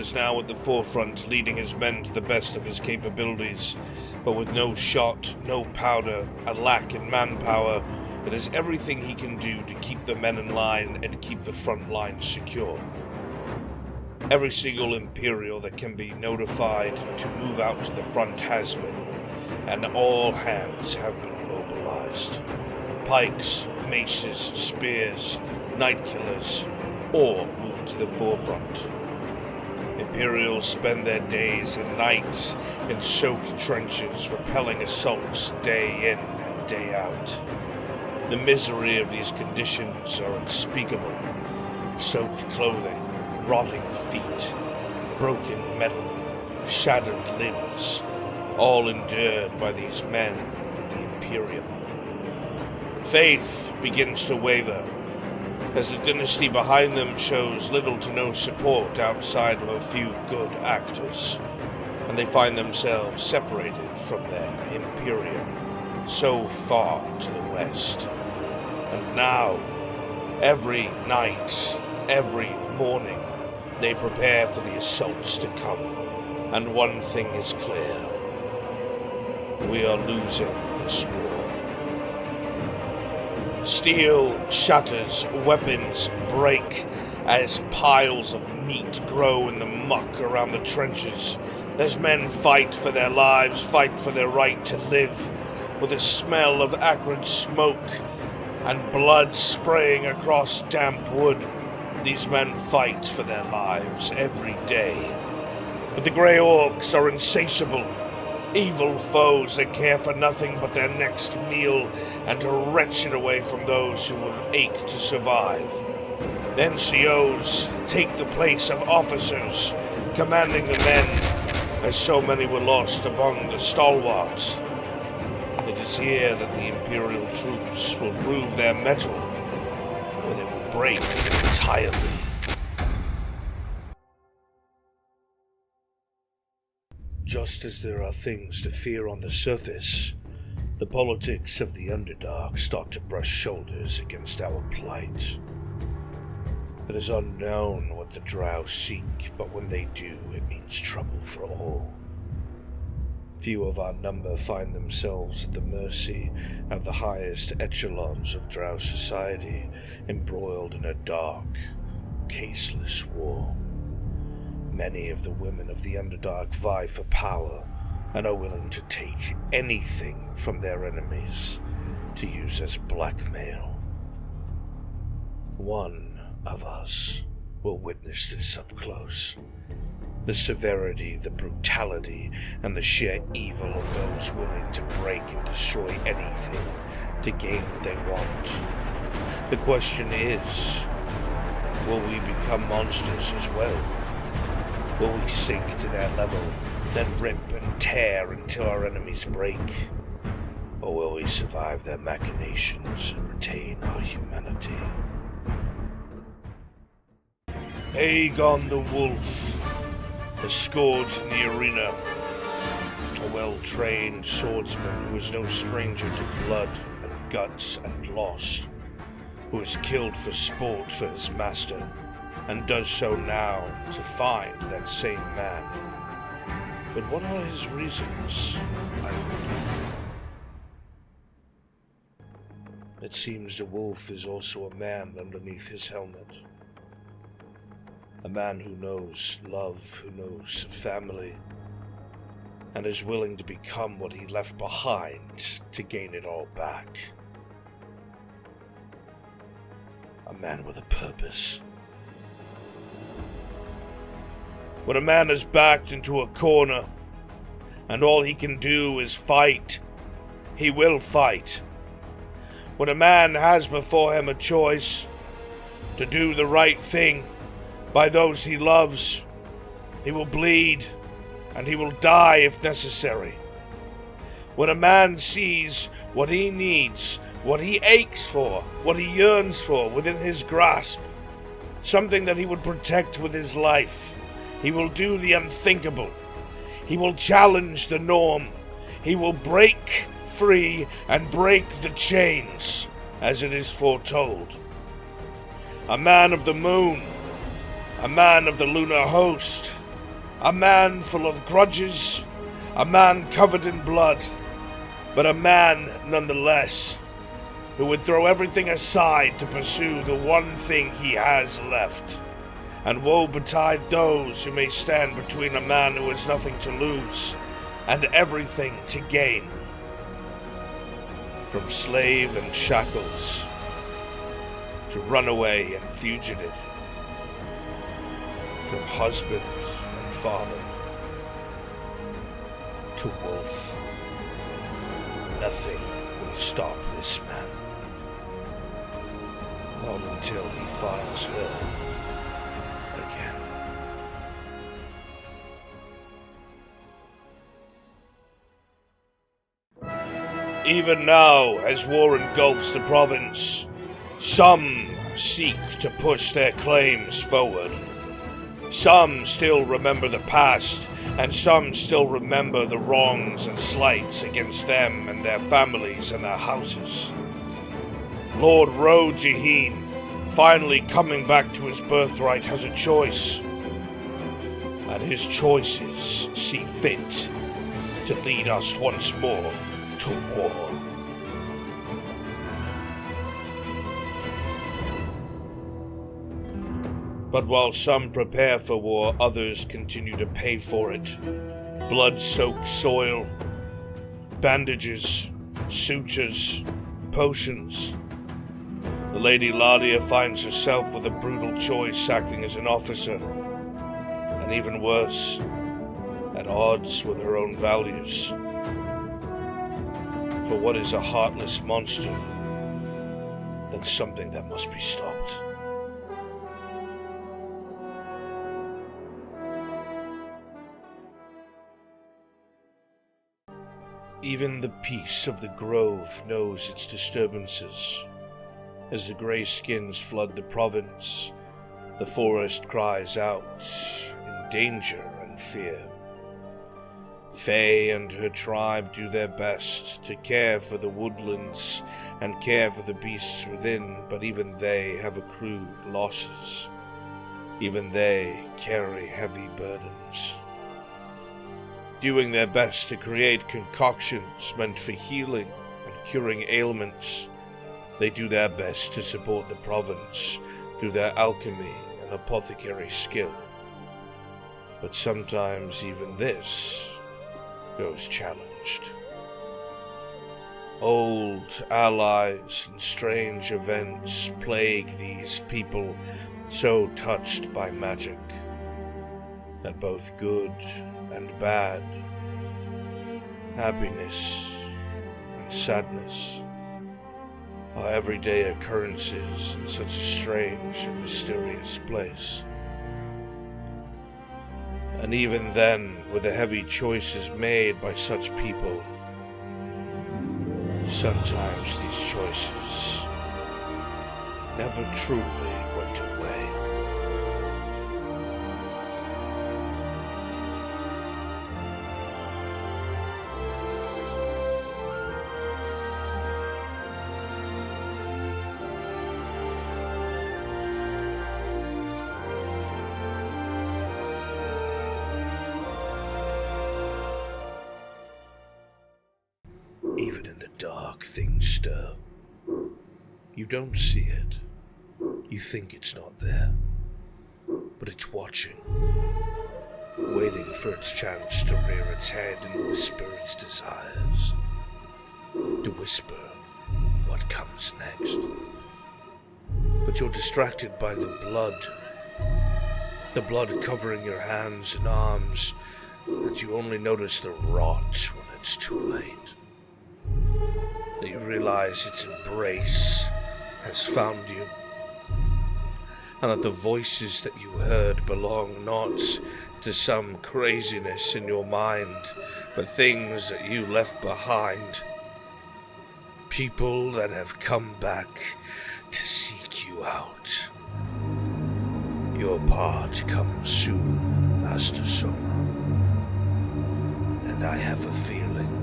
is now at the forefront, leading his men to the best of his capabilities. But with no shot, no powder, a lack in manpower, it is everything he can do to keep the men in line and keep the front line secure. Every single Imperial that can be notified to move out to the front has been, and all hands have been mobilized. Pikes, maces, spears, night killers, all move to the forefront. Imperials spend their days and nights in soaked trenches, repelling assaults day in and day out. The misery of these conditions are unspeakable. Soaked clothing, rotting feet, broken metal, shattered limbs, all endured by these men of the Imperium. Faith begins to waver, as the dynasty behind them shows little to no support outside of a few good actors, and they find themselves separated from their Imperium so far to the west. And now, every night, every morning, they prepare for the assaults to come, and one thing is clear: we are losing this war. Steel shatters, weapons break as piles of meat grow in the muck around the trenches, as men fight for their lives, fight for their right to live, with a smell of acrid smoke and blood spraying across damp wood. These men fight for their lives every day. But the Grey Orcs are insatiable, evil foes that care for nothing but their next meal and to wrench it away from those who will ache to survive. The NCOs take the place of officers, commanding the men, as so many were lost among the stalwarts. It is here that the Imperial troops will prove their mettle, or they will break entirely. Just as there are things to fear on the surface, the politics of the Underdark start to brush shoulders against our plight. It is unknown what the Drow seek, but when they do, it means trouble for all. Few of our number find themselves at the mercy of the highest echelons of Drow society, embroiled in a dark, caseless war. Many of the women of the Underdark vie for power and are willing to take anything from their enemies to use as blackmail. One of us will witness this up close. The severity, the brutality, and the sheer evil of those willing to break and destroy anything to gain what they want. The question is, will we become monsters as well? Will we sink to their level, then rip and tear until our enemies break? Or will we survive their machinations and retain our humanity? Aegon the Wolf, a scourge in the arena, a well-trained swordsman who is no stranger to blood and guts and loss, who is killed for sport for his master, and does so now to find that same man. But what are his reasons, I wonder? It seems the wolf is also a man underneath his helmet. A man who knows love, who knows family, and is willing to become what he left behind to gain it all back. A man with a purpose. When a man is backed into a corner, and all he can do is fight, he will fight. When a man has before him a choice to do the right thing by those he loves, he will bleed, and he will die if necessary. When a man sees what he needs, what he aches for, what he yearns for within his grasp, something that he would protect with his life, he will do the unthinkable. He will challenge the norm. He will break free and break the chains, as it is foretold. A man of the moon, a man of the lunar host, A man full of grudges, a man covered in blood, but a man nonetheless, who would throw everything aside to pursue the one thing he has left. And woe betide those who may stand between a man who has nothing to lose and everything to gain. From slave and shackles to runaway and fugitive, from husband and father to wolf, nothing will stop this man. Not until he finds her again. Even now, as war engulfs the province, some seek to push their claims forward. Some still remember the past, and some still remember the wrongs and slights against them and their families and their houses. Lord Rojaheen, finally coming back to his birthright, has a choice. And his choices see fit to lead us once more to war. But while some prepare for war, others continue to pay for it. Blood-soaked soil, bandages, sutures, potions. The Lady Ladia finds herself with a brutal choice, acting as an officer, and even worse, at odds with her own values. For what is a heartless monster than something that must be stopped? Even the peace of the grove knows its disturbances. As the grey skins flood the province, the forest cries out in danger and fear. Faye and her tribe do their best to care for the woodlands and care for the beasts within, but even they have accrued losses. Even they carry heavy burdens. Doing their best to create concoctions meant for healing and curing ailments, they do their best to support the province through their alchemy and apothecary skill. But sometimes even this goes challenged. Old allies and strange events plague these people so touched by magic that both good and bad, happiness and sadness, are everyday occurrences in such a strange and mysterious place. And even then, with the heavy choices made by such people, sometimes these choices never truly went away. Even in the dark, things stir. You don't see it. You think it's not there. But it's watching, waiting for its chance to rear its head and whisper its desires. To whisper what comes next. But you're distracted by the blood. The blood covering your hands and arms, that you only notice the rot when it's too late. That you realize its embrace has found you, and that the voices that you heard belong not to some craziness in your mind, but things that you left behind. People that have come back to seek you out. Your part comes soon, Master Soma, and I have a feeling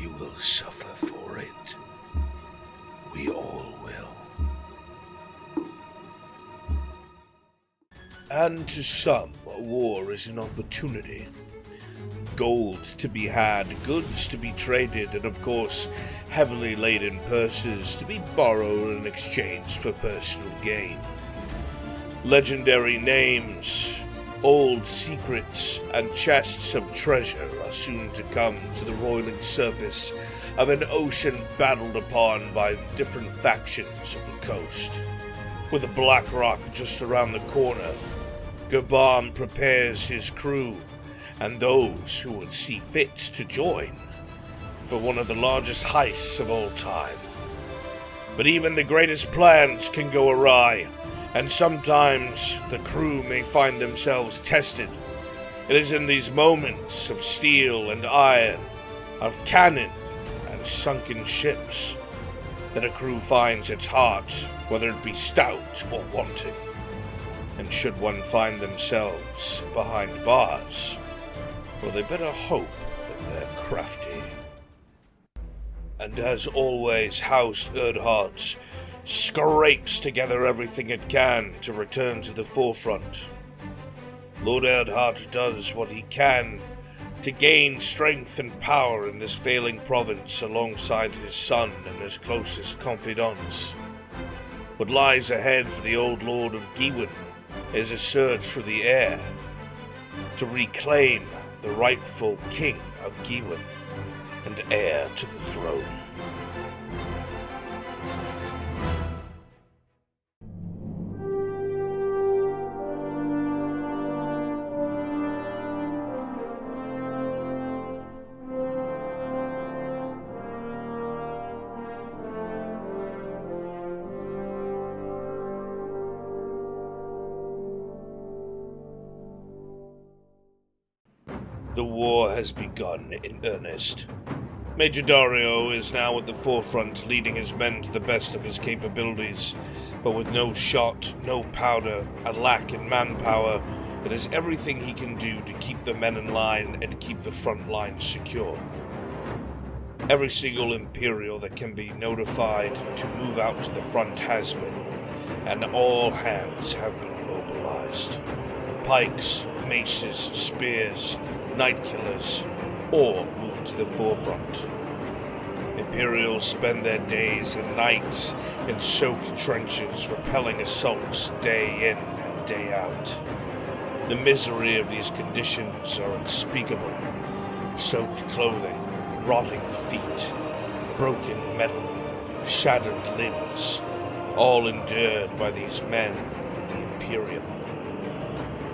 you will suffer for it. We all will. And to some, war is an opportunity. Gold to be had, goods to be traded, and of course, heavily laden purses to be borrowed and exchanged for personal gain. Legendary names, old secrets, and chests of treasure are soon to come to the roiling surface of an ocean battled upon by the different factions of the coast. With a black rock just around the corner, Gabon prepares his crew and those who would see fit to join for one of the largest heists of all time. But even the greatest plans can go awry, and sometimes the crew may find themselves tested. It is in these moments of steel and iron, of cannon and sunken ships, that a crew finds its heart, whether it be stout or wanting. And should one find themselves behind bars, well, they better hope that they're crafty. And as always, House Erdhart scrapes together everything it can to return to the forefront. Lord Erdhart does what he can to gain strength and power in this failing province alongside his son and his closest confidants. What lies ahead for the old Lord of Gewin is a search for the heir to reclaim the rightful king of Gewin and heir to the throne. The war has begun in earnest. Major Dario is now at the forefront, leading his men to the best of his capabilities, but with no shot, no powder, a lack in manpower, it is everything he can do to keep the men in line and keep the front line secure. Every single Imperial that can be notified to move out to the front has been, and all hands have been mobilized. Pikes, maces, spears, night killers, all move to the forefront. Imperials spend their days and nights in soaked trenches, repelling assaults day in and day out. The misery of these conditions are unspeakable. Soaked clothing, rotting feet, broken metal, shattered limbs, all endured by these men of the Imperium.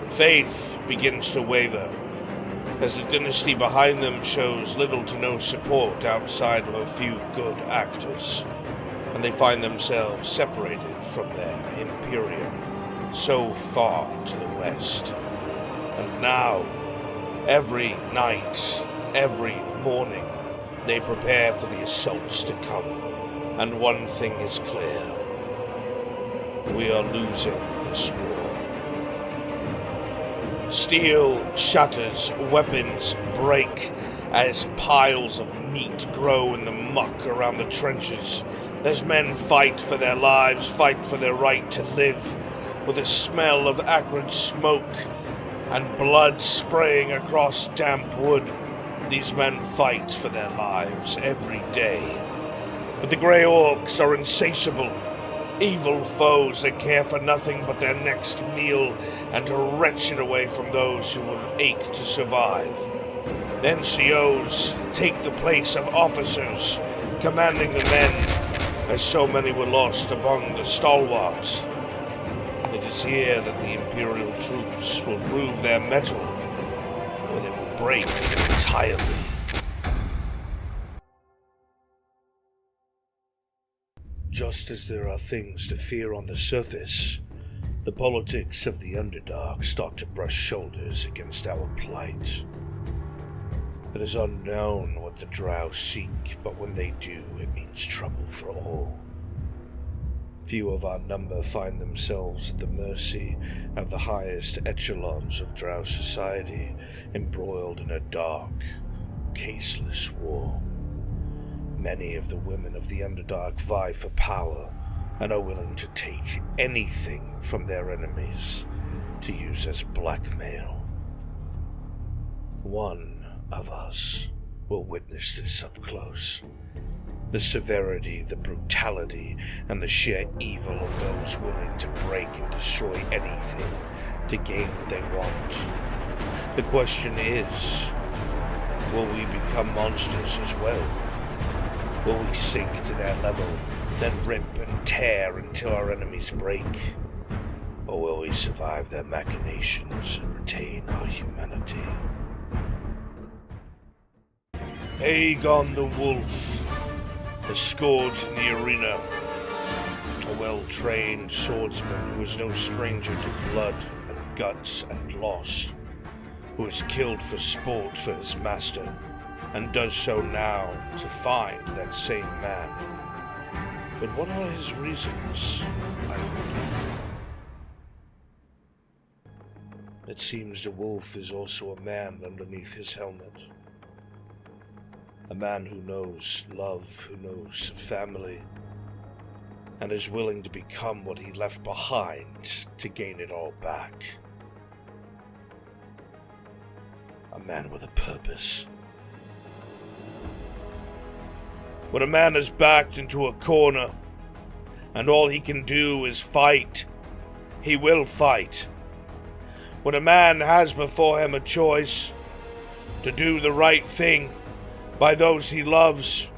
Faith begins to waver, as the dynasty behind them shows little to no support outside of a few good actors, and they find themselves separated from their Imperium so far to the west. And now, every night, every morning, they prepare for the assaults to come, and one thing is clear: we are losing this war. Steel shatters, weapons break, as piles of meat grow in the muck around the trenches, as men fight for their lives, fight for their right to live, with a smell of acrid smoke and blood spraying across damp wood. These men fight for their lives every day. But the Grey Orcs are insatiable, evil foes that care for nothing but their next meal and to wrench it away from those who will ache to survive. The NCOs take the place of officers, commanding the men, as so many were lost among the stalwarts. It is here that the Imperial troops will prove their mettle, or they will break entirely. Just as there are things to fear on the surface, the politics of the Underdark start to brush shoulders against our plight. It is unknown what the Drow seek, but when they do, it means trouble for all. Few of our number find themselves at the mercy of the highest echelons of Drow society, embroiled in a dark, caseless war. Many of the women of the Underdark vie for power and are willing to take anything from their enemies to use as blackmail. One of us will witness this up close. The severity, the brutality, and the sheer evil of those willing to break and destroy anything to gain what they want. The question is, will we become monsters as well? Will we sink to their level, then rip and tear until our enemies break? Or will we survive their machinations and retain our humanity? Aegon the Wolf, a scourge in the arena, a well-trained swordsman who is no stranger to blood and guts and loss, who is killed for sport for his master, and does so now to find that same man. But what are his reasons, I wonder? It seems the wolf is also a man underneath his helmet. A man who knows love, who knows family, and is willing to become what he left behind to gain it all back. A man with a purpose. When a man is backed into a corner, and all he can do is fight, he will fight. When a man has before him a choice to do the right thing by those he loves,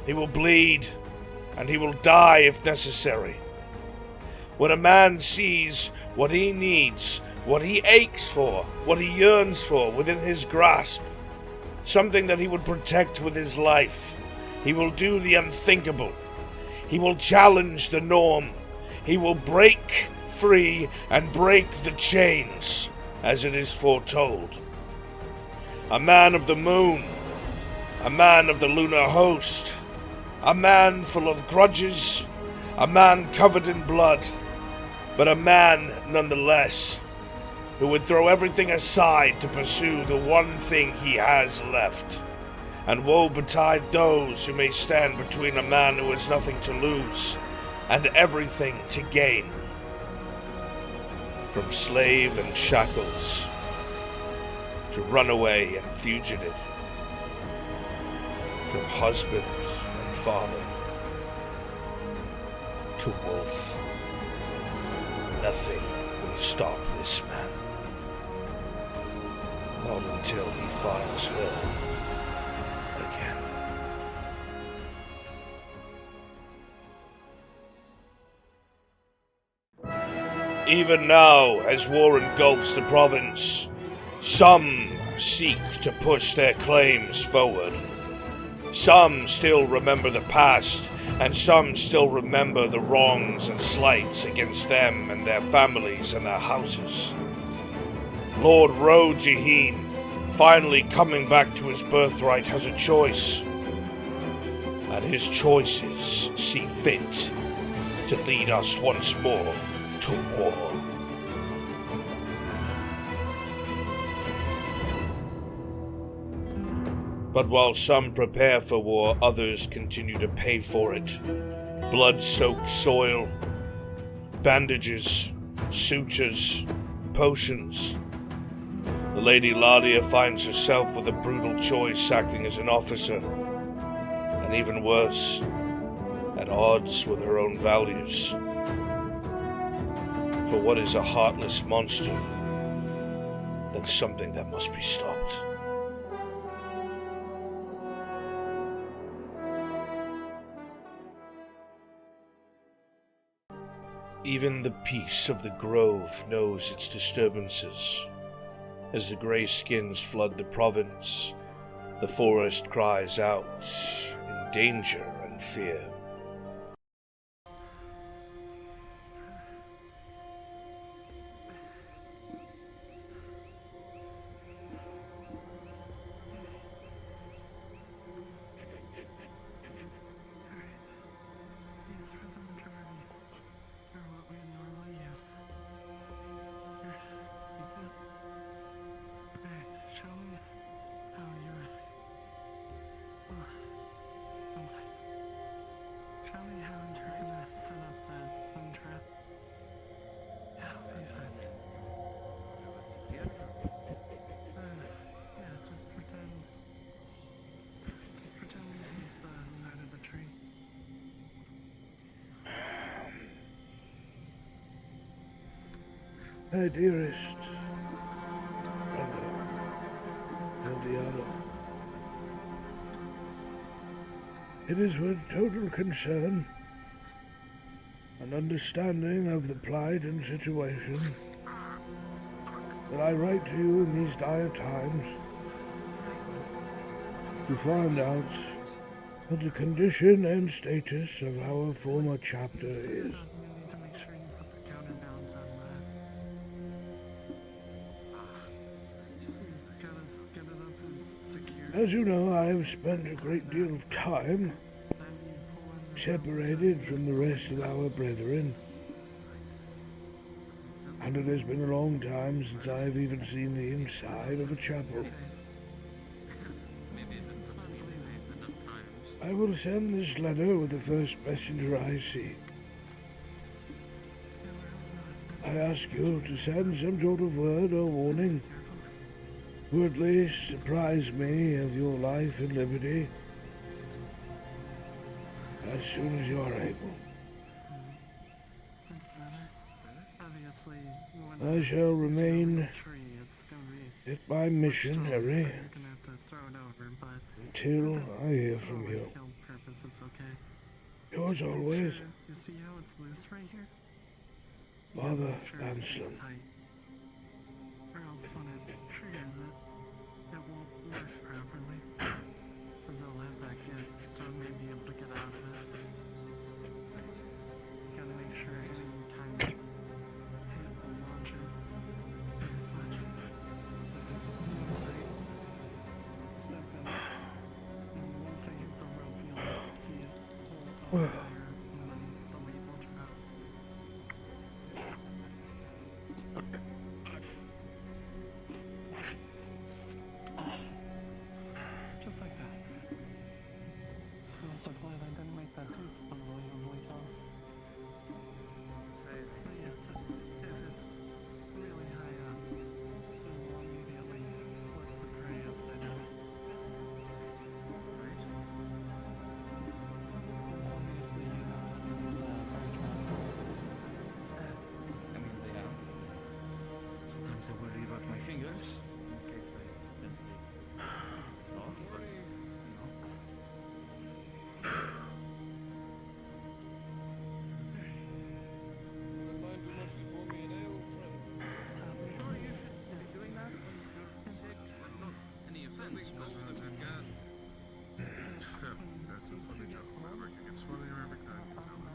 he will bleed, and he will die if necessary. When a man sees what he needs, what he aches for, what he yearns for within his grasp, something that he would protect with his life, he will do the unthinkable. He will challenge the norm. He will break free and break the chains, as it is foretold. A man of the moon, a man of the lunar host, a man full of grudges, a man covered in blood, but a man nonetheless, who would throw everything aside to pursue the one thing he has left. And woe betide those who may stand between a man who has nothing to lose and everything to gain. From slave and shackles to runaway and fugitive, from husband and father to wolf, nothing will stop this man. Not until he finds her again. Even now, as war engulfs the province, some seek to push their claims forward. Some still remember the past, and some still remember the wrongs and slights against them and their families and their houses. Lord Ro'Jaheen, finally coming back to his birthright, has a choice. And his choices see fit to lead us once more to war. But while some prepare for war, others continue to pay for it. Blood-soaked soil, bandages, sutures, potions. The Lady Ladia finds herself with a brutal choice, acting as an officer, and even worse, at odds with her own values. For what is a heartless monster than something that must be stopped? Even the peace of the grove knows its disturbances. As the grey skins flood the province, the forest cries out in danger and fear. My dearest brother, Eldiado, it is with total concern and understanding of the plight and situation that I write to you in these dire times to find out what the condition and status of our former chapter is. As you know, I have spent a great deal of time separated from the rest of our brethren, and it has been a long time since I have even seen the inside of a chapel. I will send this letter with the first messenger I see. I ask you to send some sort of word or warning, or at least apprise me of your life and liberty as soon as you are able. I shall remain at my mission, Harry, until I hear from you. Yours always, Father Anselm. Just like that. I'm so glad I didn't make that tooth unbelievably tall. But yeah, if it's really high up, then we'll immediately flip the prey upside down. Right? Obviously, you know that it was I mean, they are. Sometimes I worry about my fingers in case I accidentally off, but you know. That's a funny joke. It gets funnier every time you tell it.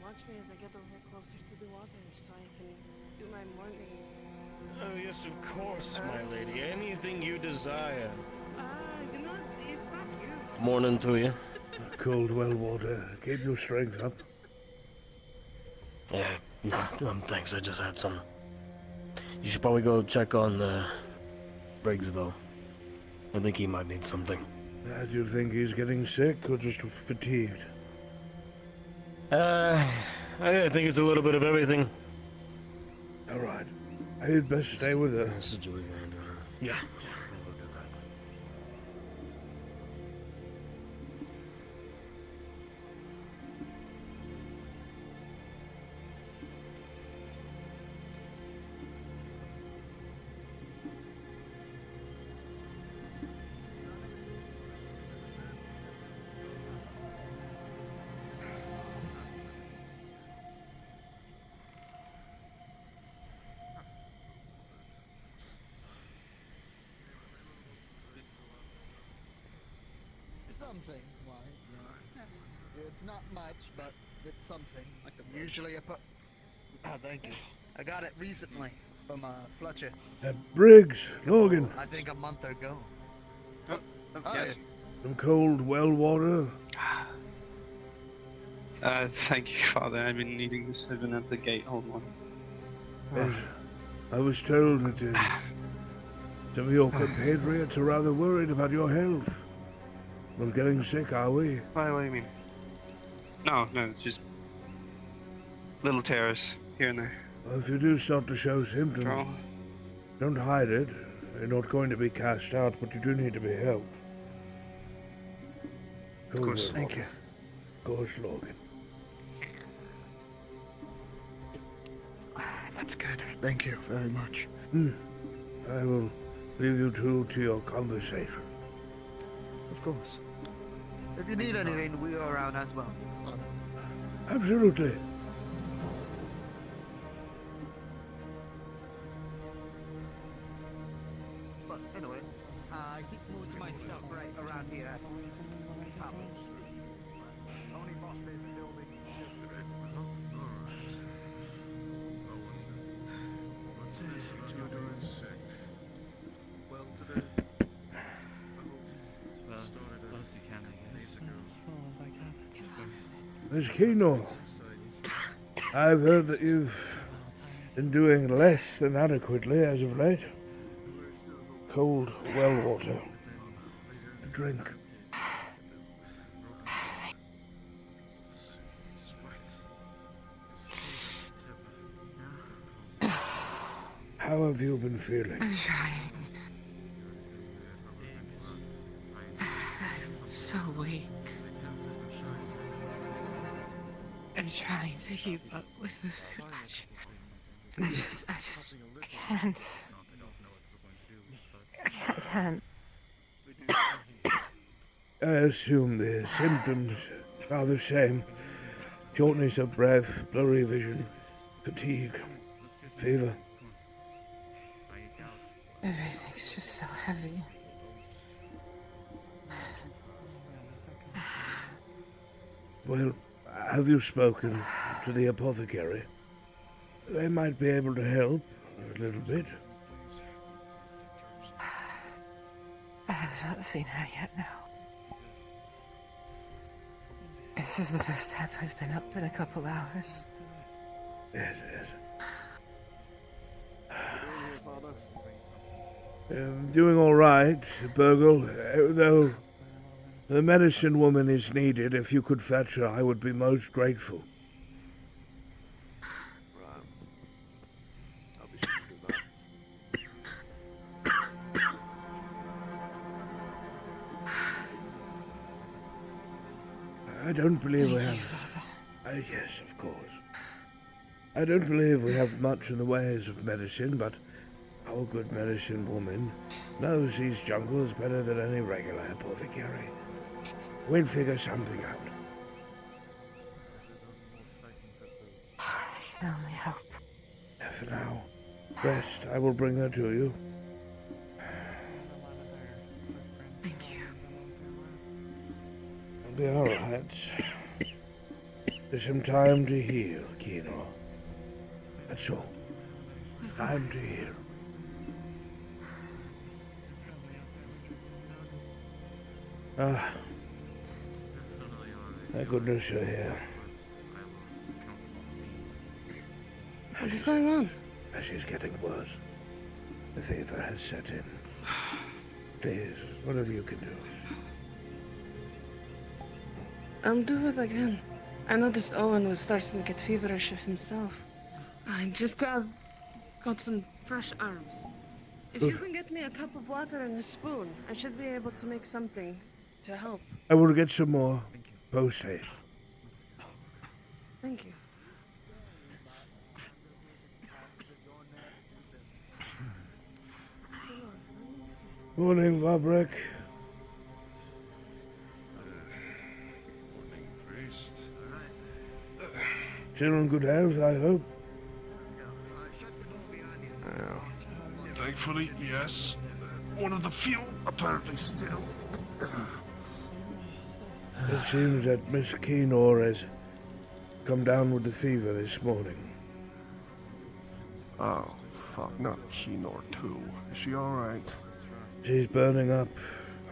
Watch me as I get a little closer to the water so I can do my morning. Oh, yes, of course, my lady. Anything you desire. You know, fuck you. Morning to you. Cold well water. Keep your strength up. Yeah, Nah, thanks. I just had some. You should probably go check on Briggs, though. I think he might need something. Do you think he's getting sick or just fatigued? I think it's a little bit of everything. All right. I'd best stay with her. Yeah. Something, why? Yeah. It's not much, but it's something. Usually I put. Oh, thank you. I got it recently from Fletcher. Briggs, Logan, I think a month ago. Yes. some cold well water. Thank you, Father. I've been needing this. I've been at the gate all morning. Yes, I was told that some of your compatriots are rather worried about your health. We're getting sick, are we? What do you mean? No, just little tears here and there. Well, if you do start to show symptoms, Girl. don't hide it. You're not going to be cast out, but you do need to be helped. Of course. Well, Thank you. Of course, Logan. That's good. Thank you very much. I will leave you two to your conversation. Of course. If you need anything, we are around as well. Absolutely. But anyway, I keep most of my stuff right around here. Only boss made the building. Alright. What's this about you doing sick? Well, today, Well, if you can, I guess. As well as I can. Miss Kino, I've heard that you've been doing less than adequately as of late. Cold well water to drink. How have you been feeling? I'm trying. I'm so weak. I'm trying to keep up with the food. I just can't. I can't. I assume the symptoms are the same. Shortness of breath, blurry vision, fatigue, fever. Everything's just so heavy. Well, have you spoken to the apothecary? They might be able to help a little bit. I have not seen her yet now. This is the first time I've been up in a couple hours. Yes. Doing all right, Burgle, though the medicine woman is needed. If you could fetch her, I would be most grateful. right. I'll be sure to do that. I don't believe we Thank you, have... Father. Yes, of course. I don't believe we have much in the ways of medicine, but our good medicine woman knows these jungles better than any regular apothecary. We'll figure something out. I can only hope. For now, rest. I will bring her to you. Thank you. I'll be all right. There's some time to heal, Kino. That's all. Time to heal. Thank goodness you're here. What's going on? She's getting worse. The fever has set in. Please, whatever you can do. I'll do what I can. I noticed Owen was starting to get feverish himself. I just got some fresh herbs. If you can get me a cup of water and a spoon, I should be able to make something to help. I will get some more post haste. Thank you. Morning, Vabrick. Morning, priest. Still in good health, I hope. Thankfully, yes. One of the few, apparently still. It seems that Miss Keenor has come down with the fever this morning. Oh, fuck, not Keenor too. Is she alright? She's burning up,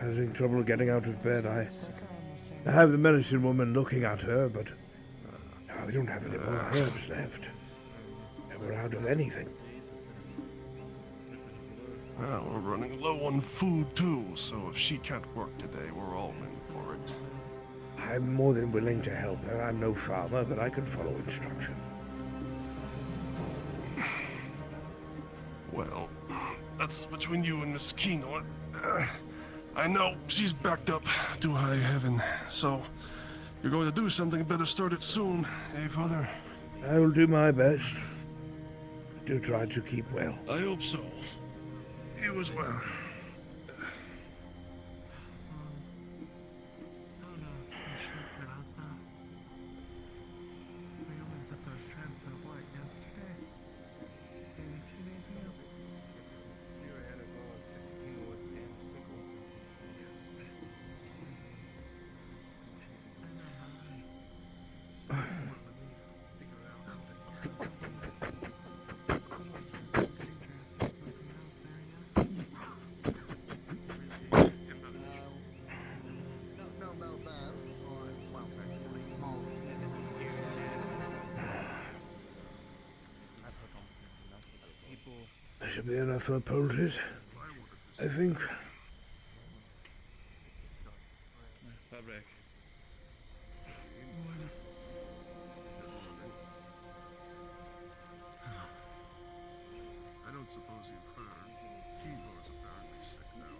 having trouble getting out of bed. I have the medicine woman looking at her, but we don't have any more herbs left. And we're out of anything. Well, we're running low on food too, so if she can't work today, we're all in for it. I'm more than willing to help her. I'm no farmer, but I can follow instructions. Well, that's between you and Miss Keenor. I know she's backed up to high heaven, so you're going to do something, better start it soon, eh, Father? I will do my best. Do try to keep well. I hope so. You as well. Oh no, you should get out there. We only put those strands of white yesterday. Maybe 2 days ago. Don't know about that. Or, well, small snippets. There should be enough for poultice, I think. Fabric. I don't suppose you've heard. Keenor's apparently sick now.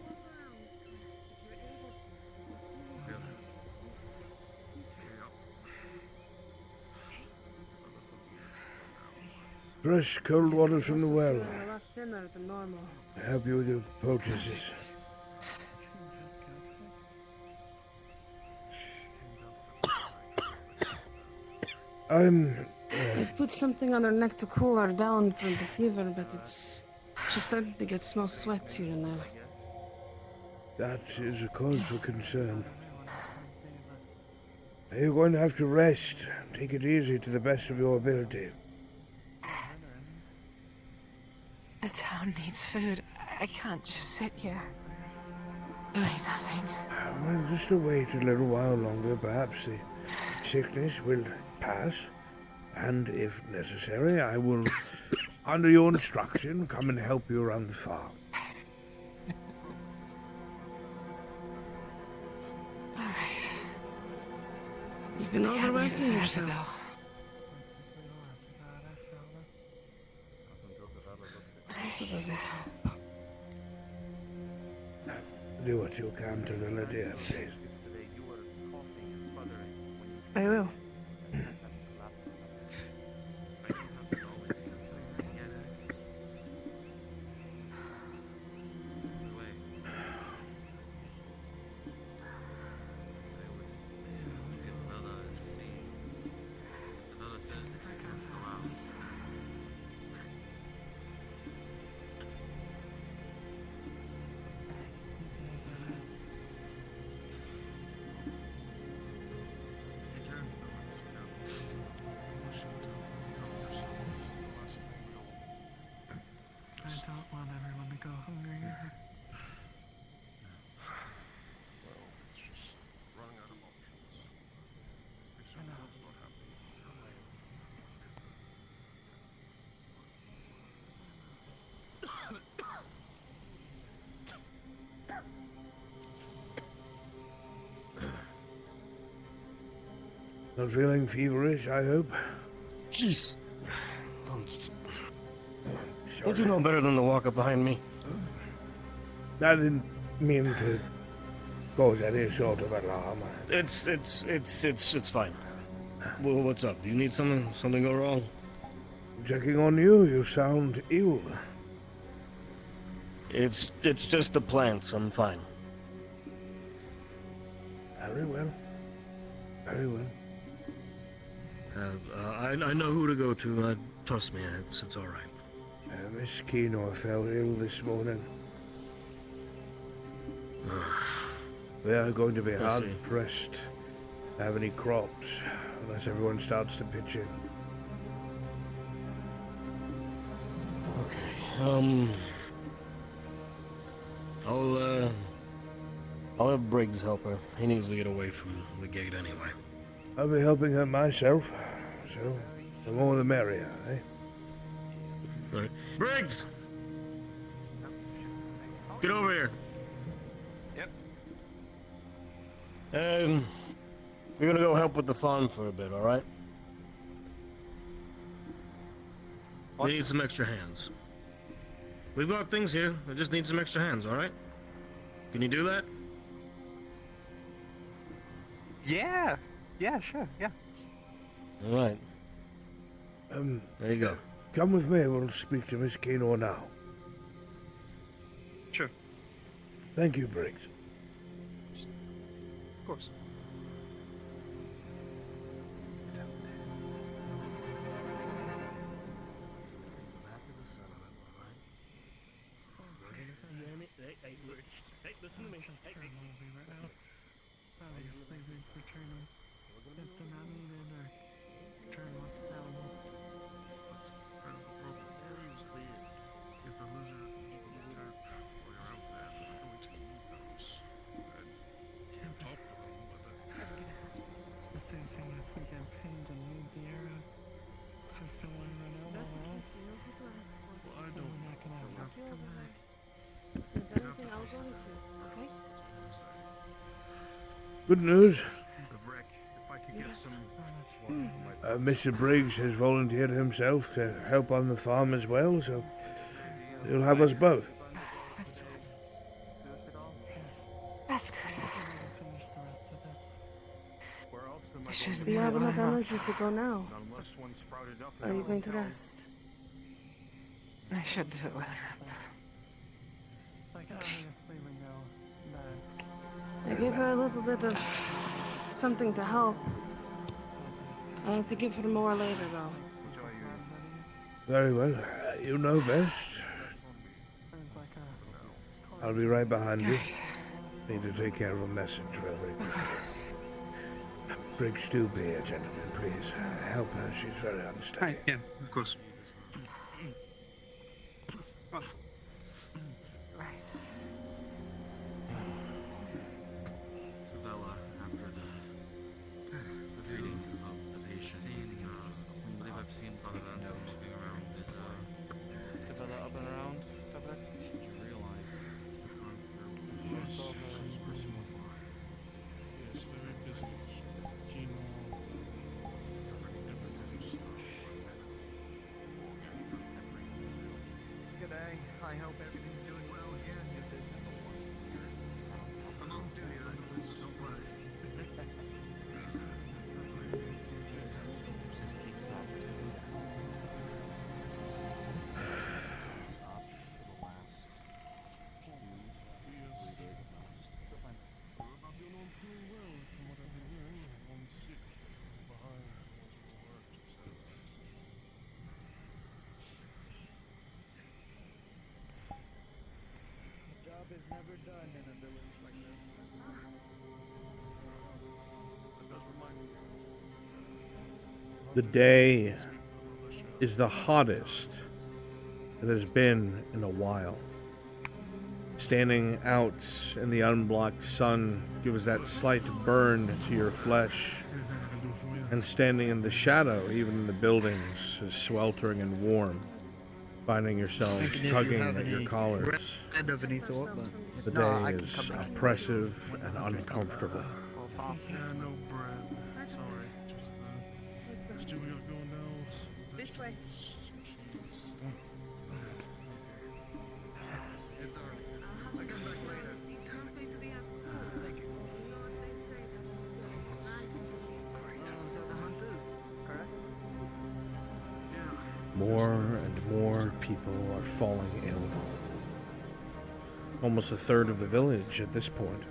Fresh cold water from the well. Feeling a lot thinner than normal. To help you with your poultices. I've put something on her neck to cool her down from the fever, but she's starting to get small sweats here and there. That is a cause for concern. You're going to have to rest. Take it easy to the best of your ability. The town needs food. I can't just sit here doing nothing. Well, just wait a little while longer. Perhaps the sickness will pass. And if necessary, I will, under your instruction, come and help you around the farm. Alright. You've been overworking yourself. It also doesn't help. Do what you can to the Lydia, please. I will. I don't want everyone to go hungry either. Well, it's just running out of options. We certainly hope it's not happening. Not feeling feverish, I hope? Jeez. Sorry. Don't you know better than to walk up behind me? I didn't mean to cause any sort of alarm. It's fine. Well, what's up? Do you need something? Something go wrong? Checking on you. You sound ill. It's just the plants. I'm fine. Very well. Very well. I know who to go to. Trust me, it's all right. Miss Kino fell ill this morning. We are going to be hard pressed to have any crops unless everyone starts to pitch in. Okay. I'll have Briggs help her. He needs to get away from the gate anyway. I'll be helping her myself, so the more the merrier, eh? All right. Briggs! Get over here. Yep. We're gonna go help with the farm for a bit, alright? We need some extra hands. We've got things here. We just need some extra hands, alright? Can you do that? Yeah. Yeah, sure, yeah. Alright. There you go. Come with me. We'll speak to Miss Kino now. Sure. Thank you, Briggs. Of course. Obviously, we'd return if they're not needed or return what's available. If the lizard attack while you're out there, we're going to need those. And talk to them, but The same thing if we get pinned and need the arrows. Just don't want to run out That's the of case. You know who to ask for. well, I We're don't. not gonna have Walk to you come over back. there. If there's anything, I'll go with you. Okay? Good news. Rick, if I could get some. Mr. Briggs has volunteered himself to help on the farm as well, so he'll have us both. That's good. Finish the rest of it. Do you have enough energy to go now? Unless one sprouted up. Or are you going to rest? I should do it with her. Like, obviously we know that I gave her a little bit of something to help. I have to give her more later, though. Very well. You know best. there's like a I'll be right behind you. Need to take care of a message very quickly. Briggs, do be a gentleman, please. Help her. She's very understanding. Yeah, of course. Right. Isabella, after the treating of the patient, I believe I've seen Father Vincent moving around. Is Isabella up and around? Did you realize Yes, yes, very busy. Kino, different stuff. G'day. I hope everything's doing well here in your business. I'm on duty, don't worry. The job is never done in a village like this. That does remind me. The day is the hottest it has been in a while. Standing out in the unblocked sun gives that slight burn to your flesh. And standing in the shadow, even in the buildings, is sweltering and warm, finding yourselves Thinking if you tugging have at your any collars. End of any thought, but The no, I day can is come back. oppressive and uncomfortable. Yeah, no bread. Sorry. Just This way. It's early. I guess back later. Thank you. So the hunters, correct? More and more people are falling ill. Almost a third of the village at this point.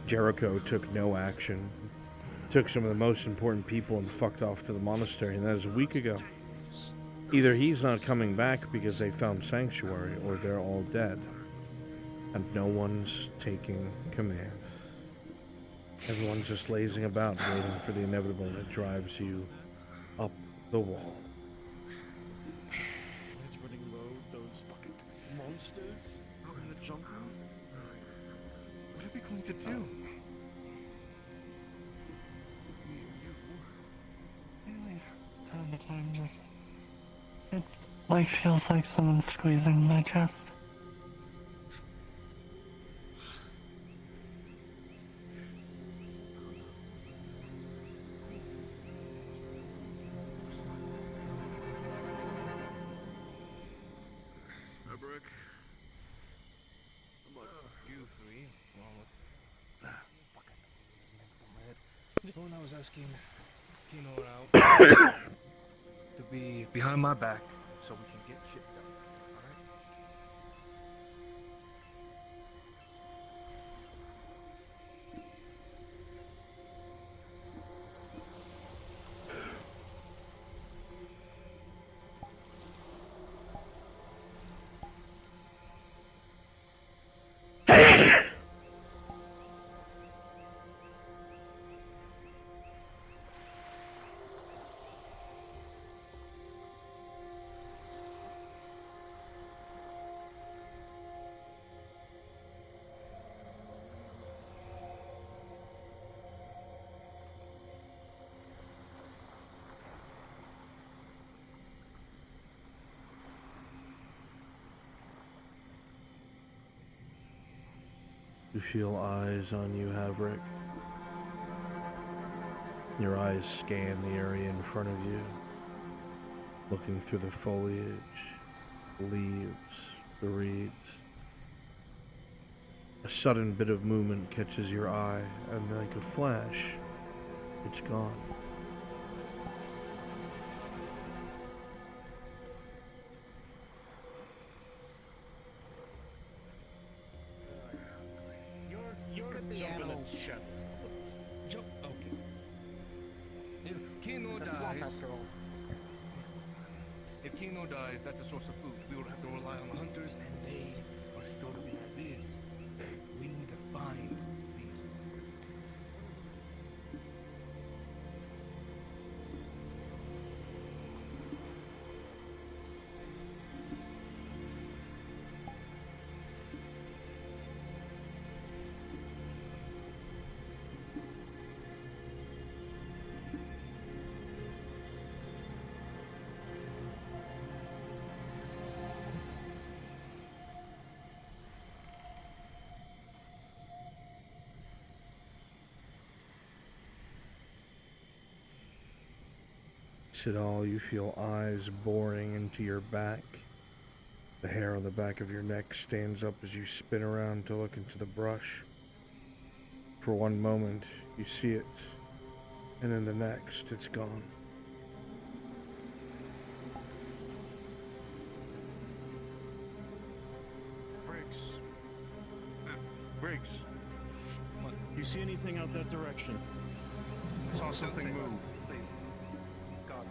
Jericho took no action. Took some of the most important people and fucked off to the monastery, and that is a week ago. Either he's not coming back because they found sanctuary, or they're all dead. And no one's taking command. Everyone's just lazing about, waiting for the inevitable that drives you up the wall. It's running low, those fucking monsters out in the jungle. What are we going to do? Time to time, just it like feels like someone's squeezing my chest. Brick. How about you three? When I was asking Kino out to be behind my back so we can get shit done. Alright? You feel eyes on you, Havrick. Your eyes scan the area in front of you, looking through the foliage, leaves, the reeds. A sudden bit of movement catches your eye, and like a flash, it's gone. The animals. Jump. Okay. If Kino The dies, swamp after all. if Kino dies, that's a source of food. We will have to rely on the hunters, and they are struggling as is. We need to find these. Sidal, you feel eyes boring into your back. The hair on the back of your neck stands up as you spin around to look into the brush. For one moment, you see it, and in the next, it's gone. Briggs. What? You see anything out that direction? Saw something move. Please. God.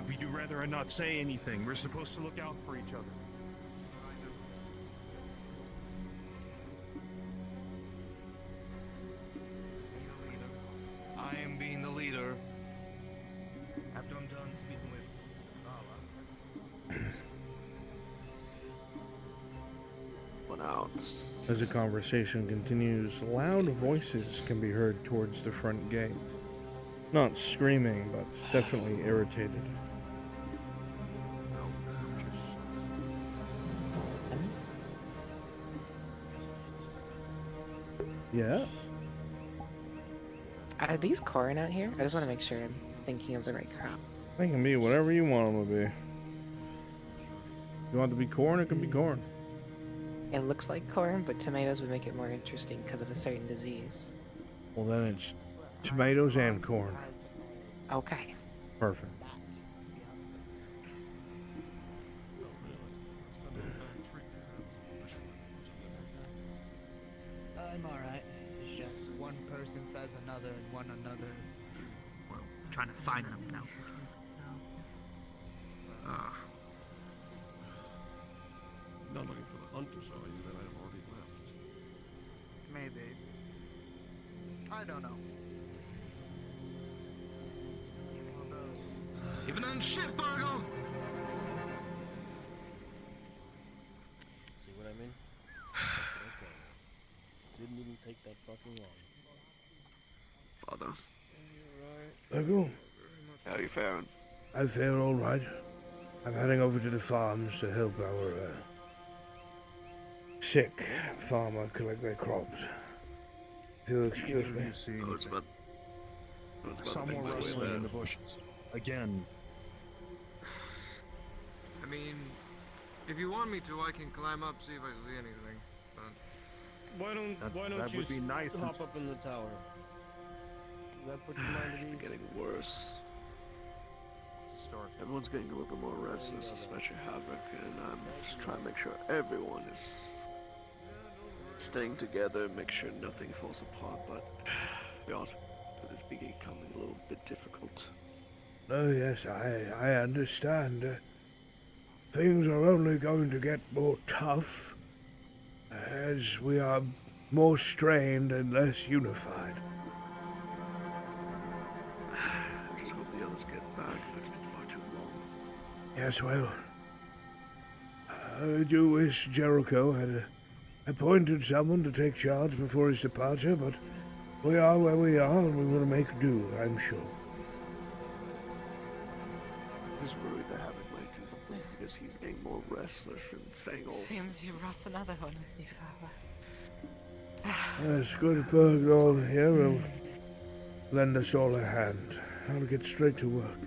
Would you rather I not say anything? We're supposed to look out for each other. I am being the leader. After I'm done speaking with Allah. One out. As the conversation continues, loud voices can be heard towards the front gate. Not screaming, but definitely irritated. Yes? Are these Corin out here? I just want to make sure I'm thinking of the right crowd. They can be whatever you want them to be. You want it to be corn, it can be corn. It looks like corn, but tomatoes would make it more interesting because of a certain disease. Well, then it's tomatoes and corn. Okay. Perfect. I'm alright. It's just one person says another and one another is, well, trying to find them now. Ah. Not looking for the hunters, are you? Then I've already left. Maybe. I don't know. Even on shit, Bargo! See what I mean? Didn't even take that fucking long. Father. Uncle, How you faring? I fare all right. I'm heading over to the farms to help our sick farmer collect their crops. If you'll excuse me. Oh, it's about Some more rustling in the bushes. Again. I mean, if you want me to, I can climb up, see if I see anything. But Why don't That you would be nice. hop up in the tower? Does that put your mind at ease? getting worse. Everyone's getting a little bit more restless, especially Havoc, and I'm just trying to make sure everyone is staying together, make sure nothing falls apart, but to be honest, with this becoming a little bit difficult. Oh, yes, I understand. Things are only going to get more tough as we are more strained and less unified. I just hope the others get back. It's been far too long. Yes, well, I do wish Jericho had appointed someone to take charge before his departure, but we are where we are, and we will make do, I'm sure. I'm just worried that Havoc might do something because he's getting more restless and saying all Seems you brought another one with you, Father. Yes, good Bergdahl here will lend us all a hand. I'll get straight to work.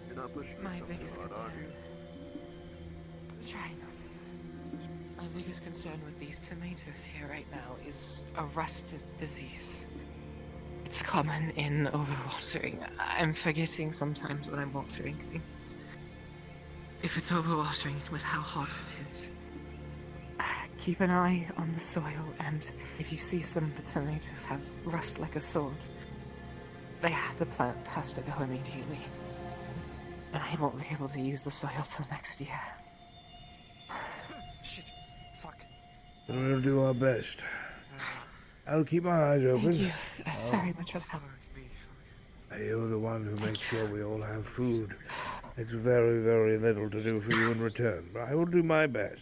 You're not pushing My yourself too biggest hard, are you? Trying not to. My biggest concern with these tomatoes here right now is a rust disease. It's common in overwatering. I'm forgetting sometimes when I'm watering things. If it's overwatering with how hot it is, keep an eye on the soil, and if you see some of the tomatoes have rust like a sword, the plant has to go immediately. And I won't be able to use the soil till next year. Shit. Fuck. And we'll do our best. I'll keep my eyes open. Thank you very much for the help. You're the one who makes sure we all have food. It's very, very little to do for you in return, but I will do my best.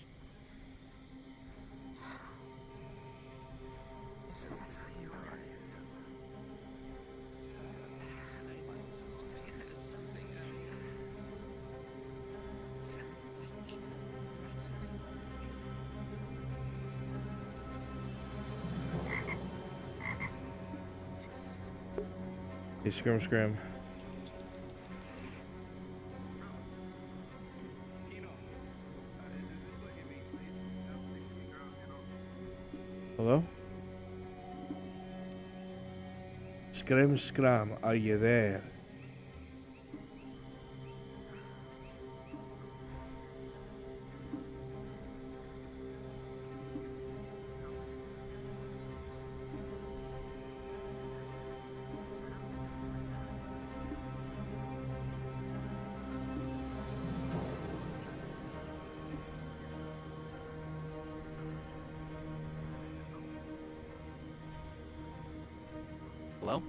Hey, Scrim. Hello? Scram, are you there? Hello?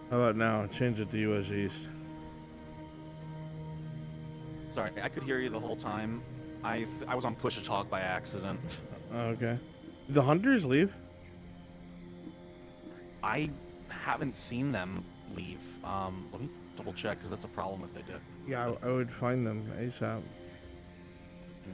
How about now? Change it to US East. Sorry, I could hear you the whole time. I was on push to talk by accident. Oh, okay. Did the hunters leave? I haven't seen them leave. Let me double check because that's a problem if they did. Yeah, I would find them ASAP. Yeah.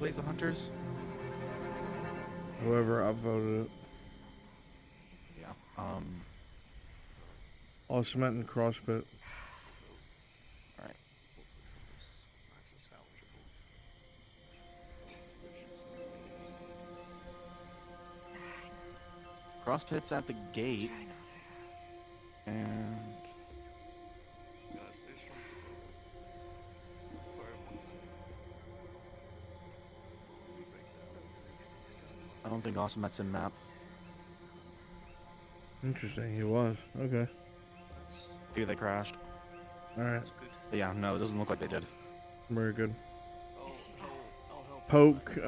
plays the hunters? Whoever upvoted it. Yeah. All cement and crosspit. Alright. Crosspit's at the gate. And I don't think Awesomet's in map. Interesting, he was. Okay. Maybe they crashed. Alright. But yeah, no, it doesn't look like they did. Very good. Poke,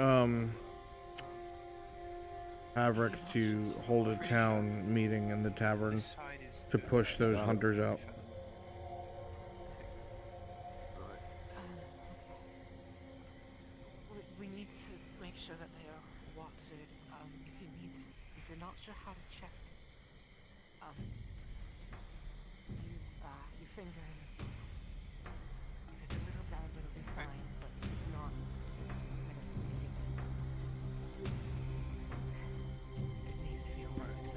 Havrick to hold a town meeting in the tavern to push those hunters out. We need to make sure that they are watered. If you're not sure how to check, you finger in the salt. If it's a little damp, it'll be fine, but if not, it needs to be worked,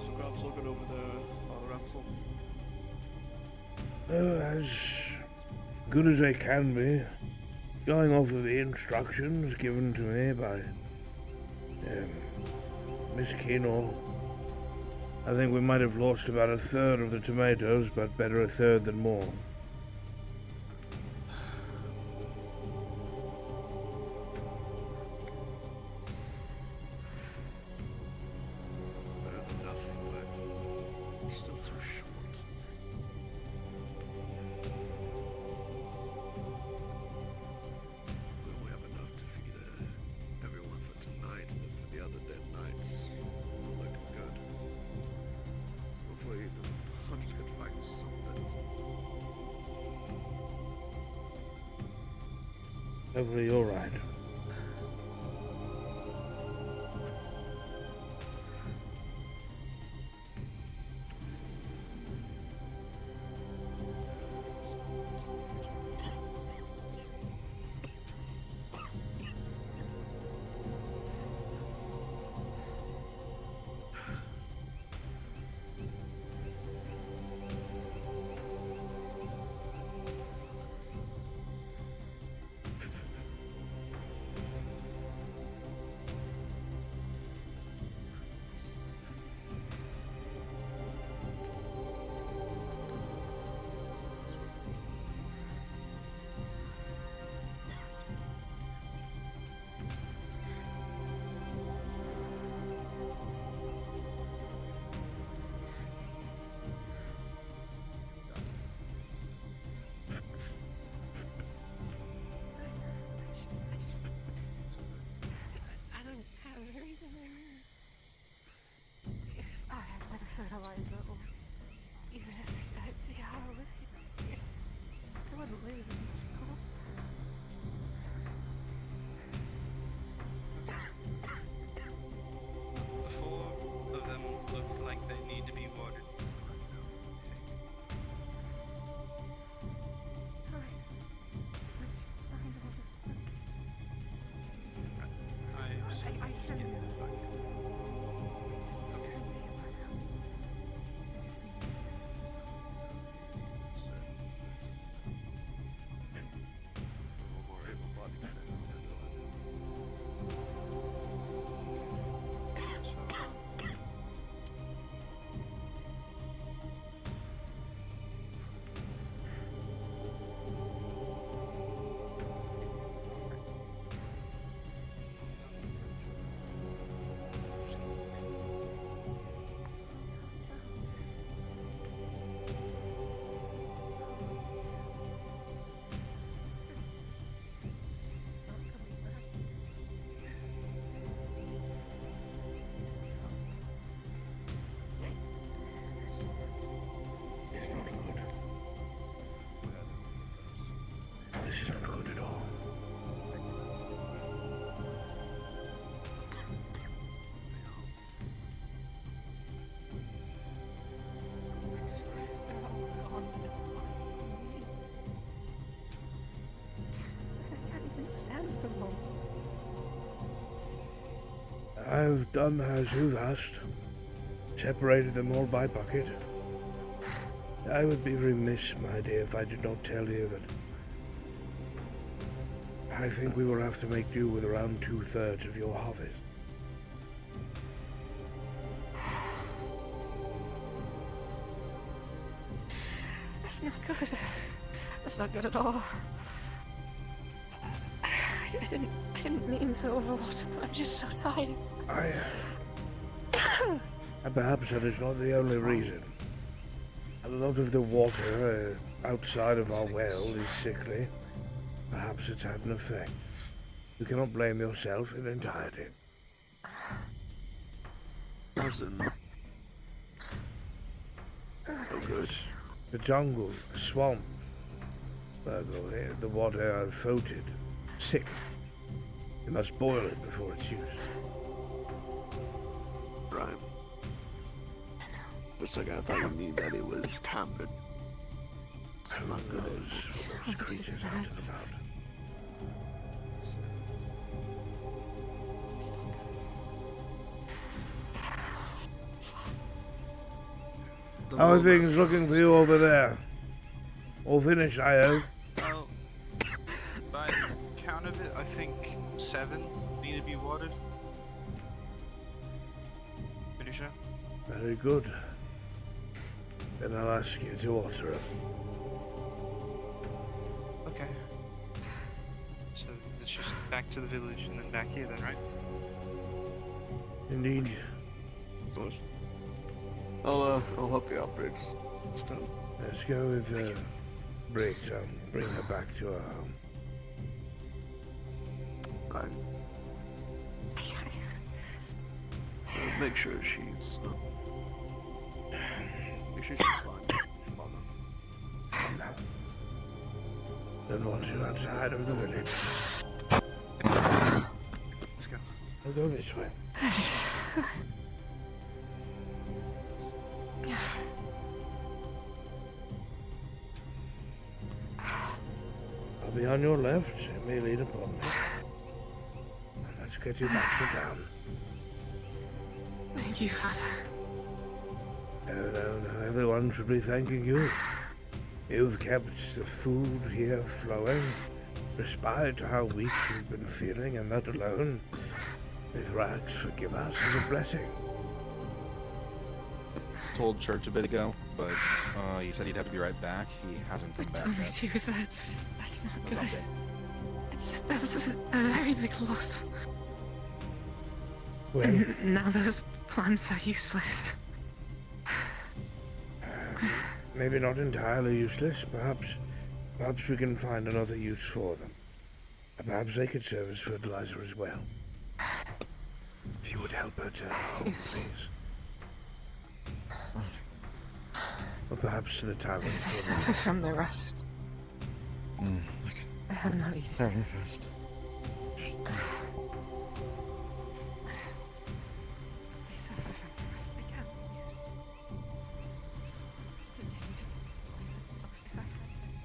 So Grab's looking over the Father Axel. As good as I can be, going off of the instructions given to me by Miss Kino. I think we might have lost about a third of the tomatoes, but better a third than more. Better than nothing, but it's still too short. We only have enough to feed everyone for tonight, and for the other dead nights, not looking good. Hopefully the hunters can find something. Hopefully you're right. I don't have everything I need. If I had better fertilizer, or even if the hour was here, I wouldn't lose as much crop. The four of them look like they need to be watered. Alright. Let's find another. I can do it. It's just something about them. have done as you've asked. Separated them all by bucket. I would be remiss, my dear, if I did not tell you that I think we will have to make do with around 2/3 of your harvest. That's not good. That's not good at all. I didn't mean to overwater, but I'm just so tired. Perhaps that is not the only reason. A lot of the water outside of our well is sickly. Perhaps it's had an effect. You cannot blame yourself in entirety. Cousin. Oh, good. The jungle, a swamp, the water floated, sick. You must boil it before it's used. Right. For a second I thought you mean that it was tampered. Who knows what those creatures out and about? How are things looking for you over there? All finished, I hope. Well, by the count of it, I think 7 need to be watered. Pretty sure. Very good. Then I'll ask you to water them. Okay. So it's just back to the village and then back here then, right? Indeed. I'll help you out, Briggs. It's done. Let's go with Briggs. I'll bring her back to her home. Right. Make sure she's fine. No. Don't want you outside of the village. Let's go. I'll go this way. I'll be on your left. It may lead upon me. Let's get you back to town. Thank you, Father. No. Everyone should be thanking you. You've kept the food here flowing, despite how weak you've been feeling, and that alone, with rags, forgive us, is a blessing. Told Church a bit ago, but he said he'd have to be right back. He hasn't come back Only yet. 2/3. That's not good. okay. That's a very big loss. Well, And now those plants are useless. maybe not entirely useless. Perhaps we can find another use for them. Perhaps they could serve as fertilizer as well. If you would help her to her home, please. Or perhaps to the tavern for Suffer from the rust. I have not eaten. Tavern first. They suffer from the rust they can't use. Sedated, so I would suck if I had this.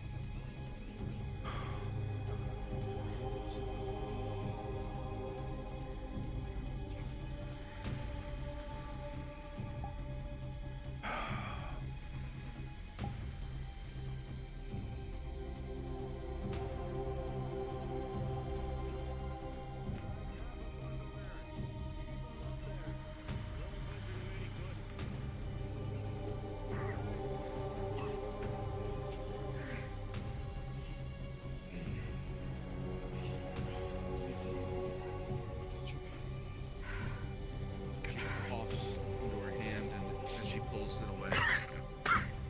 Coughs into her hand, and as she pulls it away,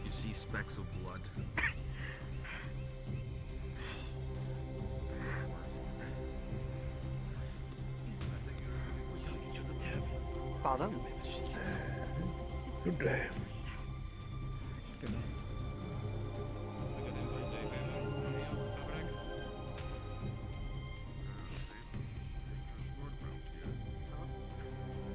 you see specks of blood. Father? Good day. Good night.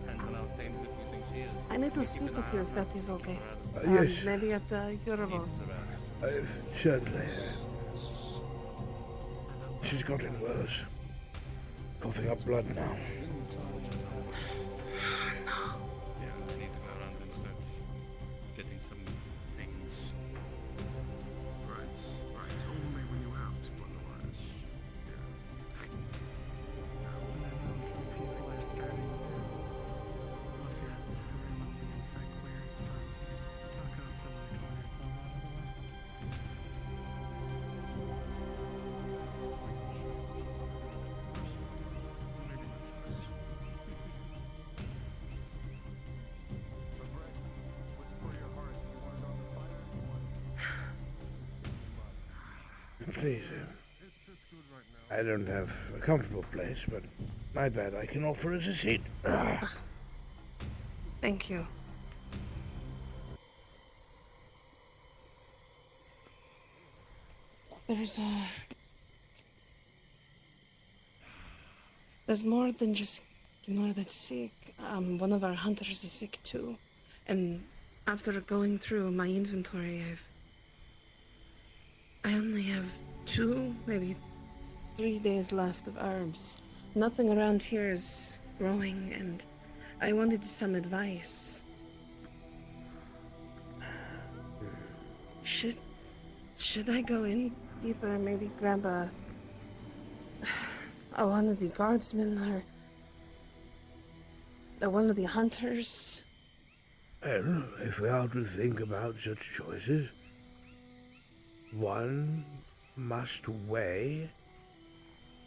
Depends on how dangerous you think she is. I need to speak with you if that is okay. Yes. Maybe at your boat. Certainly. She's gotten worse. Coughing up blood now. Please, I don't have a comfortable place, but my bed I can offer as a seat. Thank you. There's more than just Gnor that's sick. One of our hunters is sick too. And after going through my inventory, I only have 2, maybe 3 days left of herbs. Nothing around here is growing, and I wanted some advice. Should I go in deeper, maybe grab one of the guardsmen or one of the hunters? Well, if we are to think about such choices, one must weigh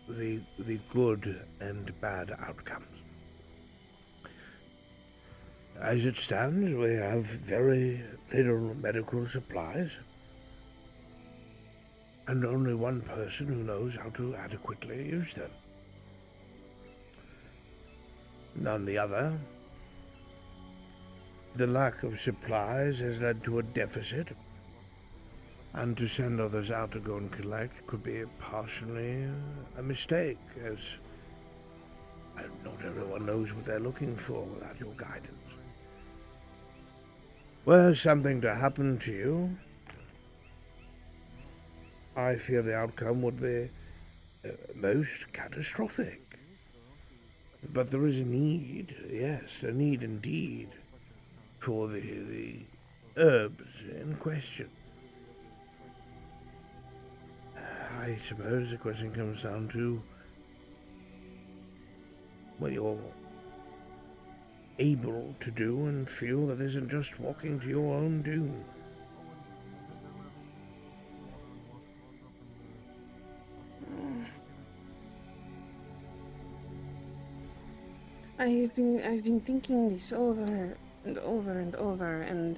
the good and bad outcomes. As it stands, we have very little medical supplies, and only one person who knows how to adequately use them. On the other, the lack of supplies has led to a deficit, and to send others out to go and collect could be partially a mistake, as not everyone knows what they're looking for without your guidance. Were something to happen to you, I fear the outcome would be most catastrophic. But there is a need, yes, a need indeed, for the herbs in question. I suppose the question comes down to what you're able to do and feel that isn't just walking to your own doom. I've been thinking this over and over and over, and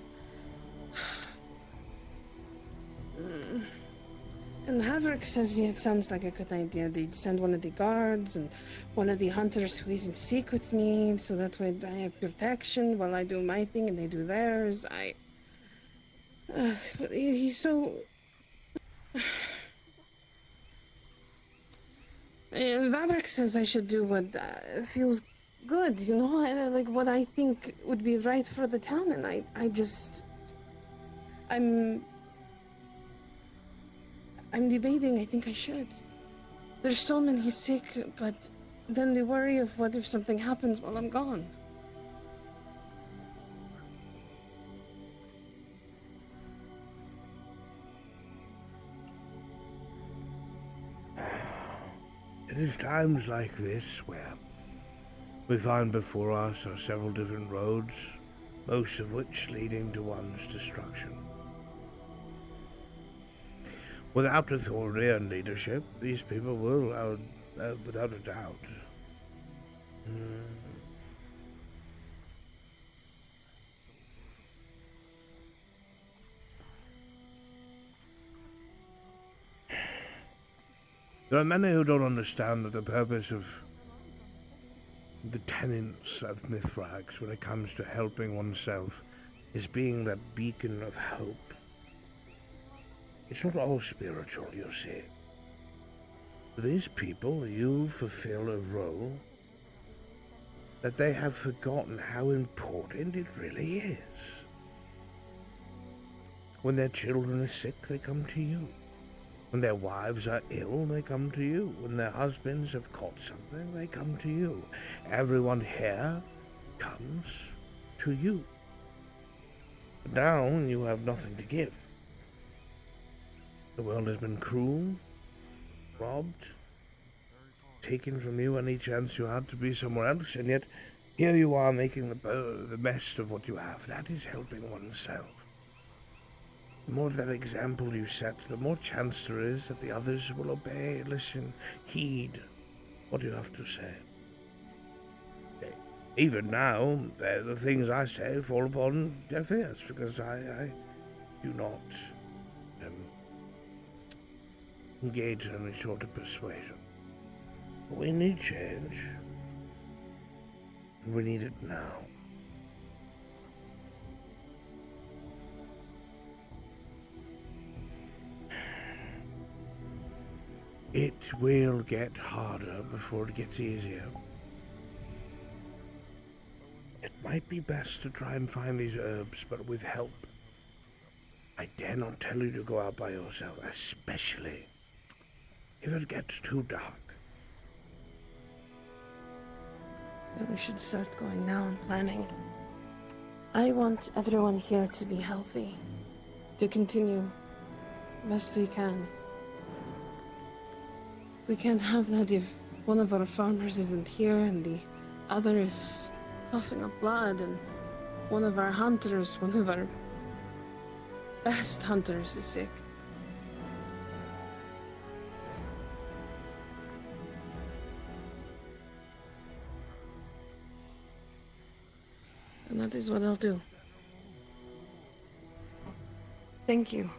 Haverick says it sounds like a good idea. They'd send one of the guards and one of the hunters who isn't sick with me, so that way I have protection while I do my thing and they do theirs. But he's so... Haverick says I should do what feels good, you know, like what I think would be right for the town, and I'm debating. I think I should. There's so many sick, but then the worry of what if something happens while I'm gone. It is times like this where we find before us are several different roads, most of which leading to one's destruction. Without authority and leadership, these people will, without a doubt. There are many who don't understand that the purpose of the tenets of Mithrax when it comes to helping oneself is being that beacon of hope. It's not all spiritual, you see. For these people, you fulfill a role that they have forgotten how important it really is. When their children are sick, they come to you. When their wives are ill, they come to you. When their husbands have caught something, they come to you. Everyone here comes to you. But now you have nothing to give. The world has been cruel, robbed, taken from you any chance you had to be somewhere else, and yet here you are making the best of what you have. That is helping oneself. The more of that example you set, the more chance there is that the others will obey, listen, heed what you have to say. Even now, the things I say fall upon deaf ears, because I do not engage in any sort of persuasion. But we need change. And we need it now. It will get harder before it gets easier. It might be best to try and find these herbs, but with help. I dare not tell you to go out by yourself, especially if it gets too dark. Then we should start going now and planning. I want everyone here to be healthy, to continue best we can. We can't have that if one of our farmers isn't here and the other is coughing up blood, and one of our hunters, one of our best hunters, is sick. And that is what I'll do. Thank you.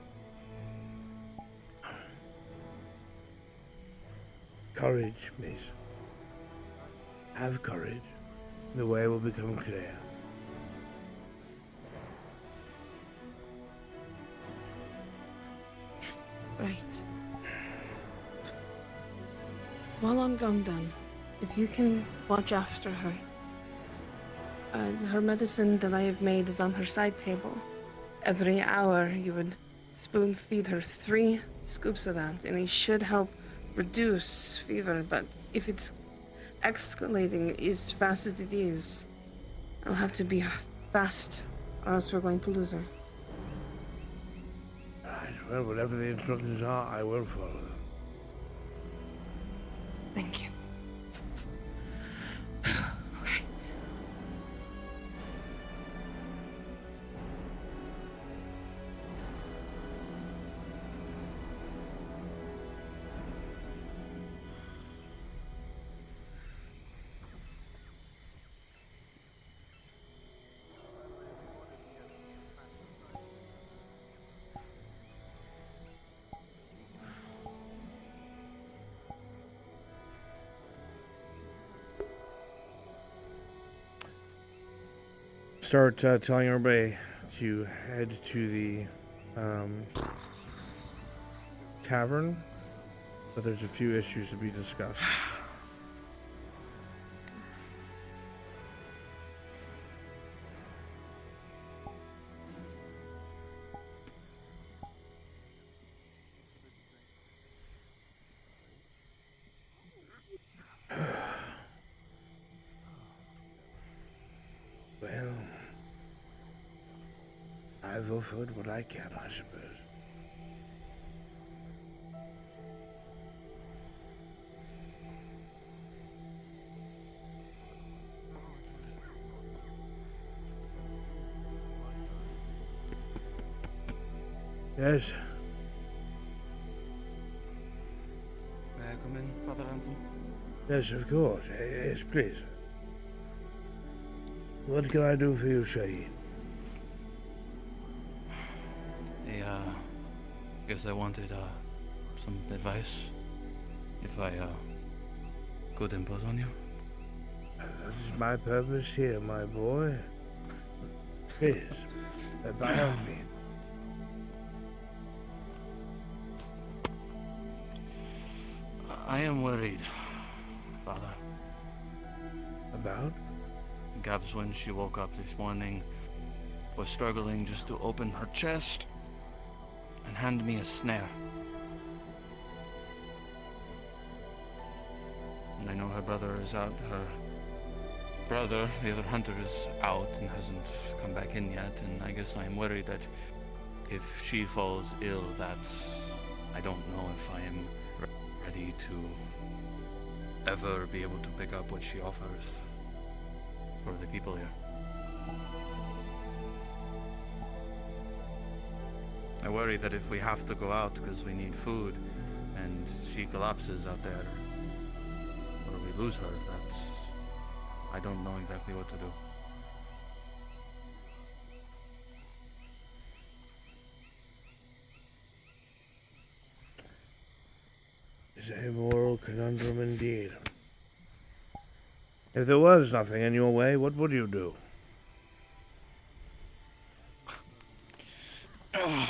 Courage, miss. Have courage. The way will become clear. Right. While I'm gone then, if you can watch after her. Her medicine that I have made is on her side table. Every hour you would spoon feed her 3 scoops of that, and it should help reduce fever, but if it's escalating as fast as it is, I'll have to be fast, or else we're going to lose her. Right, well, whatever the instructions are, I will follow them. Thank you. Start telling everybody to head to the tavern, but there's a few issues to be discussed. Well, I've offered what I can, I suppose. Yes. May I come in, Father Ransom? Yes, of course. Yes, please. What can I do for you, Shaheen? Guess I wanted some advice, if I could impose on you. That is my purpose here, my boy. Please, by all means. I am worried, Father. About? Gabs, when she woke up this morning, was struggling just to open her chest and hand me a snare. And I know her brother is out. Her brother, the other hunter, is out and hasn't come back in yet. And I guess I'm worried that if she falls ill, that I don't know if I am ready to ever be able to pick up what she offers for the people here. I worry that if we have to go out because we need food and she collapses out there, or we lose her, that's... I don't know exactly what to do. is a moral conundrum indeed. If there was nothing in your way, what would you do? Well,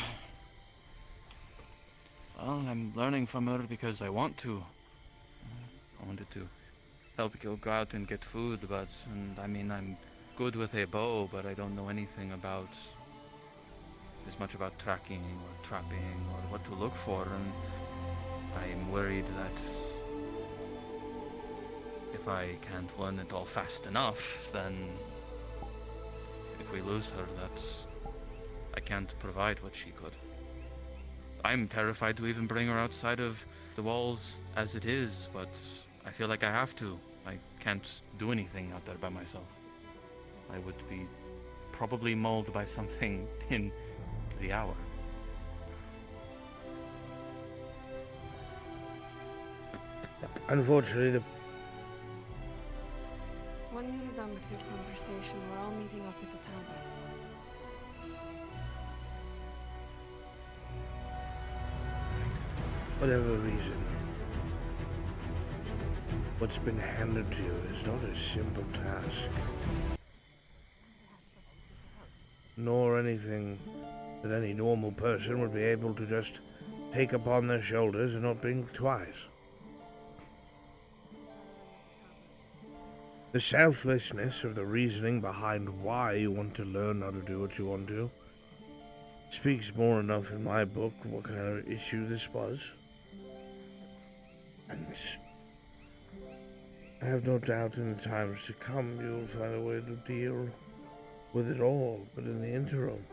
I'm learning from her because I want to. I wanted to help you go out and get food, and I mean, I'm good with a bow, but I don't know anything about as much about tracking or trapping or what to look for, and I'm worried that if I can't learn it all fast enough, then if we lose her, I can't provide what she could. I'm terrified to even bring her outside of the walls as it is, but I feel like I have to. I can't do anything out there by myself. I would be probably mauled by something in the hour. Unfortunately, When you're done with your conversation, we're all meeting up at the tavern. whatever reason, what's been handed to you is not a simple task, nor anything that any normal person would be able to just take upon their shoulders and not blink twice. The selflessness of the reasoning behind why you want to learn how to do what you want to speaks more enough in my book what kind of issue this was. And I have no doubt in the times to come you'll find a way to deal with it all, but in the interim,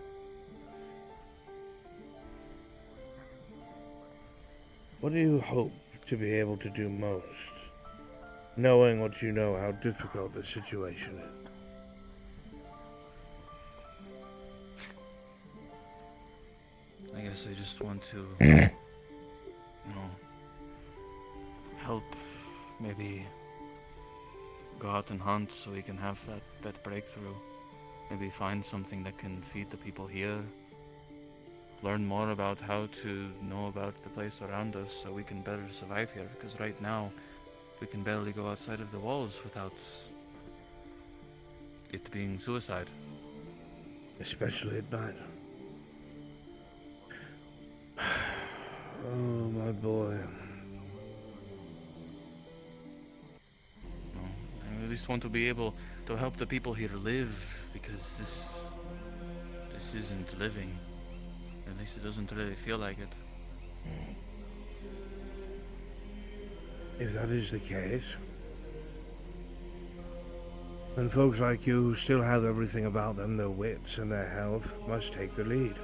what do you hope to be able to do most, knowing what you know how difficult the situation is? I guess I just want to, help maybe go out and hunt so we can have that breakthrough. Maybe find something that can feed the people here. Learn more about how to know about the place around us so we can better survive here, because right now we can barely go outside of the walls without it being suicide. Especially at night. Oh, my boy. I at least want to be able to help the people here live, because this isn't living. At least it doesn't really feel like it. If that is the case, then folks like you who still have everything about them, their wits and their health, must take the lead.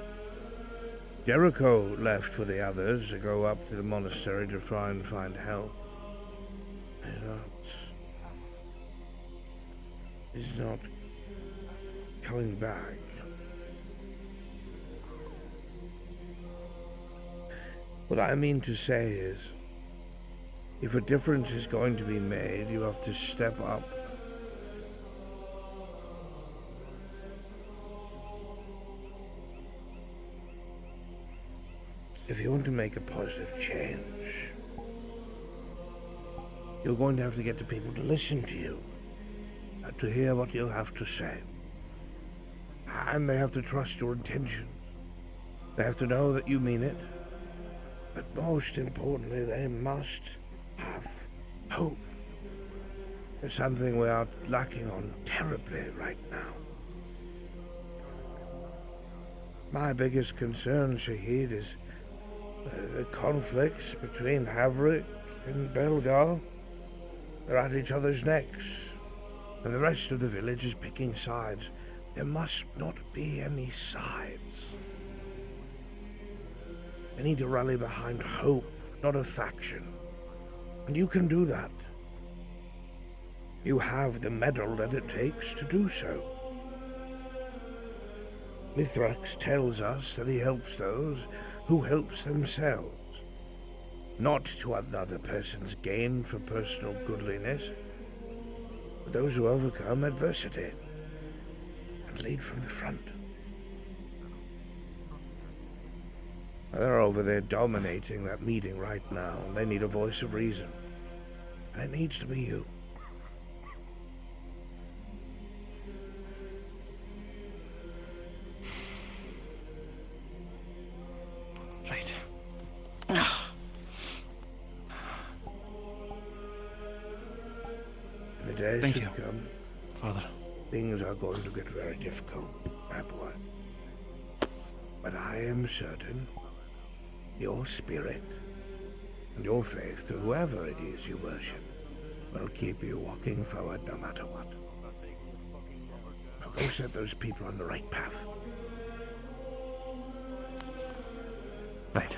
Jericho left with the others to go up to the monastery to try and find help. He's not coming back. What I mean to say is, if a difference is going to be made, you have to step up. If you want to make a positive change, you're going to have to get the people to listen to you, to hear what you have to say. And they have to trust your intentions. They have to know that you mean it. But most importantly, they must have hope. It's something we are lacking on terribly right now. My biggest concern, Shahid, is the conflicts between Havrik and Belgar. They're at each other's necks, and the rest of the village is picking sides. There must not be any sides. They need to rally behind hope, not a faction. And you can do that. You have the mettle that it takes to do so. Mithrax tells us that he helps those who helps themselves, not to another person's gain for personal goodliness, but those who overcome adversity and lead from the front. They're over there dominating that meeting right now, and they need a voice of reason. And it needs to be you. Right. And the days Thank should you, come. Father. Things are going to get very difficult, my boy. But I am certain your spirit and your faith to whoever it is you worship will keep you walking forward no matter what. Now go set those people on the right path. Right.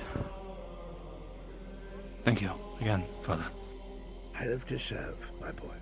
Thank you again, Father. I live to serve, my boy.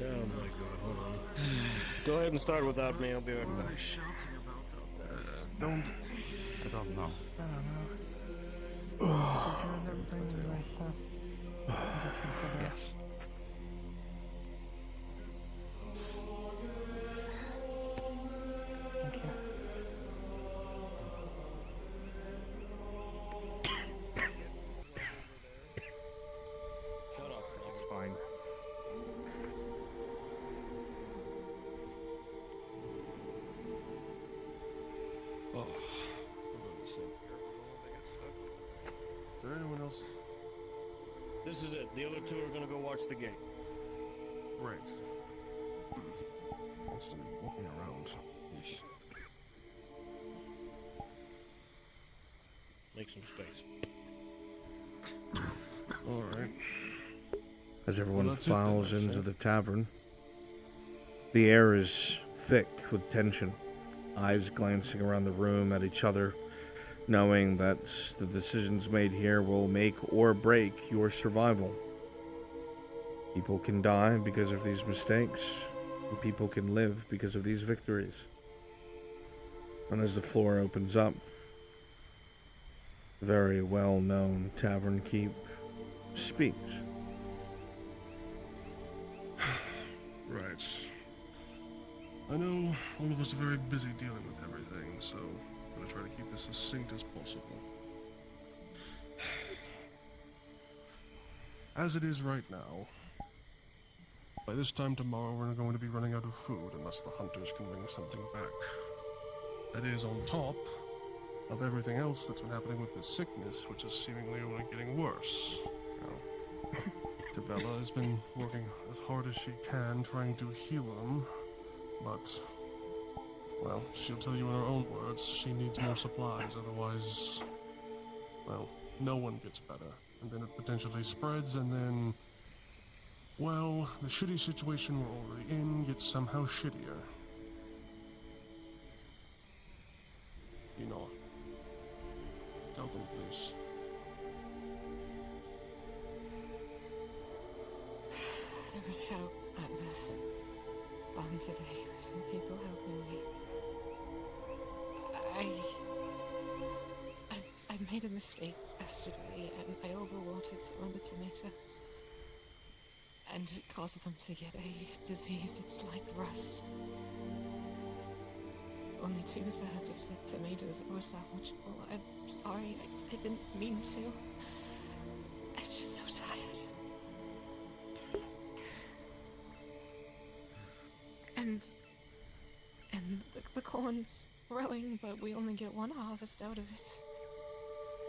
Oh my god, hold on. Go ahead and start without me, I'll be right back. Don't. I don't know. I don't know. Did you end up bringing my stuff? Yes. Thank you. It's fine. Oh, is there anyone else? This is it. The other two are gonna go watch the gate. Right. I'll still be walking around. Yeesh. Make some space. Alright. As everyone Well, that's it then, files I into think. the tavern, the air is thick with tension. Eyes glancing around the room at each other, knowing that the decisions made here will make or break your survival. People can die because of these mistakes, and people can live because of these victories. And as the floor opens up, the very well-known tavern keep speaks. Right. I know all of us are very busy dealing with everything, so I'm gonna try to keep this as succinct as possible. As it is right now, by this time tomorrow we're going to be running out of food unless the hunters can bring something back. That is on top of everything else that's been happening with this sickness, which is seemingly only getting worse. You know, Tavella has been working as hard as she can trying to heal them, but, well, she'll tell you in her own words, she needs more supplies, otherwise, well, no one gets better. And then it potentially spreads, and then, well, the shitty situation we're already in gets somehow shittier. You know. Tell them, please. I was out at the barn today with some people helping me. I made a mistake yesterday and I overwatered some of the tomatoes. And it caused them to get a disease. It's like rust. Only 2/3 of the tomatoes were salvageable. I'm sorry, I didn't mean to. I'm just so tired. And the corn's growing, but we only get one harvest out of it.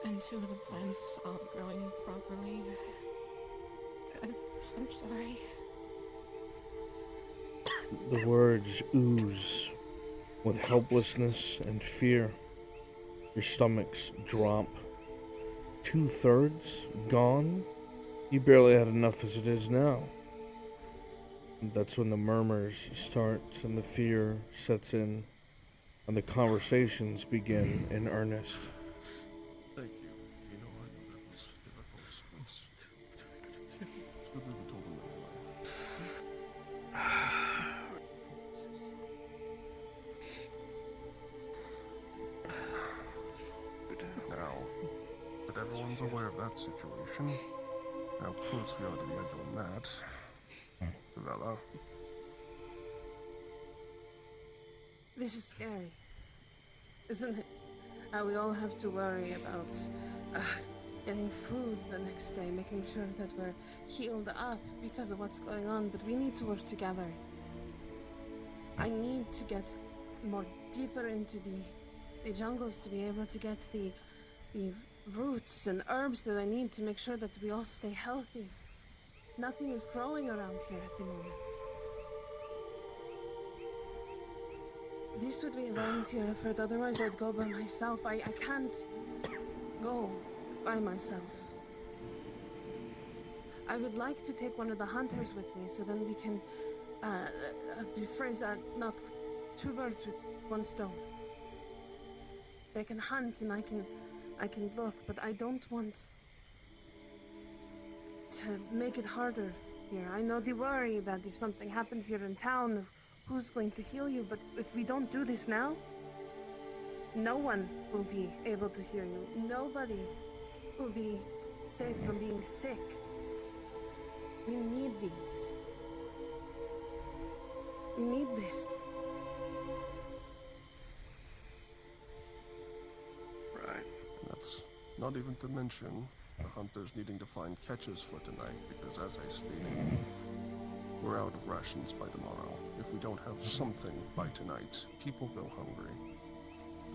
And 2 of the plants aren't growing properly. I'm sorry. The words ooze with helplessness and fear. Your stomachs drop. 2/3 gone? You barely had enough as it is now. That's when the murmurs start and the fear sets in and the conversations begin in earnest. Thank you. You know, I knew that was difficult. It's good that we told them anyway. Now, that everyone's aware of that situation, how close we are to the edge on that, Savella. This is scary, isn't it? How we all have to worry about getting food the next day, making sure that we're healed up because of what's going on, but we need to work together. I need to get more deeper into the jungles to be able to get the roots and herbs that I need to make sure that we all stay healthy. Nothing is growing around here at the moment. This would be a volunteer effort, otherwise I'd go by myself. I can't go by myself. I would like to take one of the hunters with me, so then we can, knock two birds with one stone. They can hunt and I can look, but I don't want to make it harder here. I know the worry that if something happens here in town, who's going to heal you? But if we don't do this now, no one will be able to heal you. Nobody will be safe from being sick. We need these. We need this. Right. That's not even to mention the hunters needing to find catches for tonight, because as I stated, we're out of rations by tomorrow. If we don't have something by tonight, people go hungry.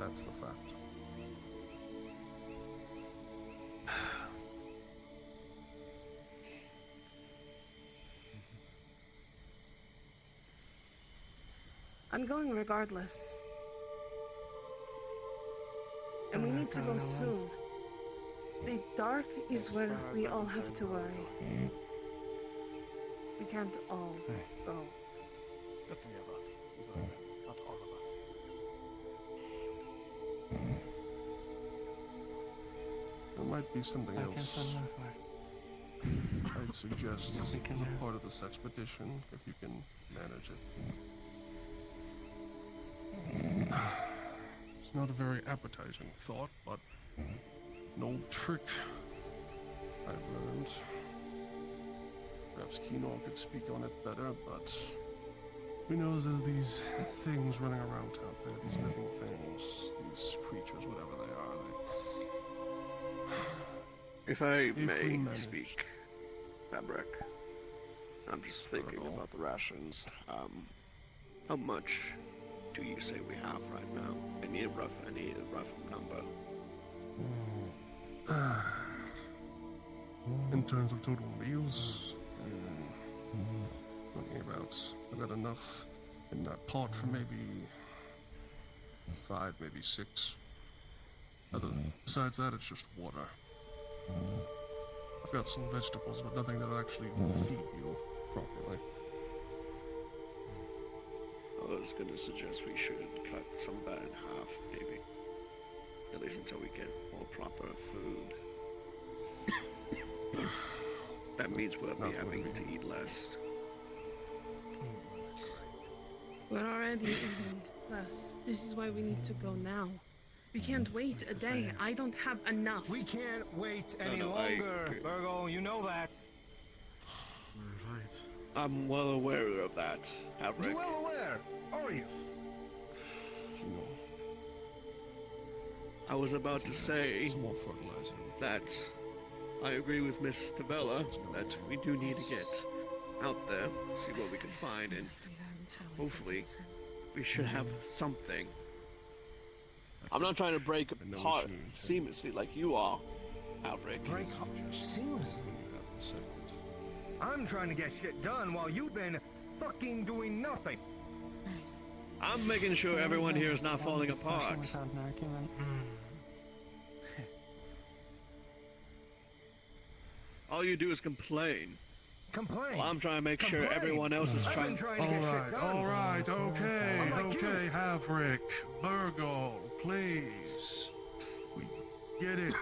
That's the fact. I'm going regardless. And we need to go soon. The dark is where we all have to worry. We can't all go. The three of us, is what I meant, not all of us. There might be something else I'd suggest as a part of this expedition, if you can manage it. It's not a very appetizing thought, but an old trick I've learned. Perhaps Keenor could speak on it better, but who knows, there's these things running around out there, these living things, these creatures, whatever they are. If I may speak, Fabric, I'm just thinking about the rations. How much do you say we have right now? Any rough number? In terms of total meals, looking about, I got enough in that pot for maybe 5, maybe 6. Besides that, it's just water. I've got some vegetables, but nothing that'll actually feed you properly. I was going to suggest we should cut some of that in half, maybe. At least until we get more proper food. That means we'll be having to eat less. We're already eating less. This is why we need to go now. We can't wait a day. I don't have enough. We can't wait any longer, Virgo. You know that. Right. I'm well aware of that, Havrick. You well aware, are you? I was about to say that I agree with Miss Tabella that we do need to get out there, see what we can find, and hopefully we should have something. I'm not trying to break apart seamlessly like you are, Havrick. Break up seamlessly? I'm trying to get shit done while you've been fucking doing nothing. I'm making sure everyone here is not falling apart. All you do is complain. Complain. Well, I'm trying to make sure Complain. everyone else is I've been trying. trying to get shit done. All right, okay, Unlike you. okay, Havrick, Virgo, please. We get it.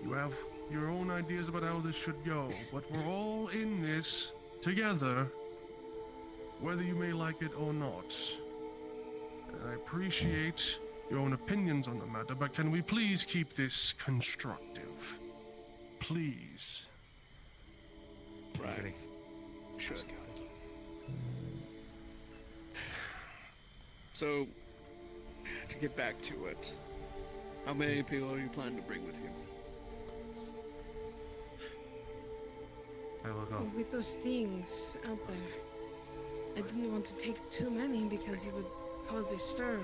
You have your own ideas about how this should go, but we're all in this together, whether you may like it or not. And I appreciate your own opinions on the matter, but can we please keep this constructive? Please. Right. Sure. So, to get back to it, how many people are you planning to bring with you? I will go. With those things out there, I didn't want to take too many because it would cause a stir.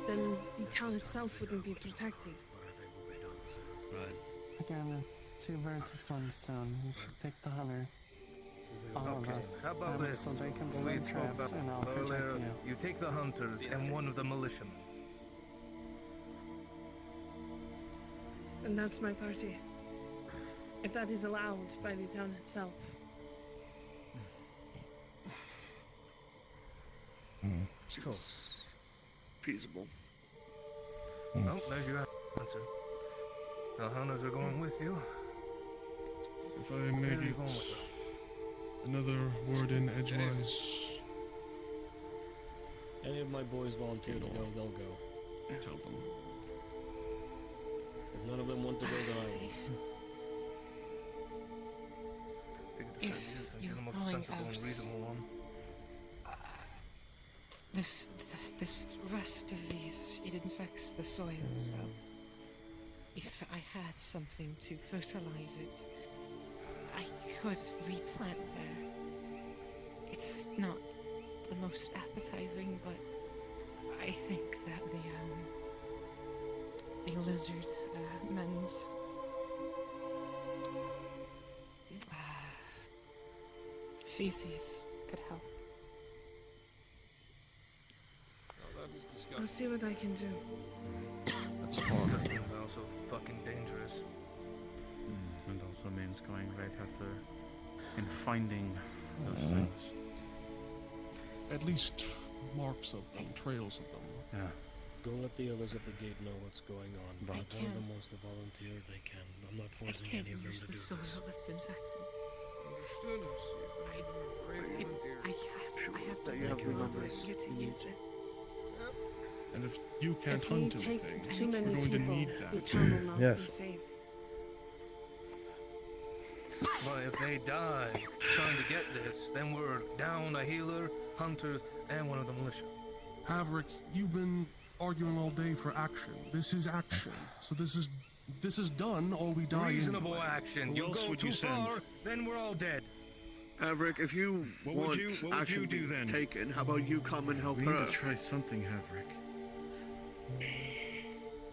Then the town itself wouldn't be protected. Right. Again, it's two birds with one stone. You should pick the hunters. All of Okay, us. how about this? So they can We set spoke traps about and I'll protect earlier. you. You take the hunters and one of the militiamen. And that's my party. If that is allowed by the town itself. Seems feasible. Well, there's your answer. The hunters are going with you. If I may Where are you get going with them? another word in edgewise, Any of my boys volunteer to go, they'll go. tell them. If none of them want to go, then I will. I think the idea is you're the most going sensible and out- reasonable one. This rust disease, it infects the soil itself. If I had something to fertilize it, I could replant there. It's not the most appetizing, but I think that the lizard men's feces could help. I'll see what I can do. That's far. That's also fucking dangerous. And also means going right after and finding those things. At least marks of them, trails of them. Yeah. Go let the others at the gate know what's going on. I But one of can't. them wants to volunteer, they can. I'm not I forcing can't any of them use to the do soil this. that's infected. Understood. I have to That you have make the a numbers here to you use it. And if you can't If we hunt take anything, too many we're going to people, need the that. town will not Yes. be safe. But if they die trying to get this, then we're down a healer, hunter, and one of the militia. Havrick, you've been arguing all day for action. This is action. So this is done or we die Reasonable anyway. action. Who You else go would too you send? far, then we're all dead. Averick, if you What would want you action do to be then? taken, how about you come and help We need her? to try something, Havrick.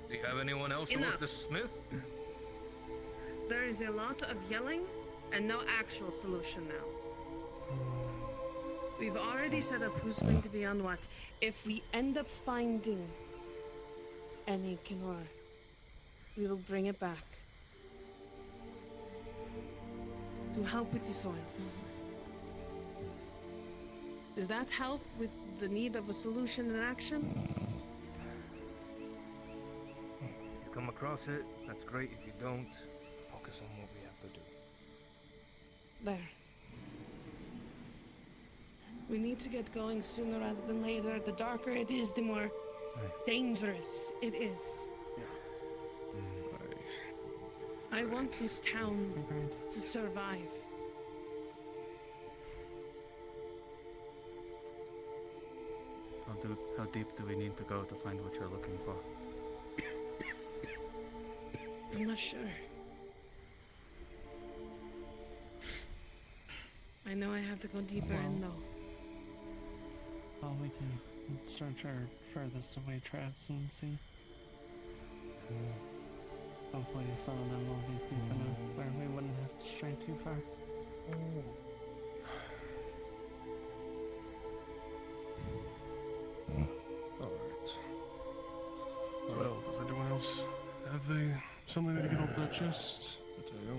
Do you have anyone else to Enough. work the smith? There is a lot of yelling and no actual solution now. We've already set up who's going to be on what. If we end up finding any Kenora, we will bring it back to help with the soils. Does that help with the need of a solution and action? If you come across it, that's great. If you don't, focus on what we have to do. There. We need to get going sooner rather than later. The darker it is, the more dangerous it is. I want this town to survive. How deep do we need to go to find what you're looking for? I'm not sure. I know I have to go deeper in though. Well, we can search our furthest away traps and see. Hopefully some of them will be deep enough where we wouldn't have to stray too far. Alright. Well, does anyone else have something they can get off their chest? Mateo?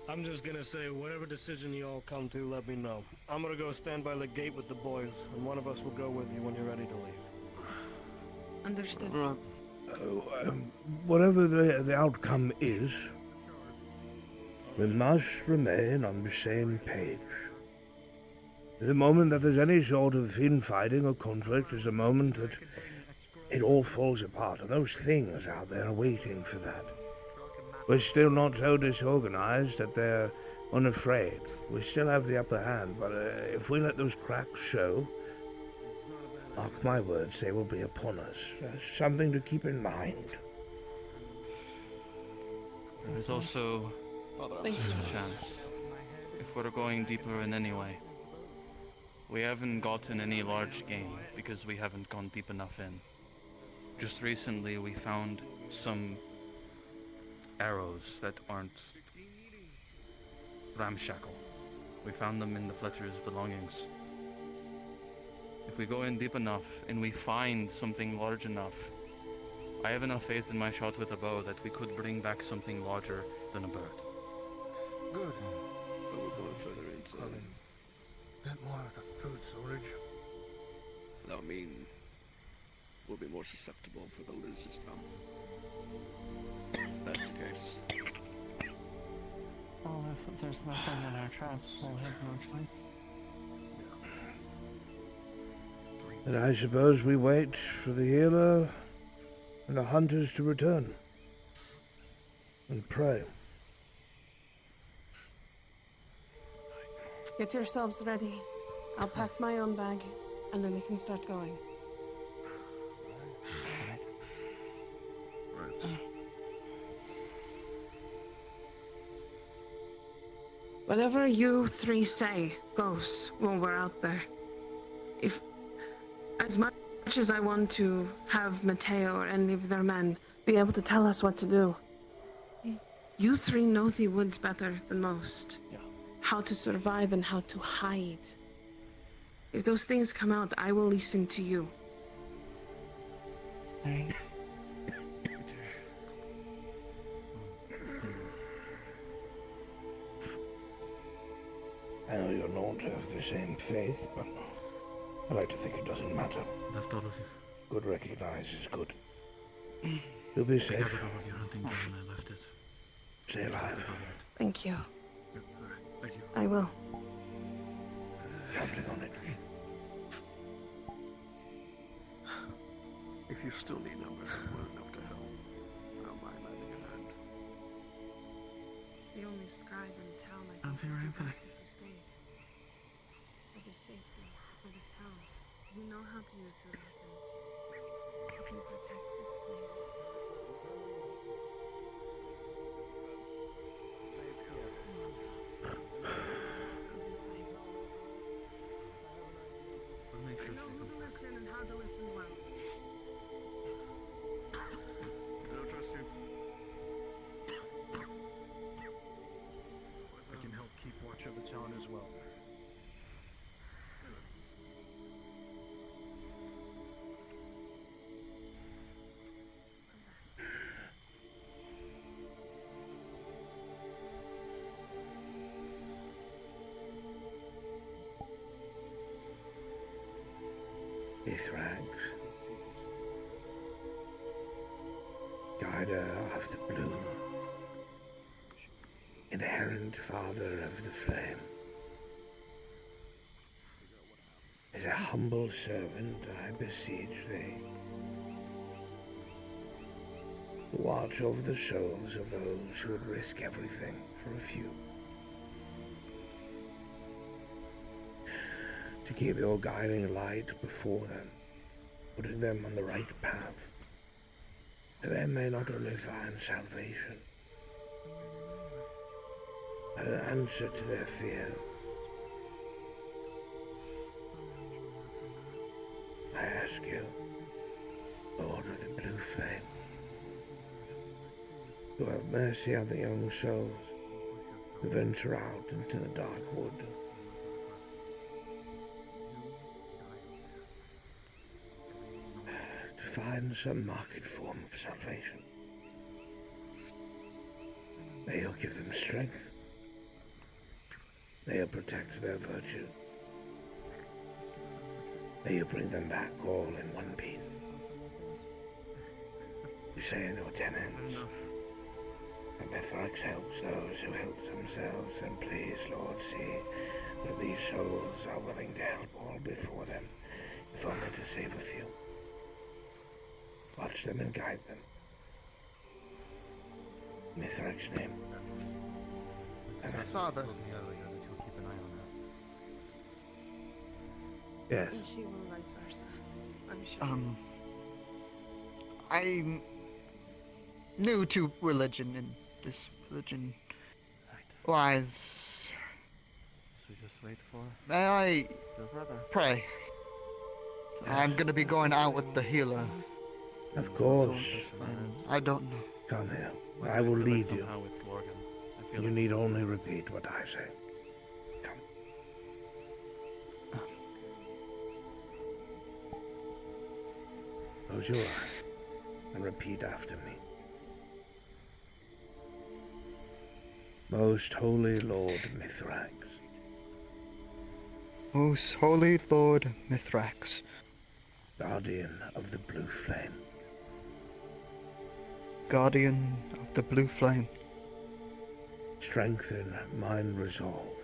I'm just gonna say, whatever decision you all come to, let me know. I'm gonna go stand by the gate with the boys, and one of us will go with you when you're ready to leave. Understood. Whatever the outcome is, we must remain on the same page. The moment that there's any sort of infighting or conflict is the moment that it all falls apart, and those things out there are waiting for that. We're still not so disorganized that they're unafraid. We still have the upper hand, but if we let those cracks show, mark my words, they will be upon us. That's something to keep in mind. There's also a chance, if we're going deeper in any way. We haven't gotten any large game because we haven't gone deep enough in. Just recently we found some arrows that aren't ramshackle. We found them in the Fletcher's belongings. If we go in deep enough and we find something large enough, I have enough faith in my shot with a bow that we could bring back something larger than a bird. Good. But we're going further into A bit more of the food storage. That'll mean we'll be more susceptible for the lizards now. That's the case. Well, if there's nothing in our traps, we'll have no choice. And I suppose we wait for the healer and the hunters to return. And pray. Get yourselves ready. I'll pack my own bag, and then we can start going. Right. Whatever you three say goes when we're out there. If, as much as I want to have Mateo or any of their men be able to tell us what to do, you three know the woods better than most. Yeah. How to survive and how to hide. If those things come out, I will listen to you. I know you're not of the same faith, but I like to think it doesn't matter. Good recognizes good. You'll be safe. Your hunting gun, I left it. Stay alive. Thank you. Thank you. I will. Counting on it. If you still need numbers, I'm willing enough to help. I don't mind lending a hand. The only scribe in town I I'll think be right would be back. best if you stayed. For their safety, for this town. You know how to use your weapons. You can protect this place. I know who to listen and how to listen well. I don't trust you. I can help keep watch of the town as well. Mithrax, guider of the blue, inherent father of the flame. As a humble servant, I beseech thee to watch over the souls of those who would risk everything for a few. To keep your guiding light before them, putting them on the right path, that they may not only find salvation, but an answer to their fears. I ask you, Lord of the Blue Flame, to have mercy on the young souls who venture out into the dark wood. To find some marked form of salvation. May you give them strength May you protect their virtue. May you bring them back all in one piece. You say in your tenets, that Mithrax helps those who help themselves, and please, Lord, see that these souls are willing to help all before them, if only to save a few. Watch them and guide them. In Mithrax's name. Amen. Father. Told me earlier that you'll keep an eye on her. Yes. And she will vice versa. I'm sure. I'm new to religion, and this religion lies. So we just wait for May I your brother. pray? I'm gonna be going out with the healer. Of course. And I don't know. Come here. I will lead you. Somehow it's Lorgan. I feel You like need only repeat what I say. Come. Close your eyes and repeat after me. Most holy Lord Mithrax, Most holy Lord Mithrax, guardian of the blue flame, guardian of the blue flame, strengthen mine resolve.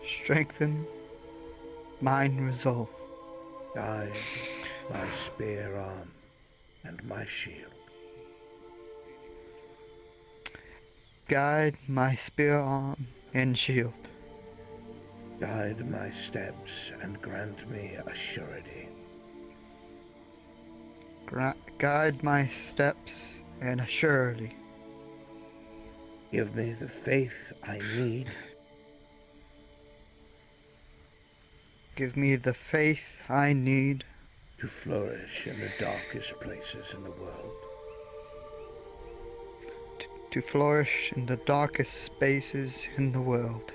strengthen mine resolve. Guide my spear arm and my shield. Guide my spear arm and shield. Guide my steps and grant me a surety. Guide my steps and a surety. Give me the faith I need. Give me the faith I need to flourish in the darkest places in the world. To flourish in the darkest spaces in the world.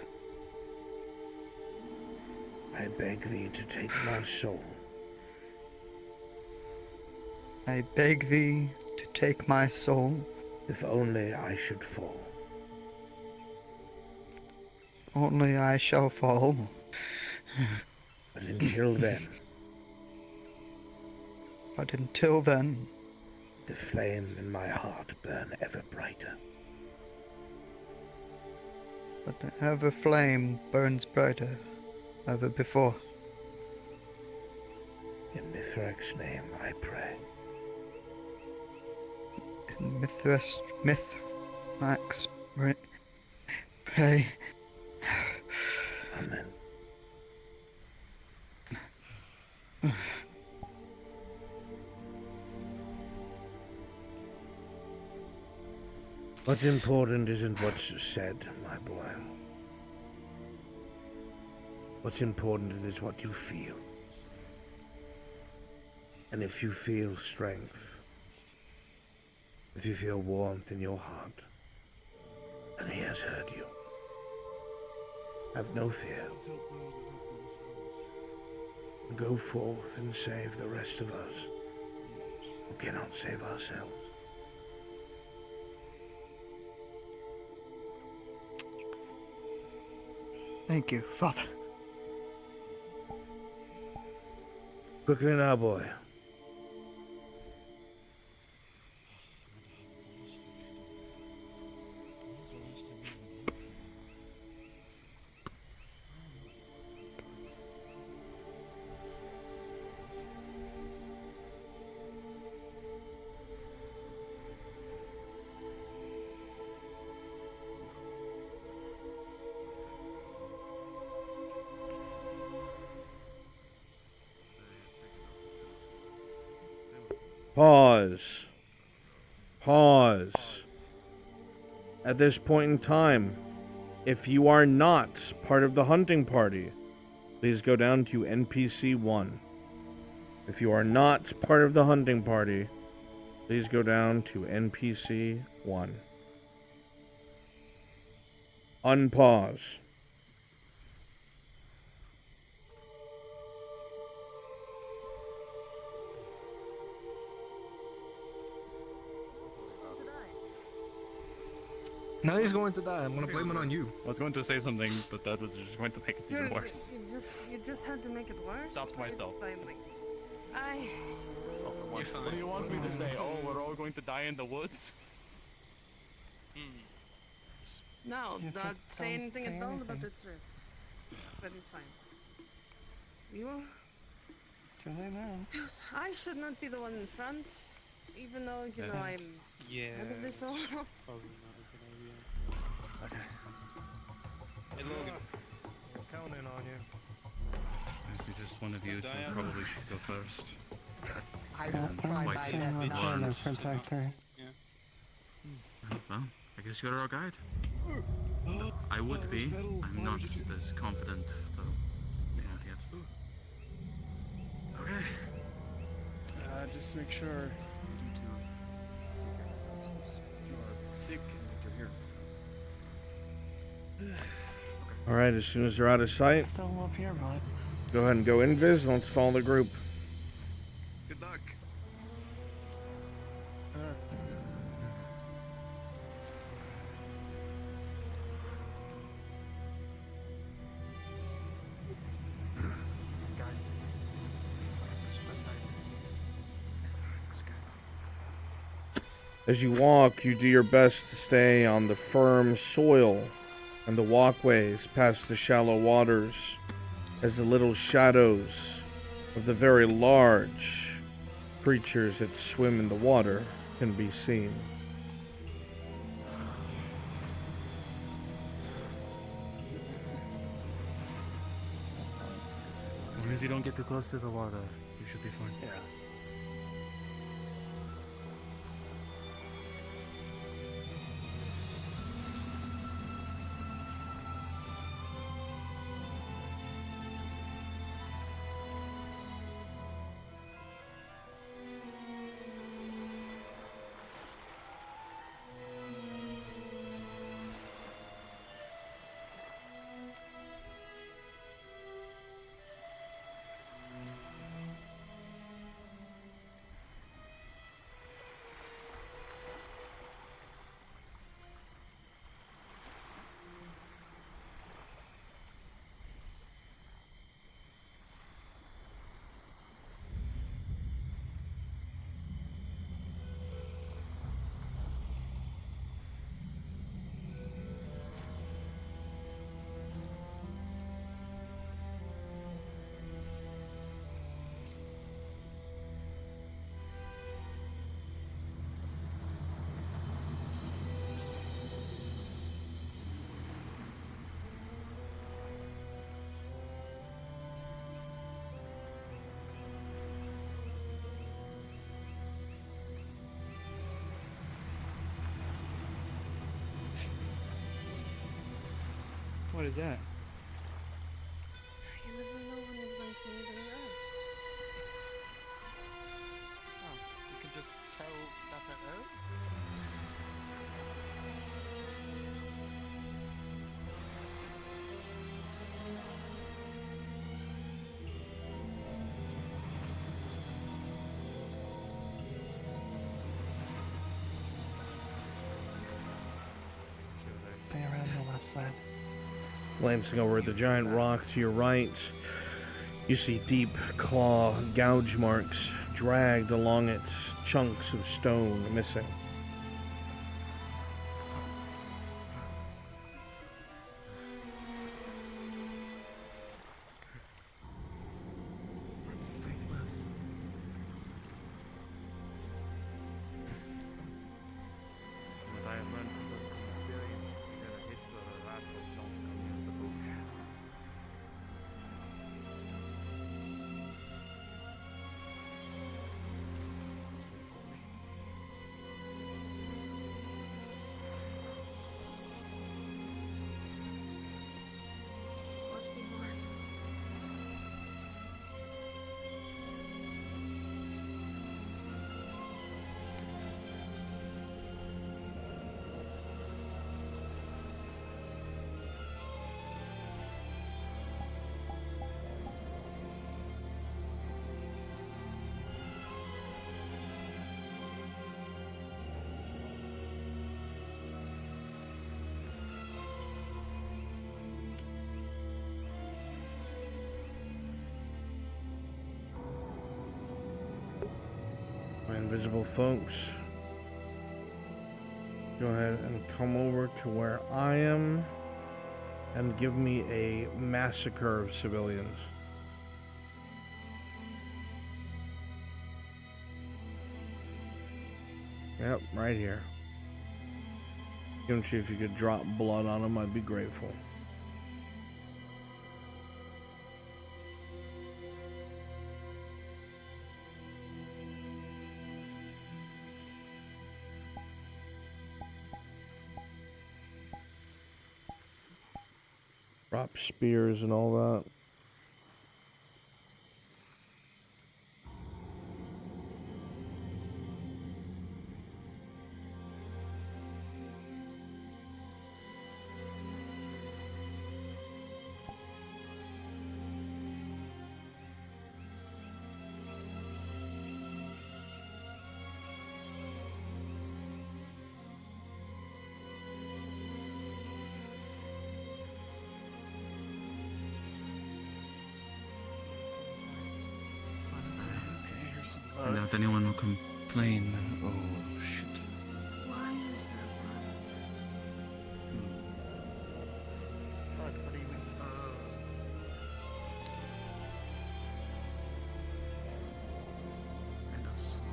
I beg thee to take my soul. I beg thee to take my soul. If only I should fall. Only I shall fall. But until then. But until then. The flame in my heart burn ever brighter. But the ever flame burns brighter ever before. In Mithrax's name I pray. In Mithrax pray. Amen. What's important isn't what's said, my boy. What's important is what you feel. And if you feel strength, if you feel warmth in your heart, and he has heard you, have no fear. Go forth and save the rest of us who cannot save ourselves. Thank you, Father. Quickly now, boy. Pause. Pause. At this point in time, if you are not part of the hunting party, please go down to NPC 1. If you are not part of the hunting party, please go down to NPC 1. Unpause. Now he's going to die. I'm gonna blame it on you. I was going to say something, but that was just going to make it even worse. You just had to make it worse. Stopped myself. Finally. What do you want me to say? Oh, we're all going to die in the woods? No, You not just say don't anything say at all anything. about it, sir. But it's fine. You? It's too late now. Yes, I should not be the one in front, even though you know I'm head of this all. Probably not a good idea. Okay. Hey Logan. We're counting on you. I suggest one of you two probably should go first. I will try my best not blood. to protect her. Well, I guess you're our guide. I would be. I'm not as confident, though. Not yet. Okay. Just make sure you two take care of yourselves since you are sick and that you're here. All right, as soon as they're out of sight, Still up here, bud. go ahead and go invis and let's follow the group. Good luck. As you walk, you do your best to stay on the firm soil and the walkways past the shallow waters, as the little shadows of the very large creatures that swim in the water can be seen. As long as you don't get too close to the water, you should be fine. Yeah. What is that? You never know when you're going to need any herbs. Oh, you can just tell that's an herb? Stay around the left side. Glancing over at the giant rock to your right, you see deep claw gouge marks dragged along it, chunks of stone missing. Stateless. What I have learned from the experience, you gotta hit the rat or don't come near the bush. invisible folks, go ahead and come over to where I am and give me a massacre of civilians. Yep, right here. Kimchi, if you could drop blood on them, I'd be grateful. Drop spears and all that. And if anyone will complain, then oh shit. Why is there blood? What do you mean? And a sword.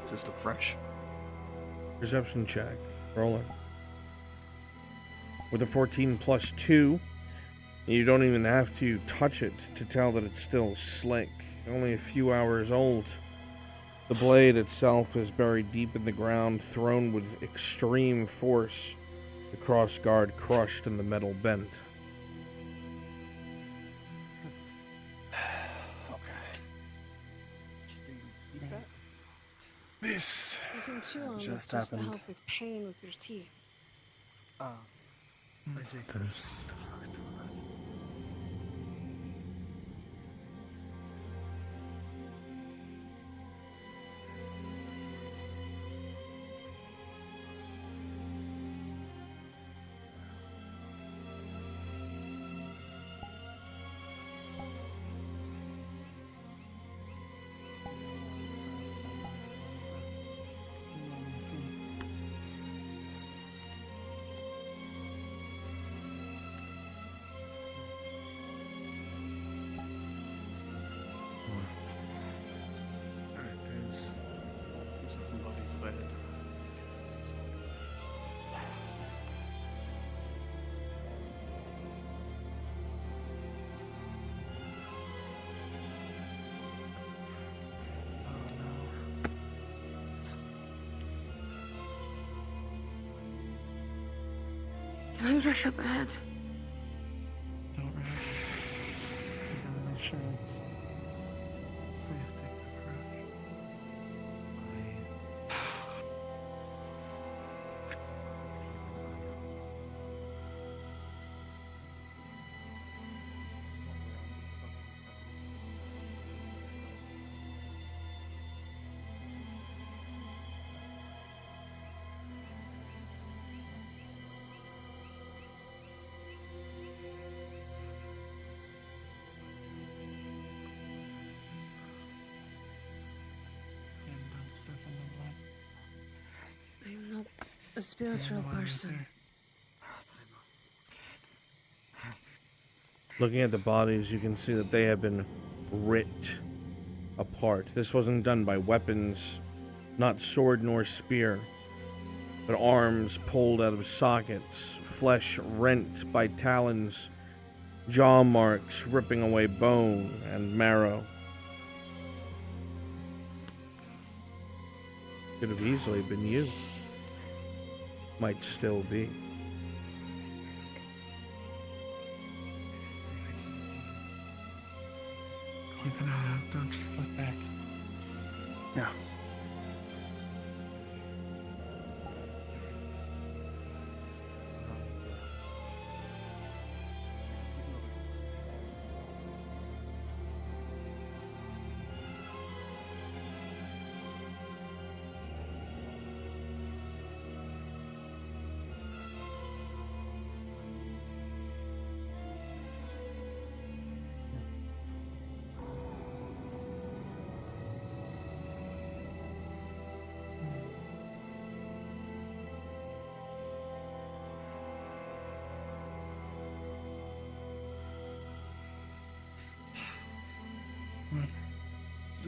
Does this look fresh? Perception check. Rolling. With a 14 plus 2, you don't even have to touch it to tell that it's still slick. Only a few hours old. The blade itself is buried deep in the ground, thrown with extreme force. The crossguard crushed and the metal bent. This You can chew on just this just to happened. help with pain with your teeth. I see. This There's some bodies of it. Can I rush up ahead? Don't rush. You gotta make sure it's safe to take the crash. And don't step in the blood. I'm not a spiritual While you're person. there. Looking at the bodies, you can see that they have been ripped apart. This wasn't done by weapons, not sword nor spear, but arms pulled out of sockets, flesh rent by talons, jaw marks ripping away bone and marrow. Could have easily been you. Might still be. Ethan, don't just look back. No.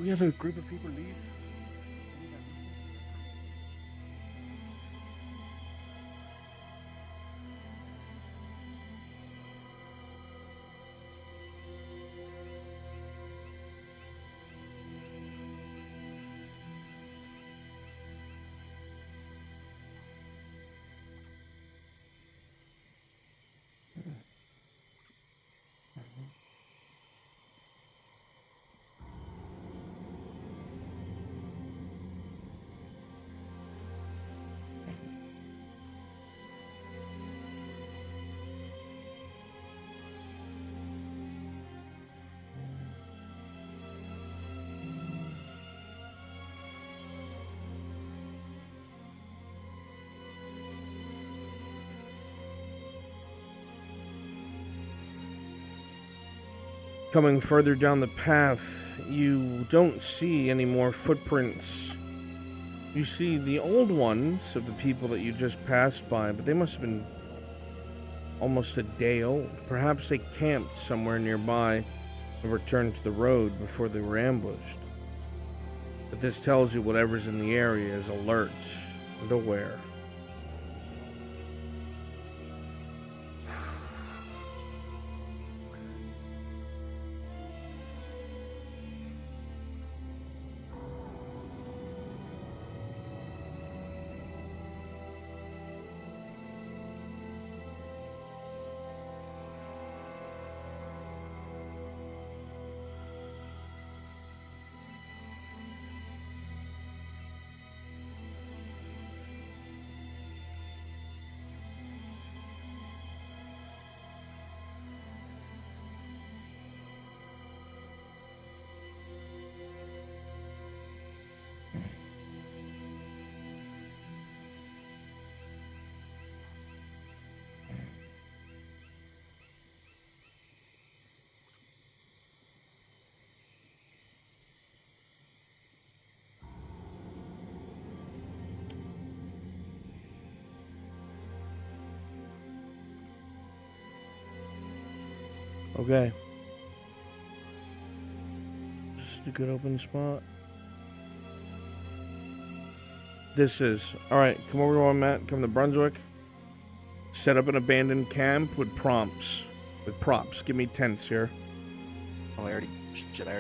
we have a group of people leave? Coming further down the path, you don't see any more footprints. You see the old ones of the people that you just passed by, but they must have been almost a day old. Perhaps they camped somewhere nearby and returned to the road before they were ambushed. But this tells you whatever's in the area is alert and aware. Okay. Just a good open spot. This is... Alright, come over to where I'm at. Come to Brunswick. Set up an abandoned camp with props. Give me tents here. Oh, I already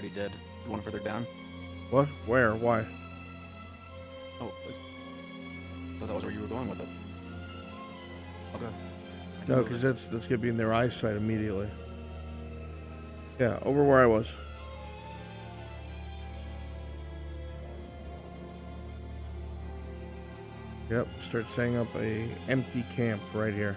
did. You want further down? What? Where? Why? Oh, I thought that was where you were going with it. Okay. No, because that's gonna be in their eyesight immediately. Yeah, over where I was. Yep, start setting up a empty camp right here.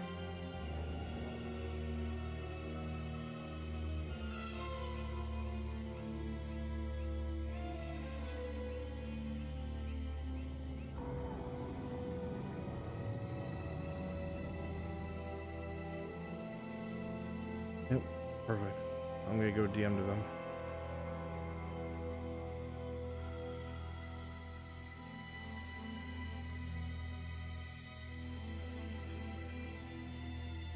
Yep, perfect. I'm gonna go DM to them.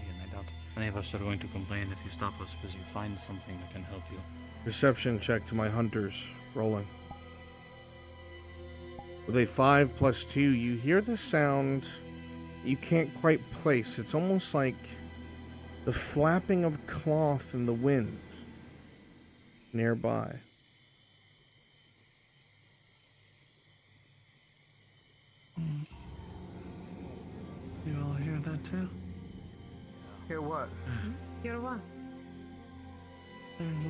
Again, I doubt any of us are going to complain if you stop us because you find something that can help you. Perception check to my hunters. Rolling. With a 5 plus 2, you hear the sound you can't quite place. It's almost like the flapping of cloth in the wind nearby. You all hear that too? Hear what? Hear what? There's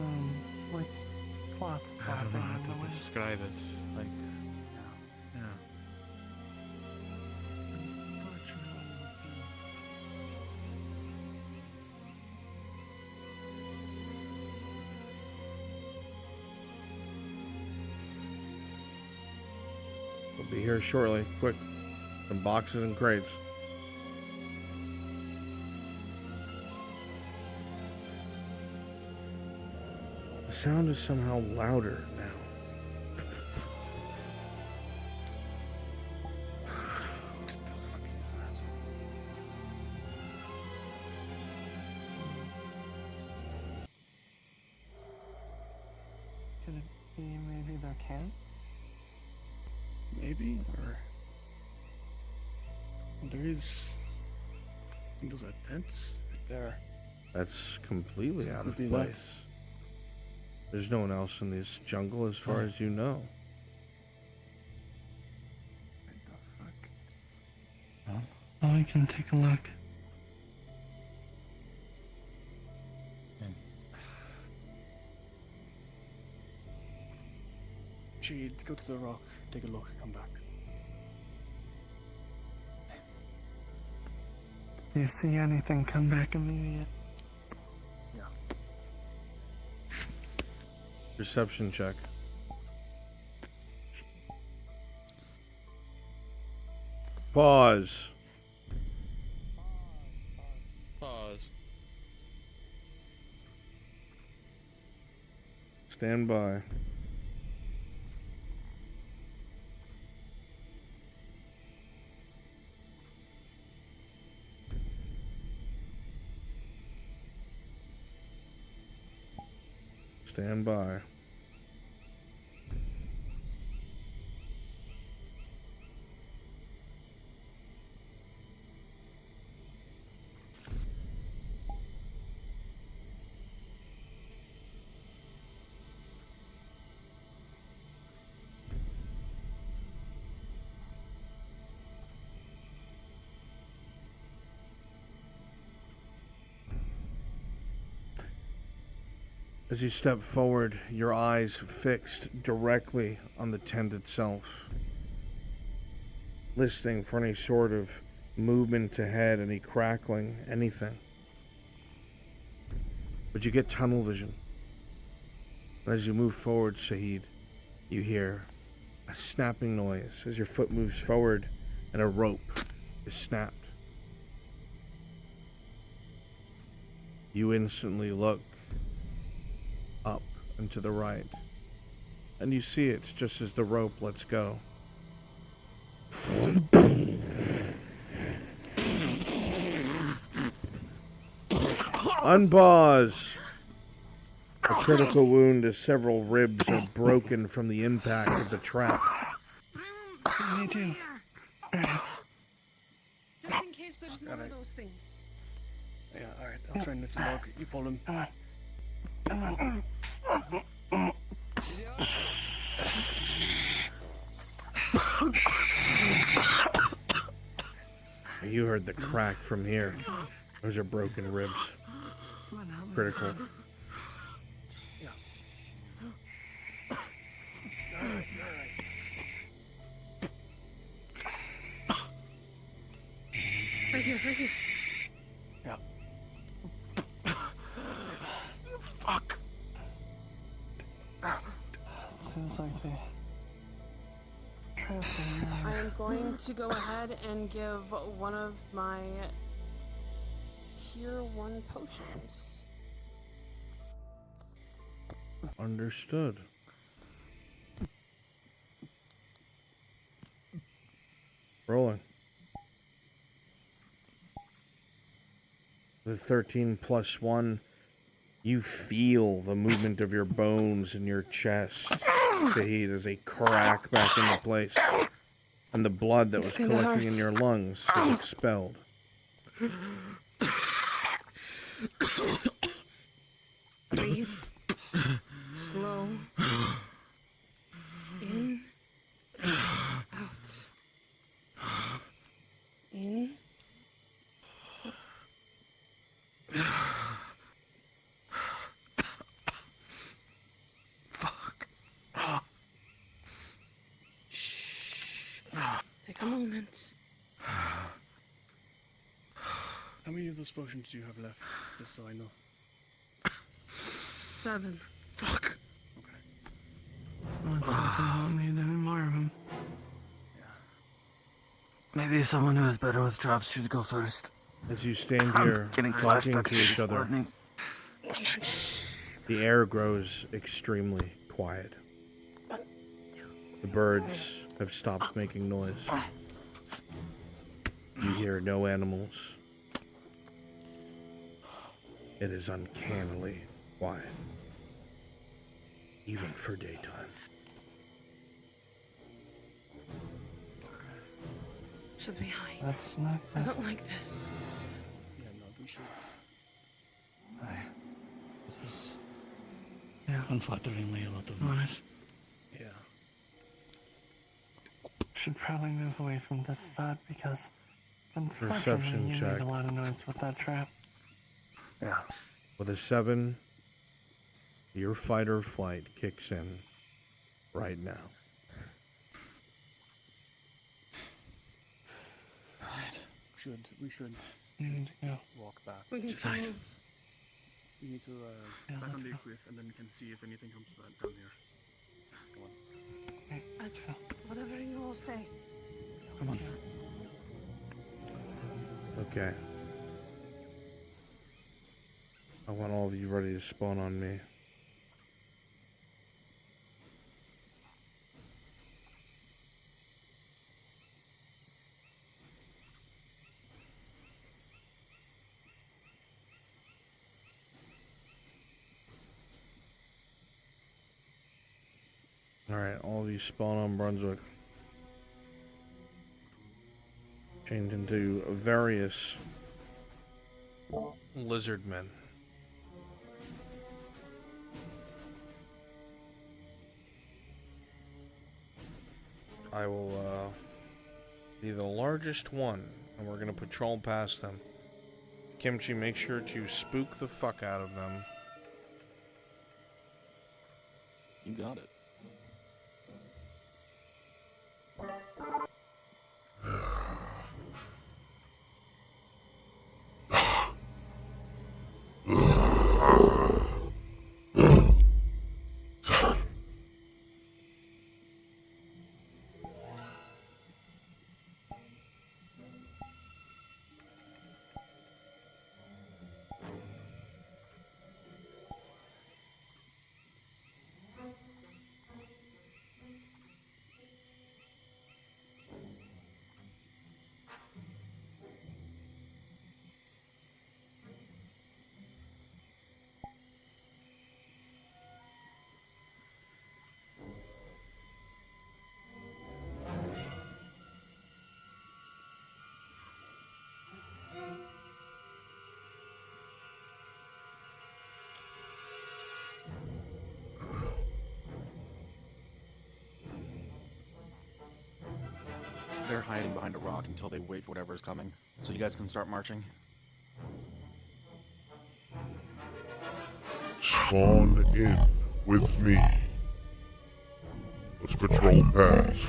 like cloth I don't know flapping how in the to wind. describe it. Like, yeah. We'll be here shortly. Quick. Some boxes and crates. The sound is somehow louder now. What the fuck is that? Can Maybe there can? Maybe, or... There is... I think there's a tents right there. That's completely So it out could of be that. place. There's no one else in this jungle as far as you know. Oh, I can take a look. She'd go to the rock, take a look, come back. Do you see anything come back immediate? Perception check. Pause. Pause. Stand by. Stand by. As you step forward, your eyes fixed directly on the tent itself, listening for any sort of movement ahead, any crackling, anything. But you get tunnel vision. And as you move forward, Shahid, you hear a snapping noise as your foot moves forward and a rope is snapped. You instantly look up and to the right, and you see it just as the rope lets go. Unpause! A critical wound as several ribs are broken from the impact of the trap. Me too. Just in case there's one of those things. Yeah, alright, I'll try and lift the dog. You pull him. You heard the crack from here. Those are broken ribs. Critical. Right here, right here. Yeah. Fuck. Seems like they trapped him there. I am going to go ahead and give one of my tier 1 potions. Understood. Rolling. The 13 plus 1, you feel the movement of your bones in your chest, Shahid, as they crack back into place, and the blood that was collecting in your lungs is expelled. Breathe. Slow. In. Out. In. Fuck. Shh. Take a moment. How many of those potions do you have left? Just so I know. 7. Fuck. Looks like I won't need any more of them. Maybe someone who is better with traps should go first. As you stand here, talking to each other, the air grows extremely quiet. The birds have stopped making noise. You hear no animals. It is uncannily quiet, even for daytime. Should we hide? That's not. I don't like this. Yeah, no, we should. It is Yeah. unflatteringly a lot of Nice. noise. Yeah. Should probably move away from this spot because unfortunately Perception you check. made a lot of noise with that trap. Yeah. With a 7, your fight or flight kicks in right now. Right. We should Yeah. walk back. We need to move. We need to Yeah, back on let's the go. cliff, and then we can see if anything comes down here. Come on. Whatever you all say. Come on. Okay. I want all of you ready to spawn on me. Alright, all of you spawn on Brunswick. Change into various lizard men. I will be the largest one, and we're gonna patrol past them. Kimchi, make sure to spook the fuck out of them. You got it. They're hiding behind a rock until they wait for whatever's coming. So you guys can start marching. Spawn in with me. Let's patrol past.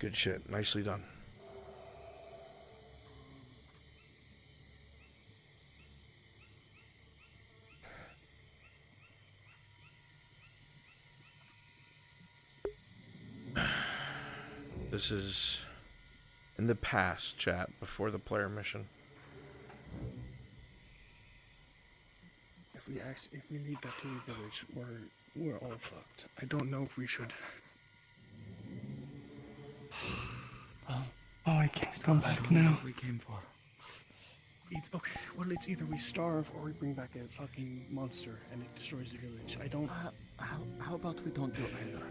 Good shit. Nicely done. This is in the past, chat, before the player mission. If we lead that to the village, we're all fucked. I don't know if we should. Oh, I can't come back now. What we came for. Okay, well, it's either we starve or we bring back a fucking monster and it destroys the village. I don't. How about we don't do either?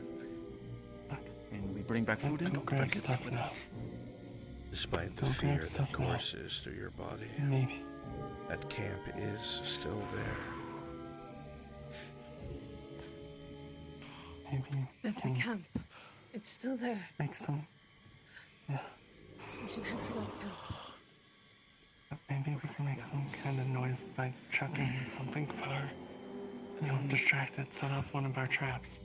And we bring back food and Go grab stuff now. Despite the Go fear grab stuff that now. courses through your body, Maybe. that camp is still there. Maybe At the camp. It's still there. make some. Yeah. We should head to that camp. Maybe we can make some kind of noise by chucking something far. You know, distract it, set off one of our traps.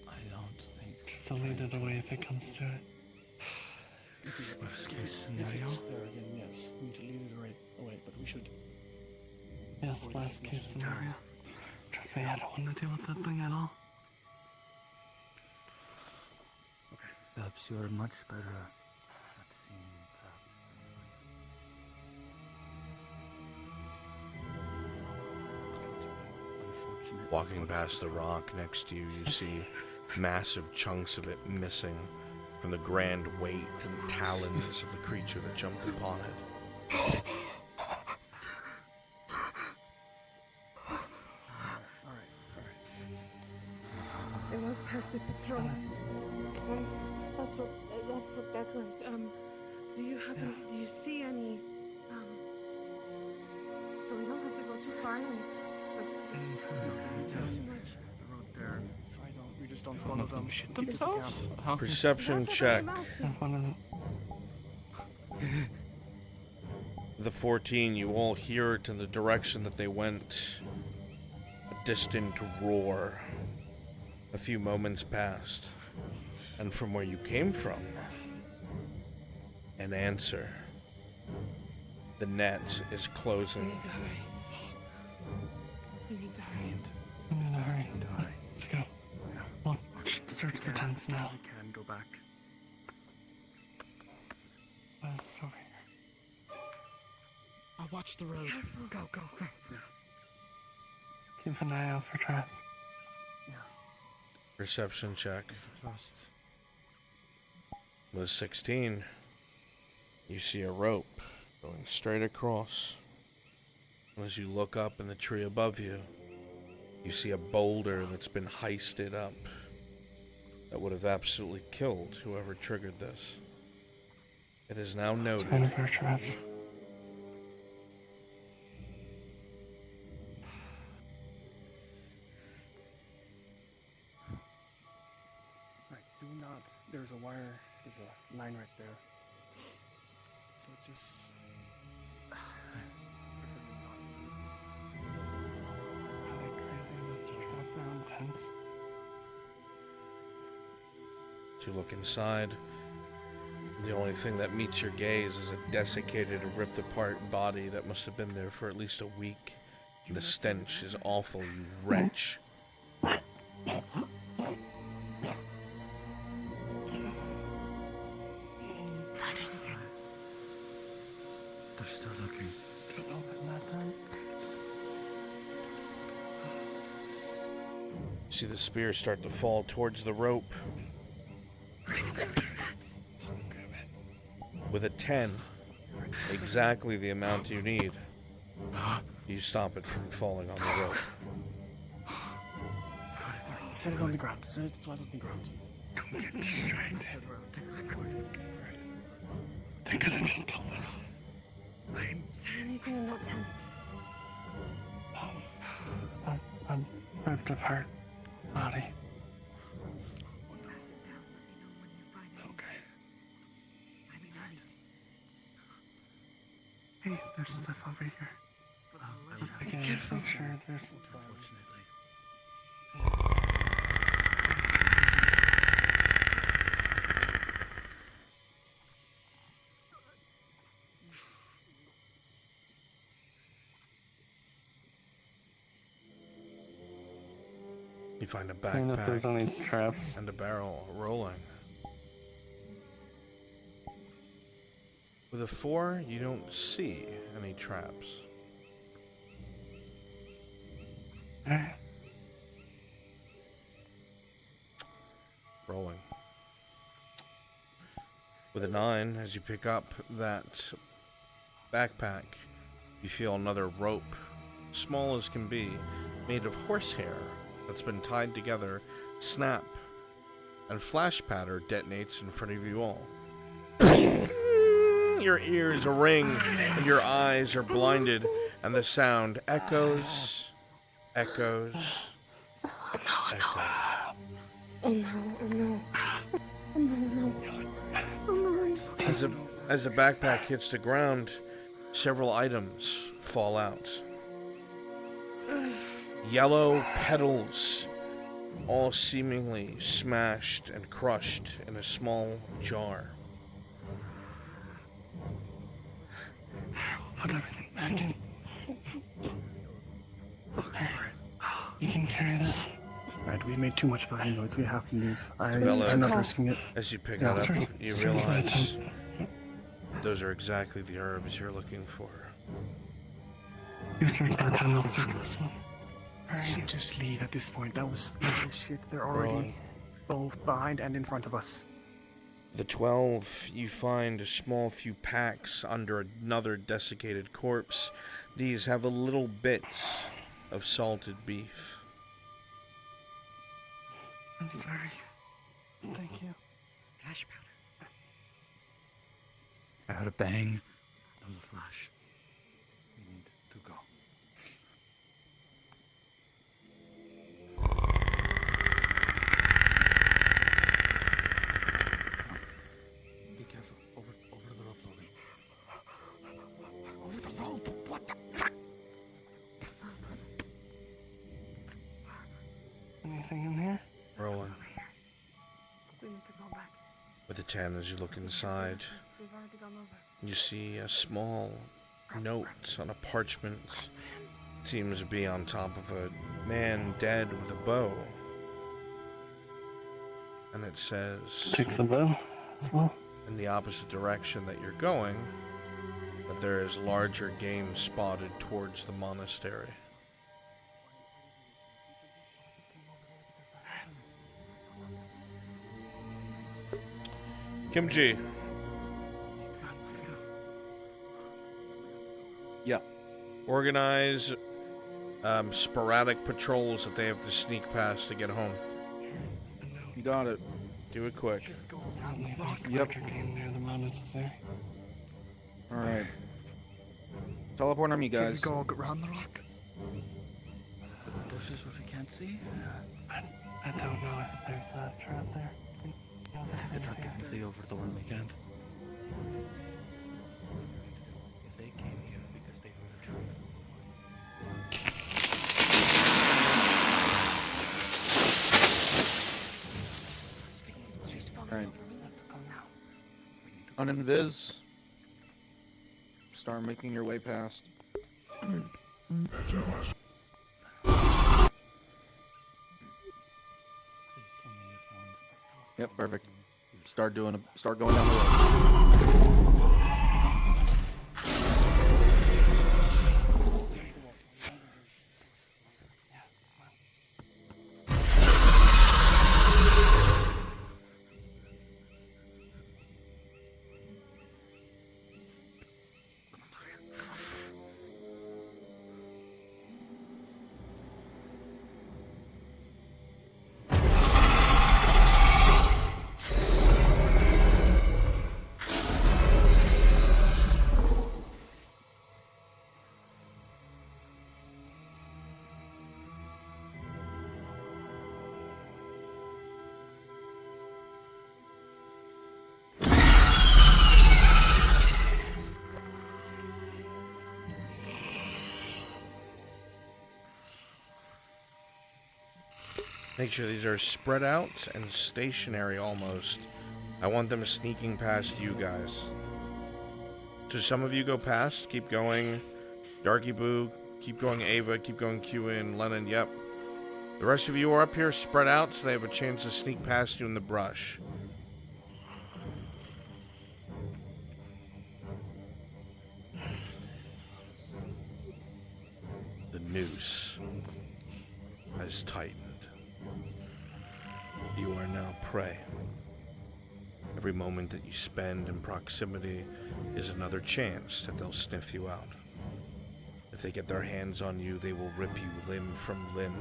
I don't think. Just to lead it away if it comes to it. Worst case scenario. If it's there again, yes. We need to lead it right away, but we should. Yes, last case scenario. Trust me, I don't want to deal with that thing at all. Perhaps you're much better at seeing Walking past the rock next to you, you see massive chunks of it missing from the grand weight and talons of the creature that jumped upon it. They went past the patrol. And that's what that was. Do you see any, so we don't have to go too far in. We just don't follow them. Shit themselves? Perception check. The 14, you all hear it in the direction that they went. A distant roar. A few moments passed. And from where you came from, an answer. The net is closing. We need to hurry. I'm in a hurry. Let's go. Well, search the tents now. We can go back. What's over here? I'll watch the road. Go. Keep an eye out for traps. Perception check. Trust. With a 16, you see a rope going straight across. And as you look up in the tree above you, you see a boulder that's been heisted up that would have absolutely killed whoever triggered this. It is now noted. It's one of our traps. Right, do not. There's a wire. There's a line right there. So just. Are they crazy enough to trap their own tents? As you look inside, the only thing that meets your gaze is a desiccated, ripped apart body that must have been there for at least a week. And the stench is awful, you wretch. They're still looking. Don't open that tent. You see the spear start to fall towards the rope. With a 10, exactly the amount you need, you stop it from falling on the rope. Set it on the ground. Set it flat on the ground. Don't get distracted. They could have just killed us all. Is there anything in that tent? A ripped apart body. Hey, there's stuff over here. Okay, make sure there's. find a Seeing if there's any backpack traps. and a barrel rolling. With a 4, you don't see any traps. Alright. Rolling. With a 9, as you pick up that backpack, you feel another rope, small as can be, made of horsehair that's been tied together, snap, and flash patter detonates in front of you all. Your ears ring and your eyes are blinded, and the sound echoes, echoes, echoes. Oh no, oh no. Oh no, oh no. As the backpack hits the ground, several items fall out. Yellow petals, all seemingly smashed and crushed in a small jar. Put everything back in. Okay. You can carry this. Alright, we made too much fucking noise. We have to leave. I'm not risking it. As you pick Yeah, that up, sorry. you Sorry, realize those are exactly the herbs you're looking for. You search by the time I'll search this one. We should just leave at this point. That was shit. They're already both behind and in front of us. The 12, you find a small few packs under another desiccated corpse. These have a little bit of salted beef. I'm sorry. Thank you. Flash powder. I heard a bang. That was a flash. We need to go. Be careful. Over the rope, Logan. Over the rope? What the? Anything in here? Rolling. We need to go back. With a 10, as you look inside, We've already gone over. you see a small note on a parchment. Seems to be on top of a man dead with a bow. And it says, Take the bow as well. in the opposite direction that you're going, that there is larger game spotted towards the monastery. Kimchi. Let's go. Yeah. Organize sporadic patrols that they have to sneak past to get home. You got it. Do it quick. Yep. Game near the monastery. Alright. Teleport on me, Can we guys. go around the rock? The bushes where we can't see? I don't know if there's a trap there. No, this If one's I here. can see over the one we can't. If they came here because they heard the truth. Alright. Uninvis. Start making your way past. Yep, perfect. Start going down the road. Make sure these are spread out and stationary almost. I want them sneaking past you guys. So some of you go past, keep going. Darky Boo, keep going Ava, keep going Q-In, Lennon, yep. The rest of you are up here spread out so they have a chance to sneak past you in the brush. The noose has tightened. You are now prey. Every moment that you spend in proximity is another chance that they'll sniff you out. If they get their hands on you, they will rip you limb from limb,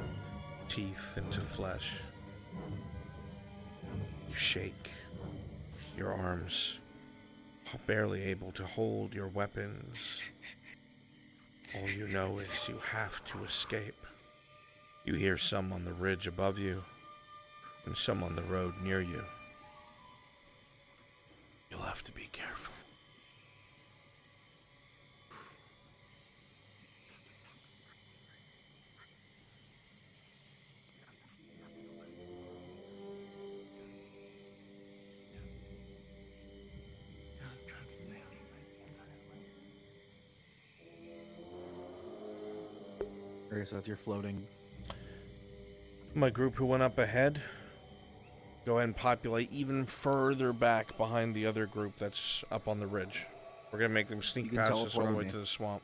teeth into flesh. You shake, your arms barely able to hold your weapons. All you know is you have to escape. You hear some on the ridge above you, and some on the road near you. You'll have to be careful. Okay, so as you're floating. My group who went up ahead, go ahead and populate even further back behind the other group that's up on the ridge. We're going to make them sneak past us all the way to the swamp.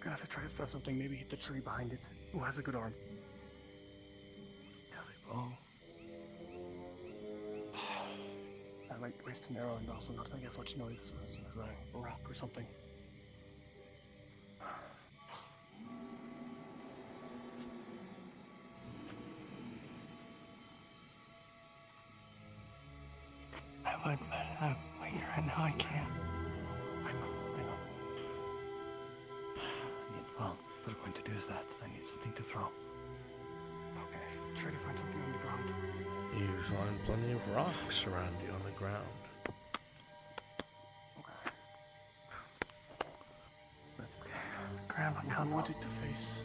Gonna have to try to throw something, maybe hit the tree behind it. Who has a good arm? Oh. That might waste an arrow and also not, I guess, much noise as a rock or something. I'm waiting right now, I can't. I know. Well, what I'm going to do is that I need something to throw. Okay, try to find something on the ground. You find plenty of rocks around you on the ground. Grab a gun, want it to face.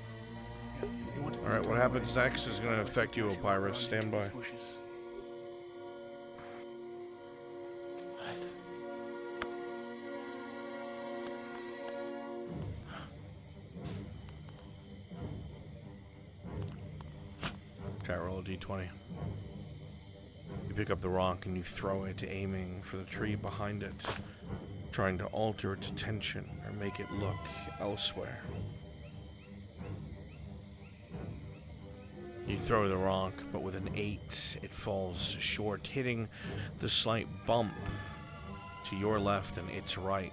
Alright, what happens next is going to affect you, Opyrus. Stand by. Okay, roll a d20. You pick up the rock and you throw it, aiming for the tree behind it, trying to alter its attention or make it look elsewhere. You throw the rock, but with an 8, it falls short, hitting the slight bump to your left and its right.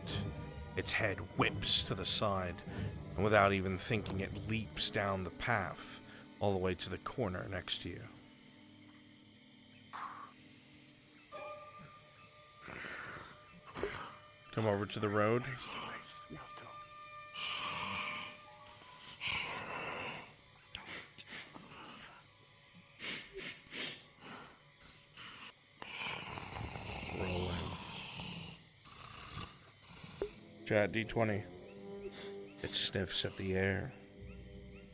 Its head whips to the side, and without even thinking, it leaps down the path all the way to the corner next to you. Come over to the road. Rolling. Chat D20. It sniffs at the air.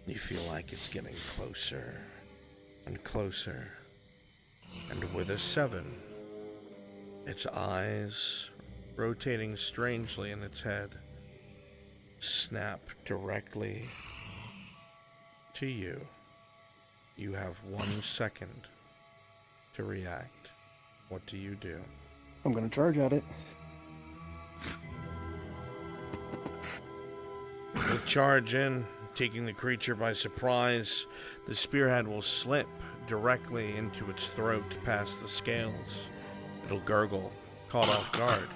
You feel like it's getting closer and closer. And with a 7, its eyes, rotating strangely in its head, snap directly to you. You have 1 second to react. What do you do? I'm gonna charge at it. You charge in, taking the creature by surprise. The spearhead will slip directly into its throat past the scales. It'll gurgle, caught off guard,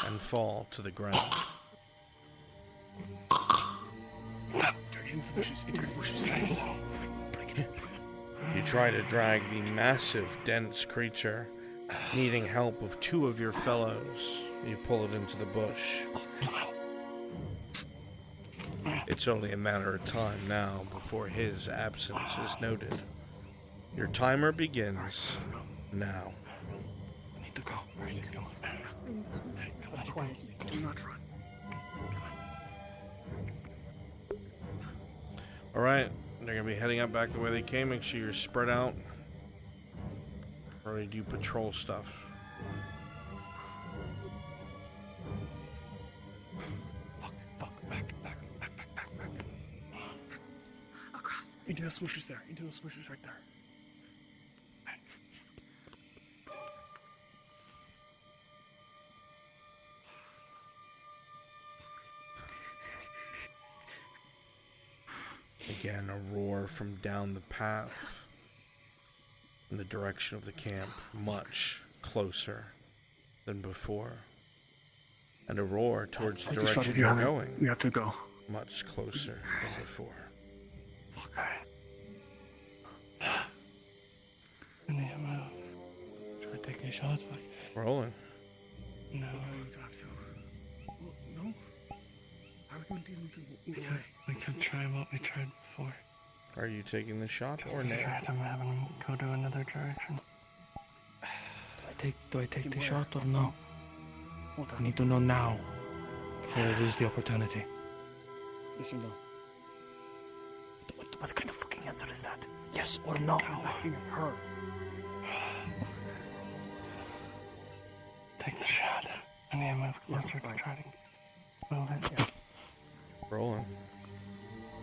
and fall to the ground. Stop. Into the bushes. Into the bushes. You try to drag the massive, dense creature, needing help of 2 of your fellows. You pull it into the bush. It's only a matter of time now before his absence is noted. Your timer begins now. I need to go. I need to go. Quietly. Do not run. Alright, they're going to be heading up back the way they came. Make sure you're spread out. Or you do patrol stuff. Across. Into those bushes there. Into those bushes right there. Again, a roar from down the path in the direction of the camp, much closer than before. And a roar towards the direction you're going. We have to go. Much closer than before. Should I take a shot? Rolling. No, I don't have to. Well, no. How are we going to deal with We can try what we tried before. Are you taking the shot or no? no? I'm having him go to another direction. Do I take the shot or no? I need to know now, before I lose the opportunity. Yes or no? What kind of fucking answer is that? Yes or no? I'm asking her. Take the shot. I need to move closer to try to move it. Yeah. Rolling.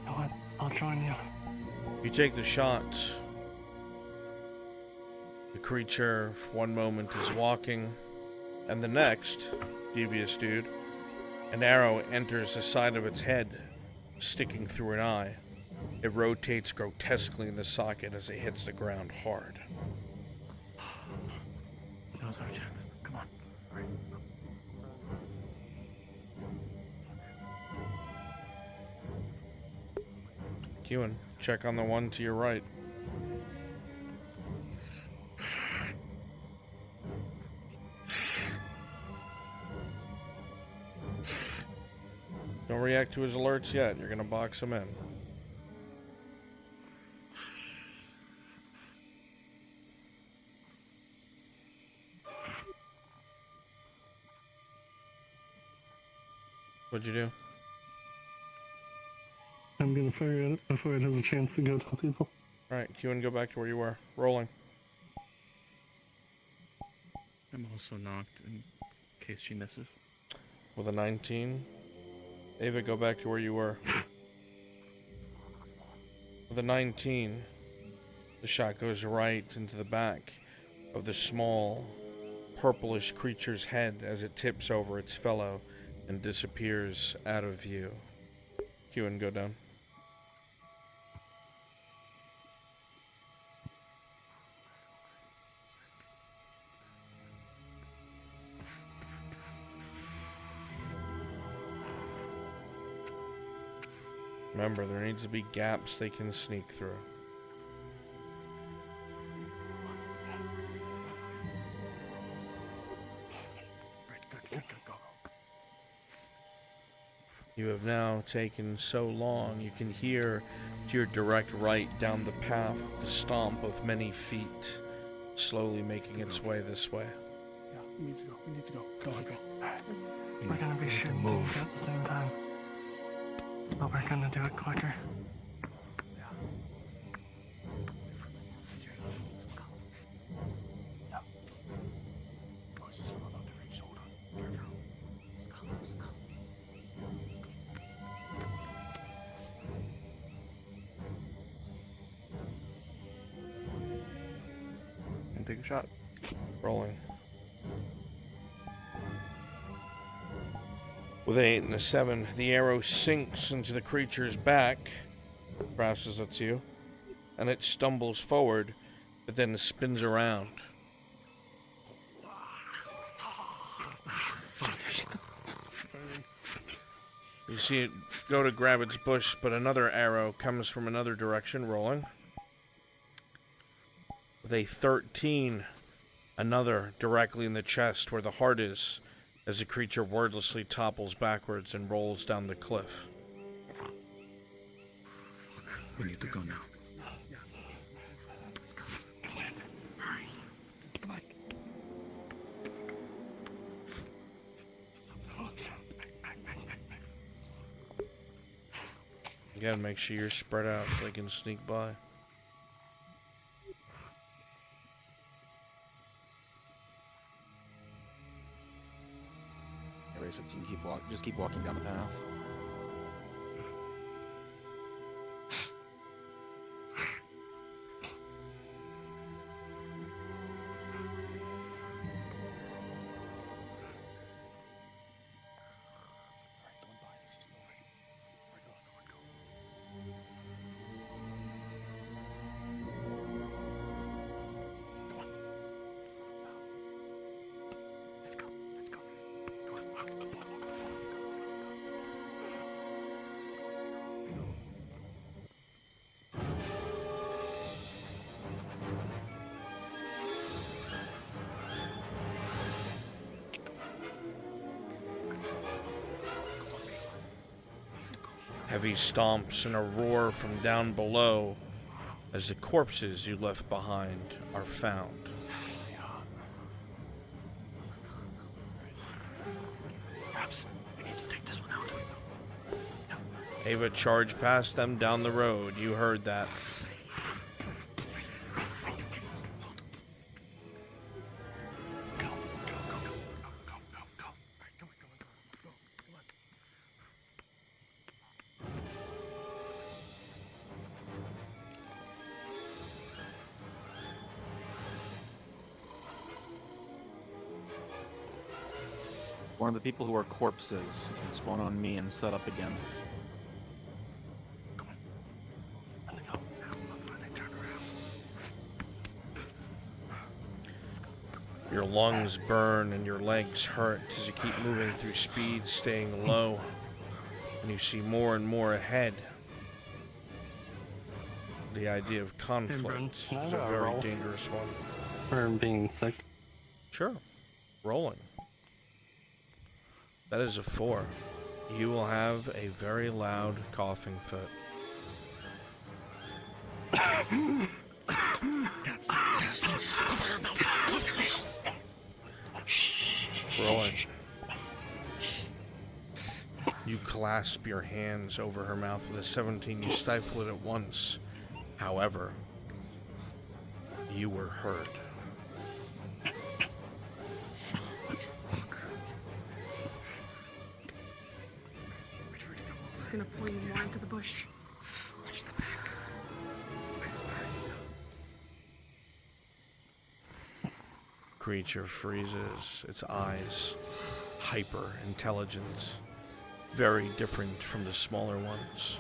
You know what? I'll join you. You take the shot. The creature, for one moment, is walking, and the next, devious dude, an arrow enters the side of its head, sticking through an eye. It rotates grotesquely in the socket as it hits the ground hard. Now's our chance. Come on. Kewen, check on the one to your right. Don't react to his alerts yet. You're gonna box him in. What'd you do? I'm gonna fire at it before it has a chance to go to people. Alright, Kewen, go back to where you were. Rolling. I'm also knocked in case she misses. With a 19. Ava, go back to where you were. With a 19, the shot goes right into the back of the small, purplish creature's head as it tips over its fellow and disappears out of view. Kewen, go down. Remember, there needs to be gaps they can sneak through. You have now taken so long, you can hear to your direct right down the path the stomp of many feet, slowly making its way this way. We need to go. We need to go. Go. We're gonna be shooting things at the same time. But we're gonna do it quicker. And take a shot. Rolling. With an 8 and a 7, the arrow sinks into the creature's back. Crassus, that's you. And it stumbles forward, but then spins around. You see it go to grab its bush, but another arrow comes from another direction, rolling. With a 13, another directly in the chest where the heart is, as the creature wordlessly topples backwards and rolls down the cliff. We need to go now. You gotta make sure you're spread out so they can sneak by. Erase it, so you can just keep walking down the path. Heavy stomps and a roar from down below as the corpses you left behind are found. Perhaps we need to take this one out. Ava charged past them down the road. You heard that. One of the people who are corpses can spawn on me and set up again. Your lungs burn and your legs hurt as you keep moving through speed, staying low. And you see more and more ahead. The idea of conflict is a very dangerous one. For being sick? Sure. Rolling. That is a 4. You will have a very loud coughing fit. Rolling. You clasp your hands over her mouth. With a 17, you stifle it at once. However, you were heard. He's gonna pull you more into the bush. Watch the back. Creature freezes, its eyes hyper intelligence, very different from the smaller ones.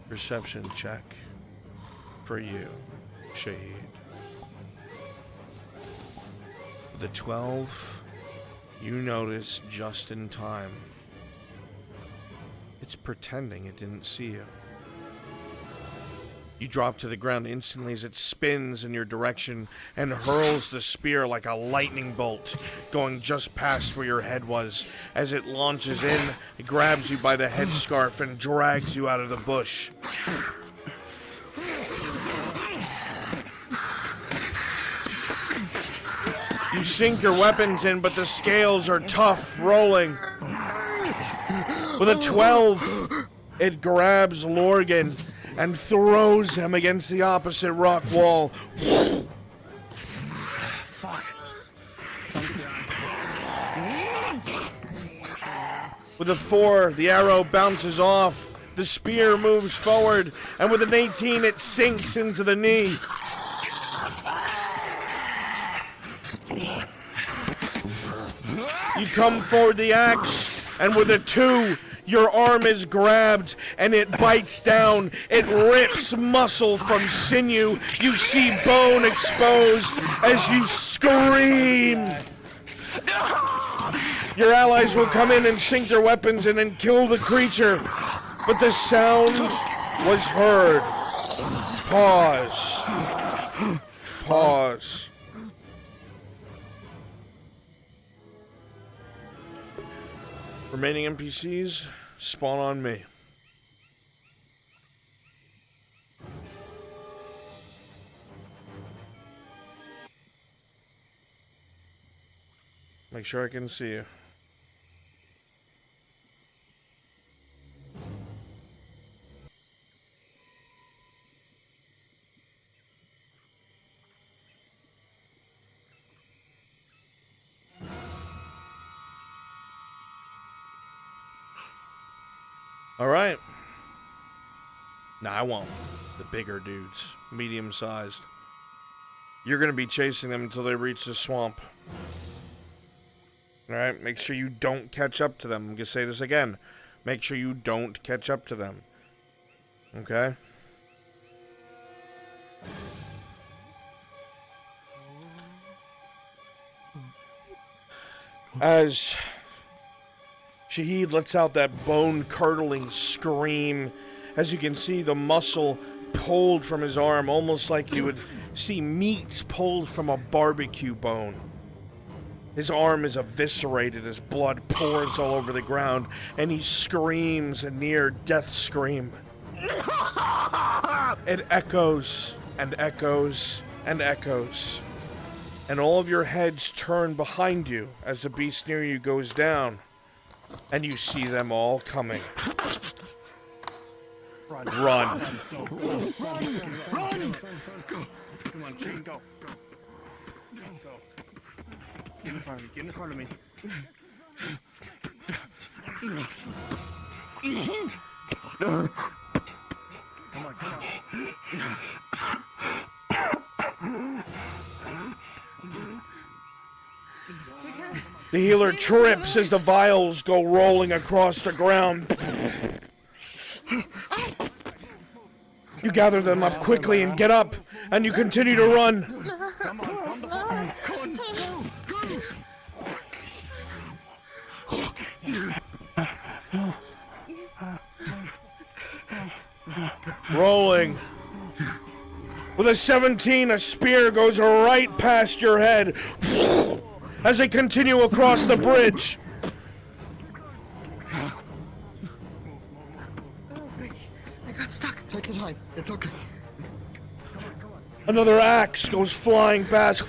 Perception check for you, Shahid. The 12, you notice just in time. It's pretending it didn't see you. You drop to the ground instantly as it spins in your direction and hurls the spear like a lightning bolt, going just past where your head was. As it launches in, it grabs you by the headscarf and drags you out of the bush. You sink your weapons in, but the scales are tough, rolling. With a 12, it grabs Lorgan and throws him against the opposite rock wall. Fuck. With a 4, the arrow bounces off. The spear moves forward, and with an 18, it sinks into the knee. You come forward the axe, and with a 2, your arm is grabbed, and it bites down. It rips muscle from sinew. You see bone exposed as you scream. Your allies will come in and sink their weapons in and kill the creature, but the sound was heard. Pause. Pause. Remaining NPCs, spawn on me. Make sure I can see you. All right. Now I want the bigger dudes, medium-sized. You're going to be chasing them until they reach the swamp. All right, make sure you don't catch up to them. I'm going to say this again. Make sure you don't catch up to them. Okay? As Shahid lets out that bone-curdling scream, as you can see the muscle pulled from his arm, almost like you would see meat pulled from a barbecue bone. His arm is eviscerated as blood pours all over the ground, and he screams a near death scream. It echoes and echoes and echoes, and all of your heads turn behind you as the beast near you goes down, and you see them all coming. Run. Run. Run. Go. Come on, Shane, go. Go. Get in front of me. Get in front of me. Come on, come on. The healer trips as the vials go rolling across the ground. You gather them up quickly and get up, and you continue to run. Come on, come on. Rolling. With a 17, a spear goes right past your head as they continue across the bridge. I got stuck. Take it high. It's okay. Another axe goes flying past.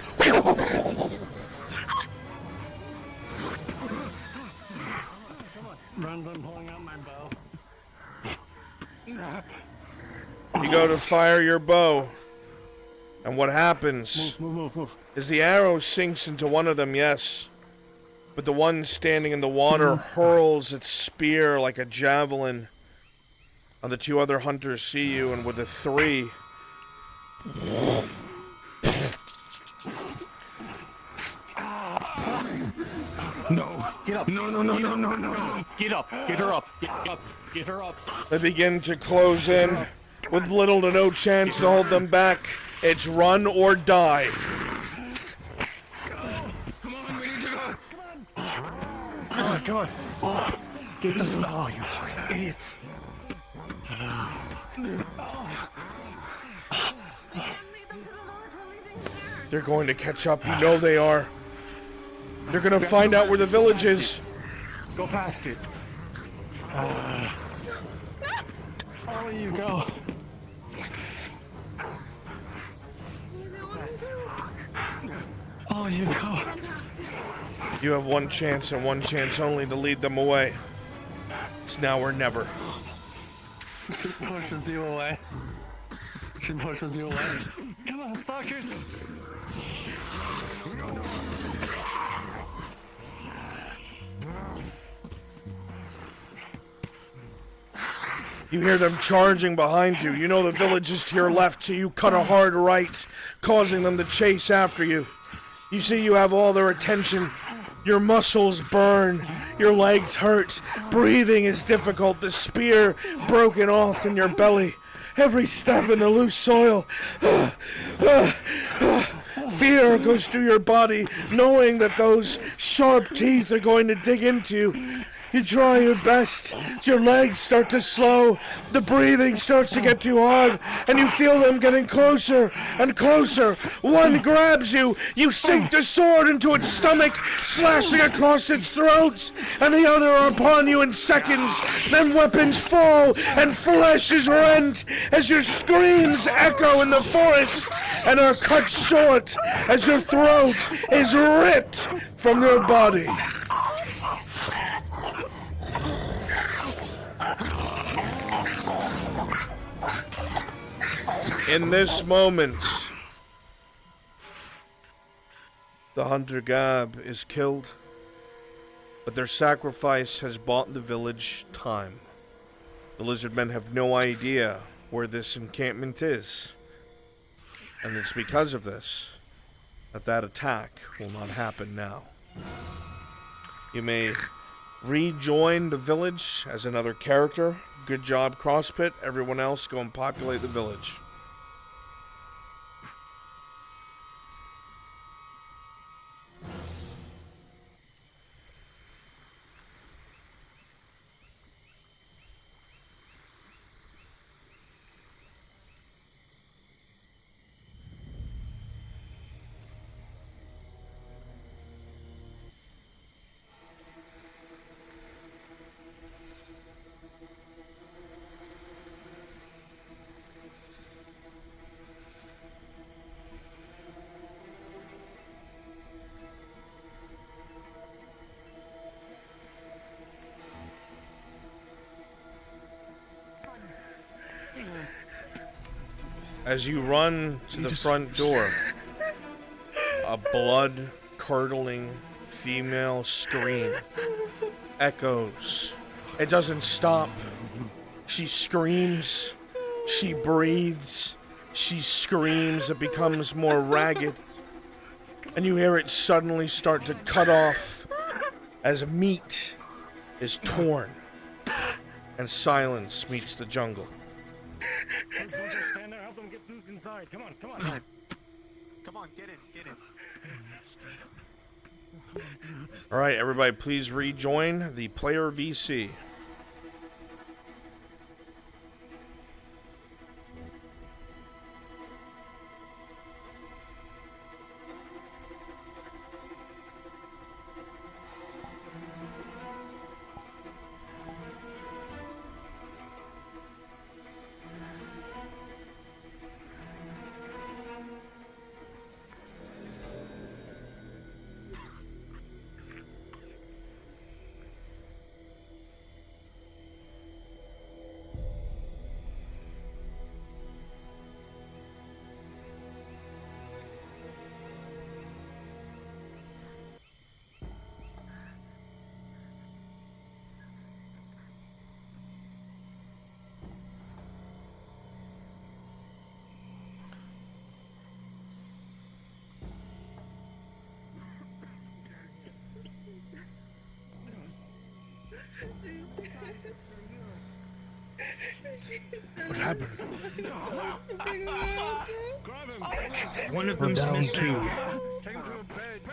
Runs, I'm pulling out my bow. You go to fire your bow. And what happens Move. is the arrow sinks into one of them, yes. But the one standing in the water hurls its spear like a javelin. And the 2 other hunters see you, and with a 3... No. Get up. No. Get up. Get her up. Get her up. They begin to close in, with little to no chance to hold them back. It's run or die. Come on. Get the... Oh, you fucking idiots. They're going to catch up. You know they are. They're going to find out where the village is. Go past it. Oh, you go. Oh, you go. You have one chance and one chance only to lead them away. It's now or never. She pushes you away. She pushes you away. Come on, fuckers! You hear them charging behind you. You know the village is to your left, so you cut a hard right, causing them to chase after you. You see you have all their attention. Your muscles burn. Your legs hurt. Breathing is difficult. The spear broken off in your belly. Every step in the loose soil. Fear goes through your body, knowing that those sharp teeth are going to dig into you. You try your best. Your legs start to slow. The breathing starts to get too hard, and you feel them getting closer and closer. One grabs you. You sink the sword into its stomach, slashing across its throat, and the other are upon you in seconds. Then weapons fall, and flesh is rent as your screams echo in the forest and are cut short as your throat is ripped from your body. In this moment, the hunter Gab is killed, but their sacrifice has bought the village time. The lizard men have no idea where this encampment is, and it's because of this that attack will not happen now. You may rejoin the village as another character. Good job, CrossFit. Everyone else, go and populate the village. As you run to the front door, a blood-curdling female scream echoes. It doesn't stop. She screams. She breathes. She screams. It becomes more ragged. And you hear it suddenly start to cut off as meat is torn. And silence meets the jungle. Stand there, help them get inside. Come on, come on. Come on, get in. Alright, everybody, please rejoin the player VC. What happened? One of them's down missing.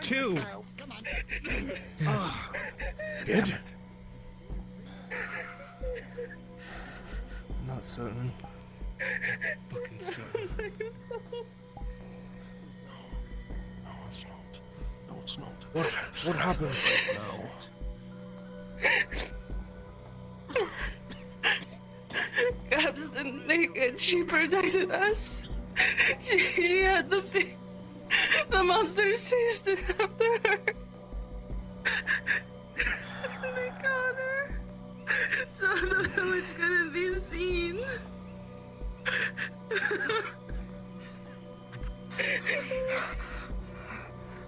two. Two. Good. Not certain. Fucking certain. No, it's not. What happened? No. Gabs didn't make it. She protected us. She had the monsters chased after her. They caught her, so the village couldn't be seen.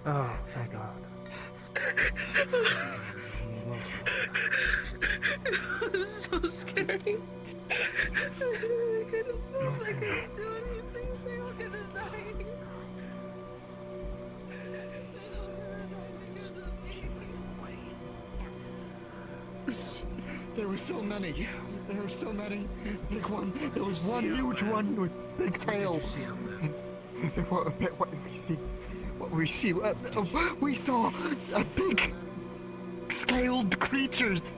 Oh, thank God. It was so scary. I couldn't move, I couldn't do anything. They were gonna die. There were so many. There were so many big one. There was one huge one with big tail. What did we see? What we see? We saw a big scaled creatures.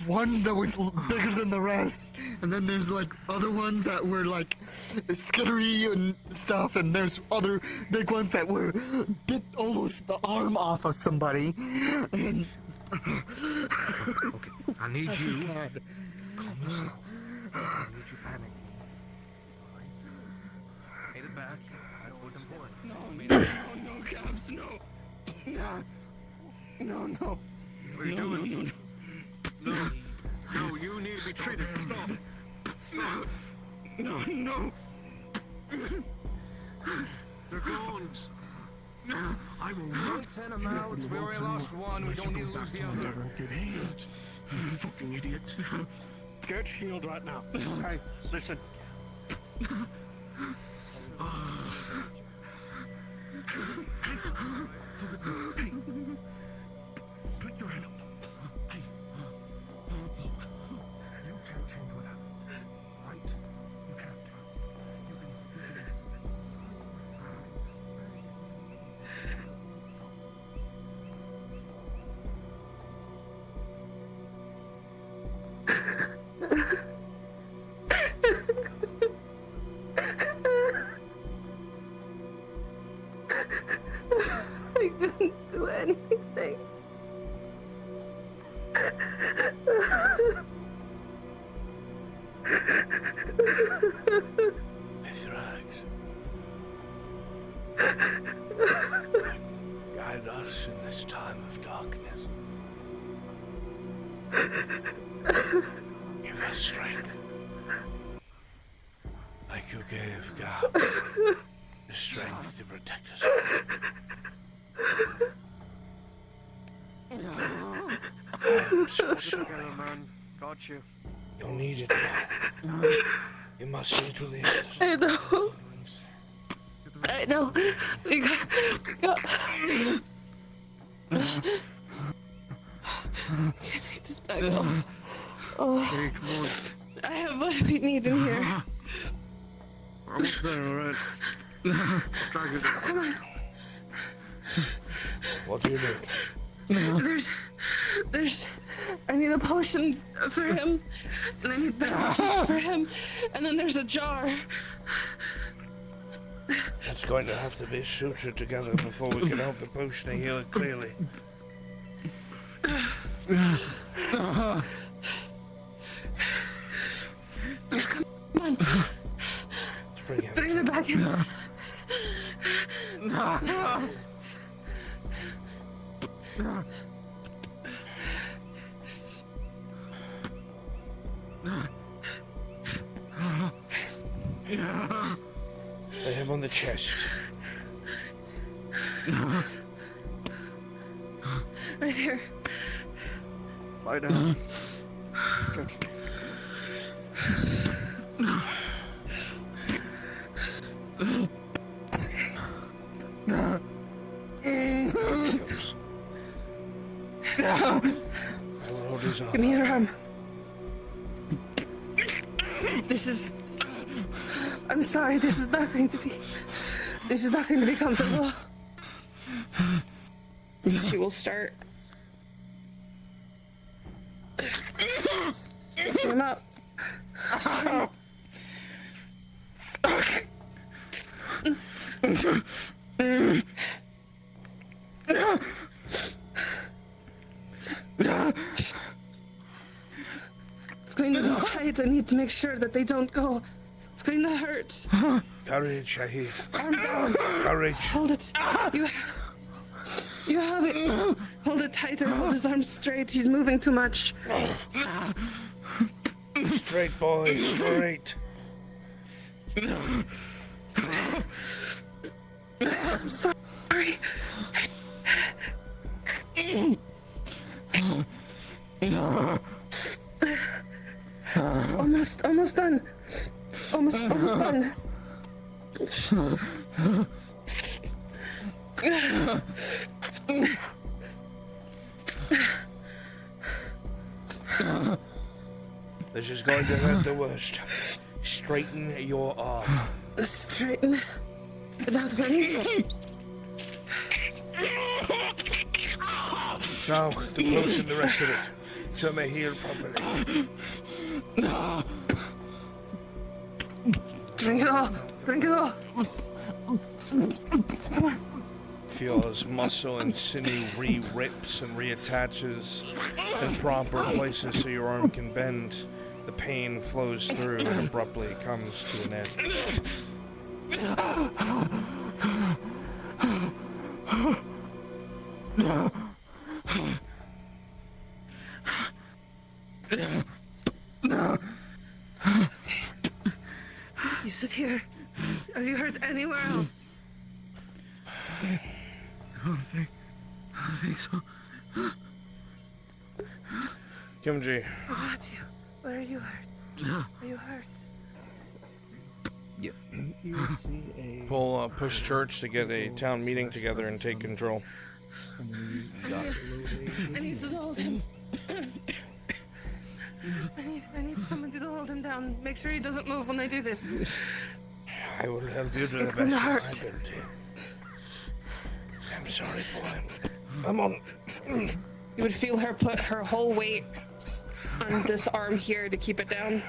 One that was bigger than the rest, and then there's like other ones that were like skittery and stuff, and there's other big ones that were bit almost the arm off of somebody. And Okay, I need you. Calm yourself. I need you panicking. Made it back. That's what's important. No, Cabs, no. No. What are you doing? No, you need to be treated. Stop. No. They're gone. I will not send them out. We already lost one. We don't need to lose the other. Get healed. You fucking idiot. Get healed right now. Okay, listen. Hey, put your hand up. Hey, look, you can't change what happened, right? You can't. You I couldn't do anything. Mithrax, guide us in this time of darkness. Give us strength, like you gave Gab the strength to protect us. I'm so sorry. Together, man. Got you. You'll need it now. You must see to the others. I know. We got... Can't take this back off. Oh. Hey, come on. I have what we need in here. We're almost there, alright? Drag it. Come on. What do you need? There's, I need a potion for him, and I need bandages for him, and then there's a jar. That's going to have to be sutured together before we can help the potion to heal it clearly. Come on. Let's bring it back in. No. Lay him on the chest. Right here. Lie down. I will hold his arm. Give me your arm. I'm sorry, this is not going to be comfortable. She will start. Listen him up. Sorry. It's going to be tight. I need to make sure that they don't go. It's going to hurt. Courage, Shahid. Arm down. Courage. Hold it. You have it. Hold it tighter. Hold his arms straight. He's moving too much. Straight, boys, straight. I'm sorry. Almost done. Almost done. This is going to hurt the worst. Straighten your arm. Straighten. That's ready. Now, to loosen the rest of it, so it may heal properly. Drink it all. Drink it all. Come on. Feel as muscle and sinew re-rips and reattaches in proper places so your arm can bend. The pain flows through and abruptly comes to an end. You sit here. Are you hurt anywhere else? I don't think so. Kimji. What you? Where are you hurt? Are you hurt? Yeah. You see a Push church to get a town meeting together and take control. I need to hold him. I need somebody to hold him down. Make sure he doesn't move when I do this. I will help you to the best of my ability. I'm sorry, boy. I'm on. You would feel her put her whole weight on this arm here to keep it down.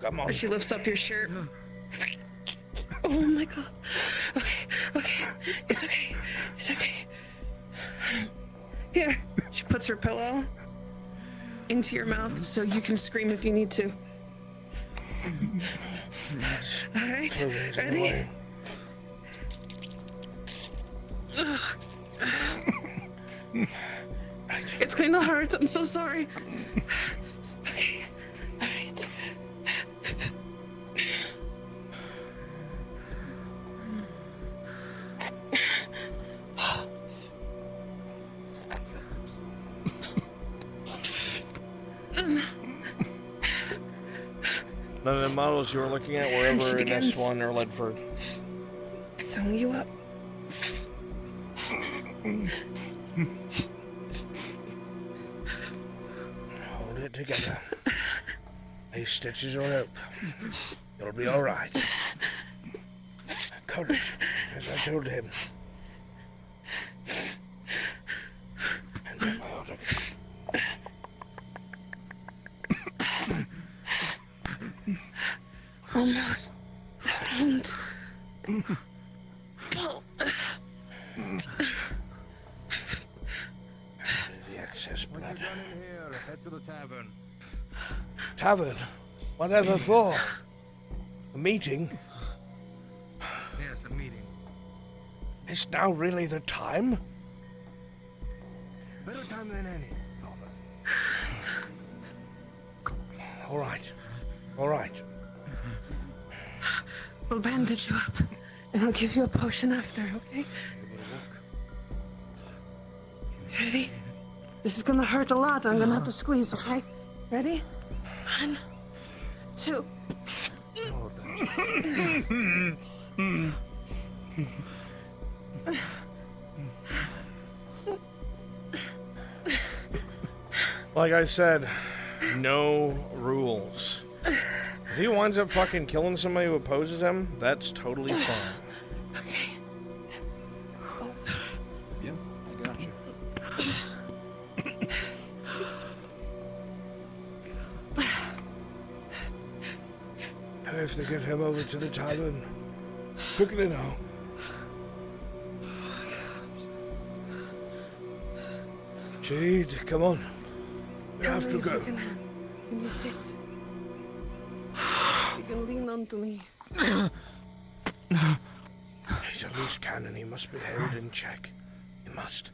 Come on. As she lifts up your shirt. Oh my god. Okay. It's okay. It's okay. Here. She puts her pillow into your mouth so you can scream if you need to. Alright. Ready? It's going to hurt. I'm so sorry. Okay. Alright. None of the models you were looking at were ever in S1 or Ledford. Sewing you up. Hold it together. These stitches will help. You'll be all right. Courage, as I told him. Antibiotics. Almost around. The excess blood. Head to the tavern. Tavern? Whatever for? A meeting? Yes, a meeting. Is now really the time? Better time than any, Father. All right. All right. We'll bandage you up, and I'll give you a potion after, okay? Ready? This is gonna hurt a lot. I'm gonna have to squeeze, okay? Ready? 1, 2. Like I said, no rules. If he winds up fucking killing somebody who opposes him, that's totally fine. Okay. Yeah, I got you. I have to get him over to the tavern. Quickly now. Jade, come on. We have to go. Can you sit? You can lean onto me. He's a loose cannon. He must be held in check. He must.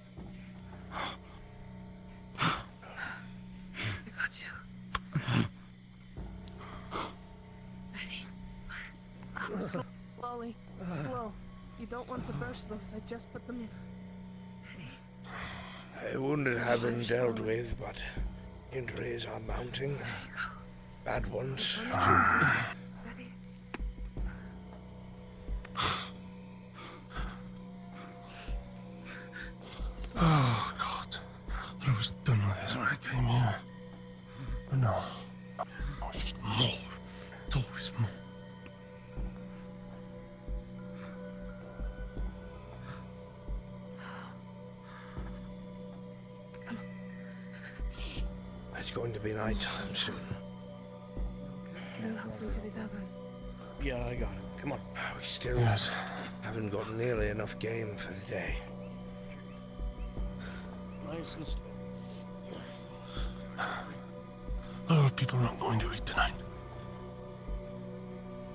I got you. Ready? Slowly. Slow. You don't want to burst those. I just put them in. Wounded have been dealt with, but injuries are mounting. Bad ones. Ready? Oh, God. I was done with this when I came here. But no. It's more. It's always more. It's going to be night time soon. Can you help me to the tavern? Yeah, I got it. Come on. We still haven't got nearly enough game for the day. Nice and A lot of people are not going to eat tonight.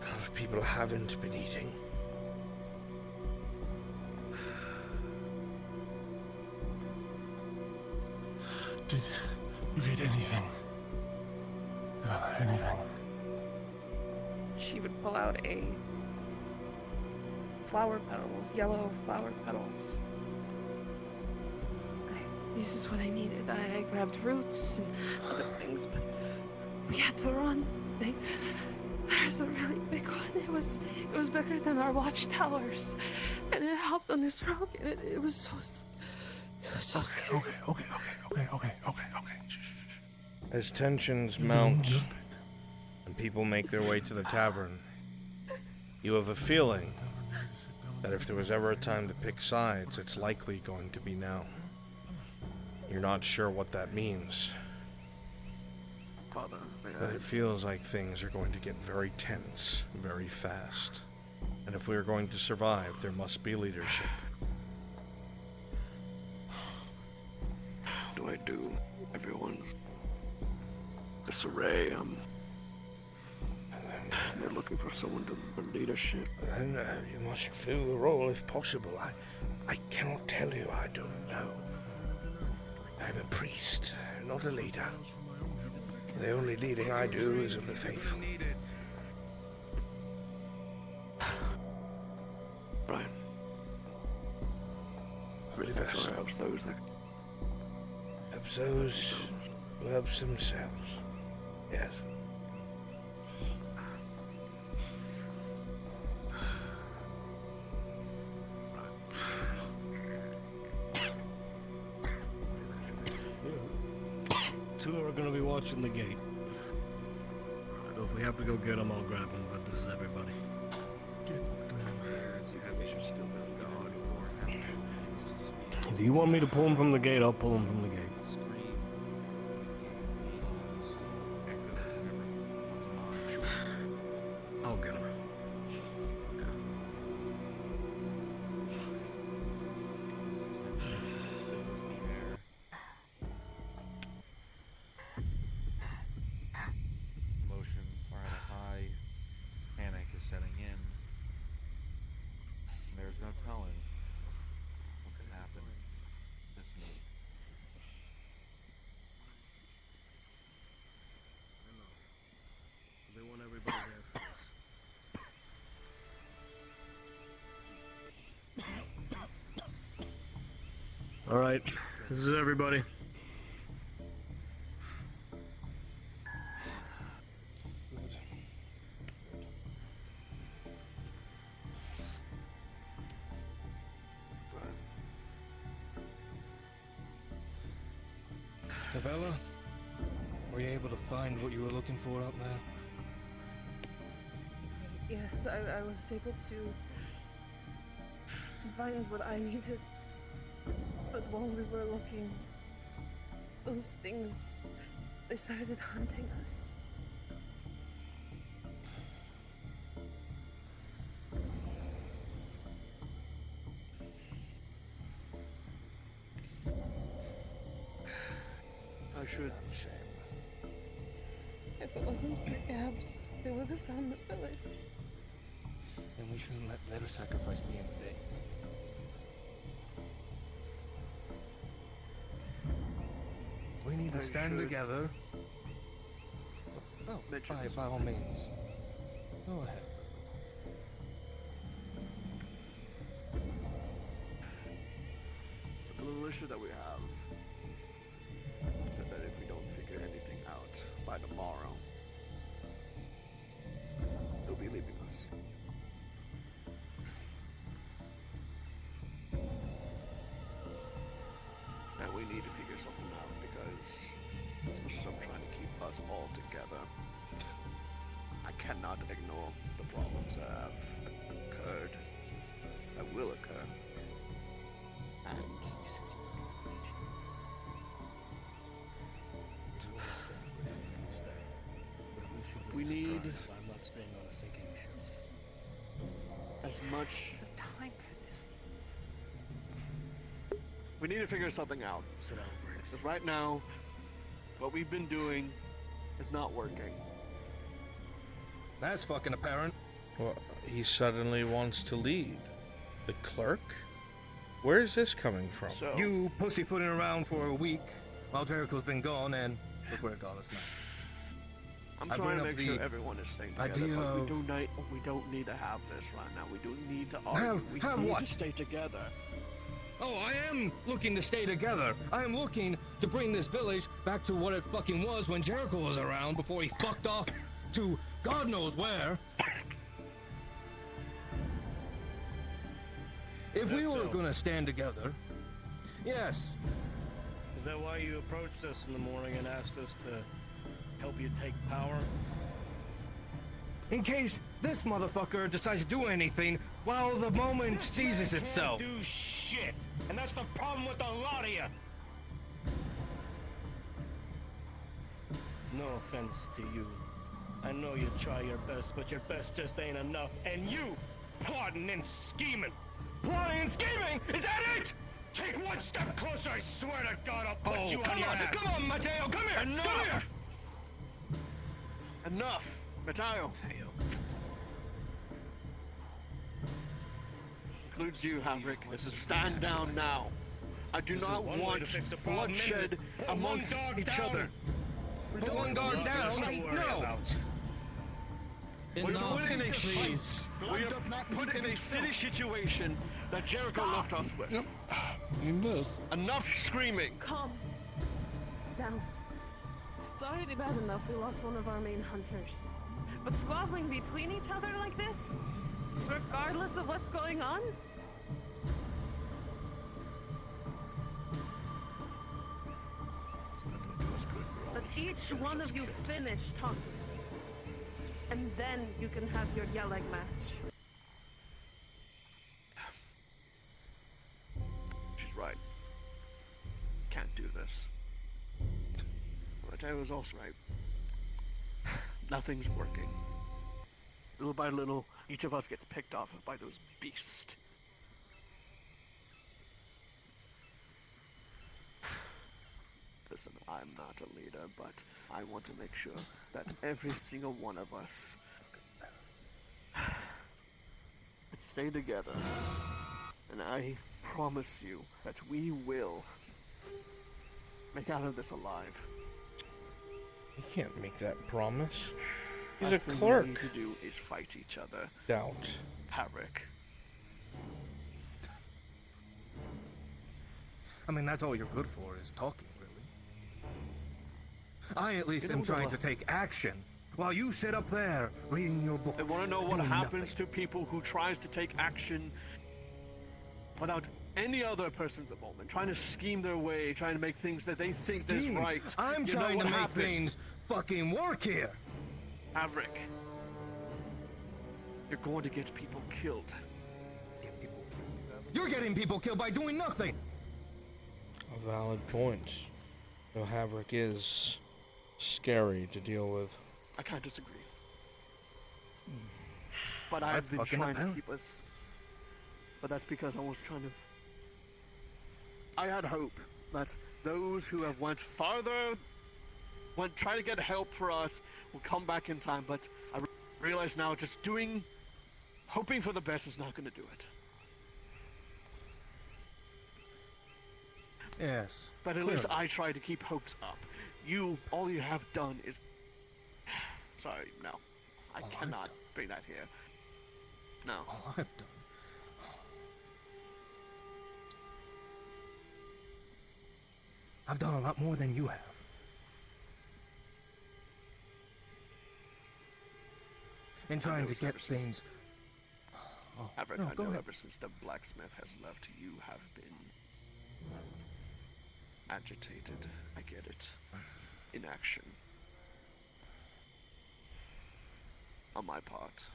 A lot of people haven't been eating. Did you get anything? Anything? She would pull out a flower petals, yellow flower petals. This is what I needed. I grabbed roots and other things, but we had to run. There's a really big one. It was bigger than our watchtowers, and it hopped on this rock, and it was so scary. Okay. As tensions mount and people make their way to the tavern, you have a feeling that if there was ever a time to pick sides, it's likely going to be now. You're not sure what that means, but it feels like things are going to get very tense very fast. And if we are going to survive, there must be leadership. What do I do? Everyone's disarray. They're looking for someone for leadership. Then you must fill the role if possible. I cannot tell you. I don't know. I'm a priest, not a leader. The only leading I do is of the faithful. Right. Everything's best. helps those that Helps those who helps themselves. Yes. Two are going to be watching the gate. So if we have to go get them, I'll grab them, but this is everybody. If you want me to pull them from the gate, I'll pull them from the gate. I'll get them. Emotions are at a high. Panic is setting in. There's no telling what could happen this minute. They want everybody there for this. All right, this is everybody. Isabella, were you able to find what you were looking for out there? Yes, I was able to find what I needed. But while we were looking, those things, they started hunting us. I should. If it wasn't for Gabs, they would have found the village. Then we shouldn't let their sacrifice be in vain. We need to stand together. Oh, by all means. Go ahead. The little issue that we have is that if we don't figure anything out by tomorrow, they'll be leaving us. And we need to figure something out because as much as I'm trying to keep us all together, I cannot ignore the problems that have occurred, that will occur, and we need I'm not staying on a sinking ship. as much The time for this. we need to figure something out. Sit down, Briggs. Because right now, what we've been doing is not working. That's fucking apparent. Well, he suddenly wants to lead. The clerk? Where is this coming from? You pussyfooting around for a week while Jericho's been gone, and look where it got us now. I'm I trying bring to up make sure the everyone is staying together, idea but of- we don't need to have this right now. We do need to argue. We have need what? to stay together. Oh, I am looking to stay together. I am looking to bring this village back to what it fucking was when Jericho was around before he fucked off to God knows where. If we were gonna stand together, yes. Is that why you approached us in the morning and asked us to help you take power? In case this motherfucker decides to do anything while the moment seizes itself. Can't do shit, and that's the problem with a lot of you. No offense to you. I know you try your best, but your best just ain't enough. And you, plotting and scheming. Plotting and scheming? Is that it? Take one step closer, I swear to God, I'll put you on your ass. Come on, Mateo, come here! Enough! Come here! Enough, Mateo. Includes you, Havrick. This is stand down now. I do This is not one way want to fix the problem, bloodshed isn't it? Put one amongst dog each down. other. Put one dog down? No. We're Enough, put in a please. We are put in a city situation that Jericho left us with. In this. Enough screaming. Calm down. It's already bad enough we lost one of our main hunters. But squabbling between each other like this, regardless of what's going on? But each one of you finish talking. And then you can have your yelling match. She's right. Can't do this. Mateo was also right. Nothing's working. Little by little, each of us gets picked off by those beasts. Listen, I'm not a leader, but I want to make sure that every single one of us stay together. And I promise you that we will make out of this alive. He can't make that promise. He's Last a thing clerk. we need to do is fight each other. Doubt. Havrick. I mean, that's all you're good for, is talking, really. I at least You am know, trying Noah. to take action, while you sit up there, reading your books. I want to know what doing happens to people who tries to take action without any other person's involvement, trying to scheme their way, trying to make things that they think is Scheme. right. I'm You know trying what to make happens. things fucking work here. Havrick, you're going to get people killed. You're getting people killed by doing nothing. A valid point. Though Havrick is scary to deal with. I can't disagree. But That's I've been fucking trying to apparent. keep us. But that's because I was trying to. I had hope that those who have went farther try to get help for us. We'll come back in time, but I realize now just hoping for the best is not going to do it. Yes. But at least I try to keep hopes up. All you have done is... Sorry, no. I cannot bring that here. No. All I've done. I've done a lot more than you have. In trying to get things... I go know ahead. ever since the blacksmith has left, you have been... agitated. I get it. Inaction. On my part.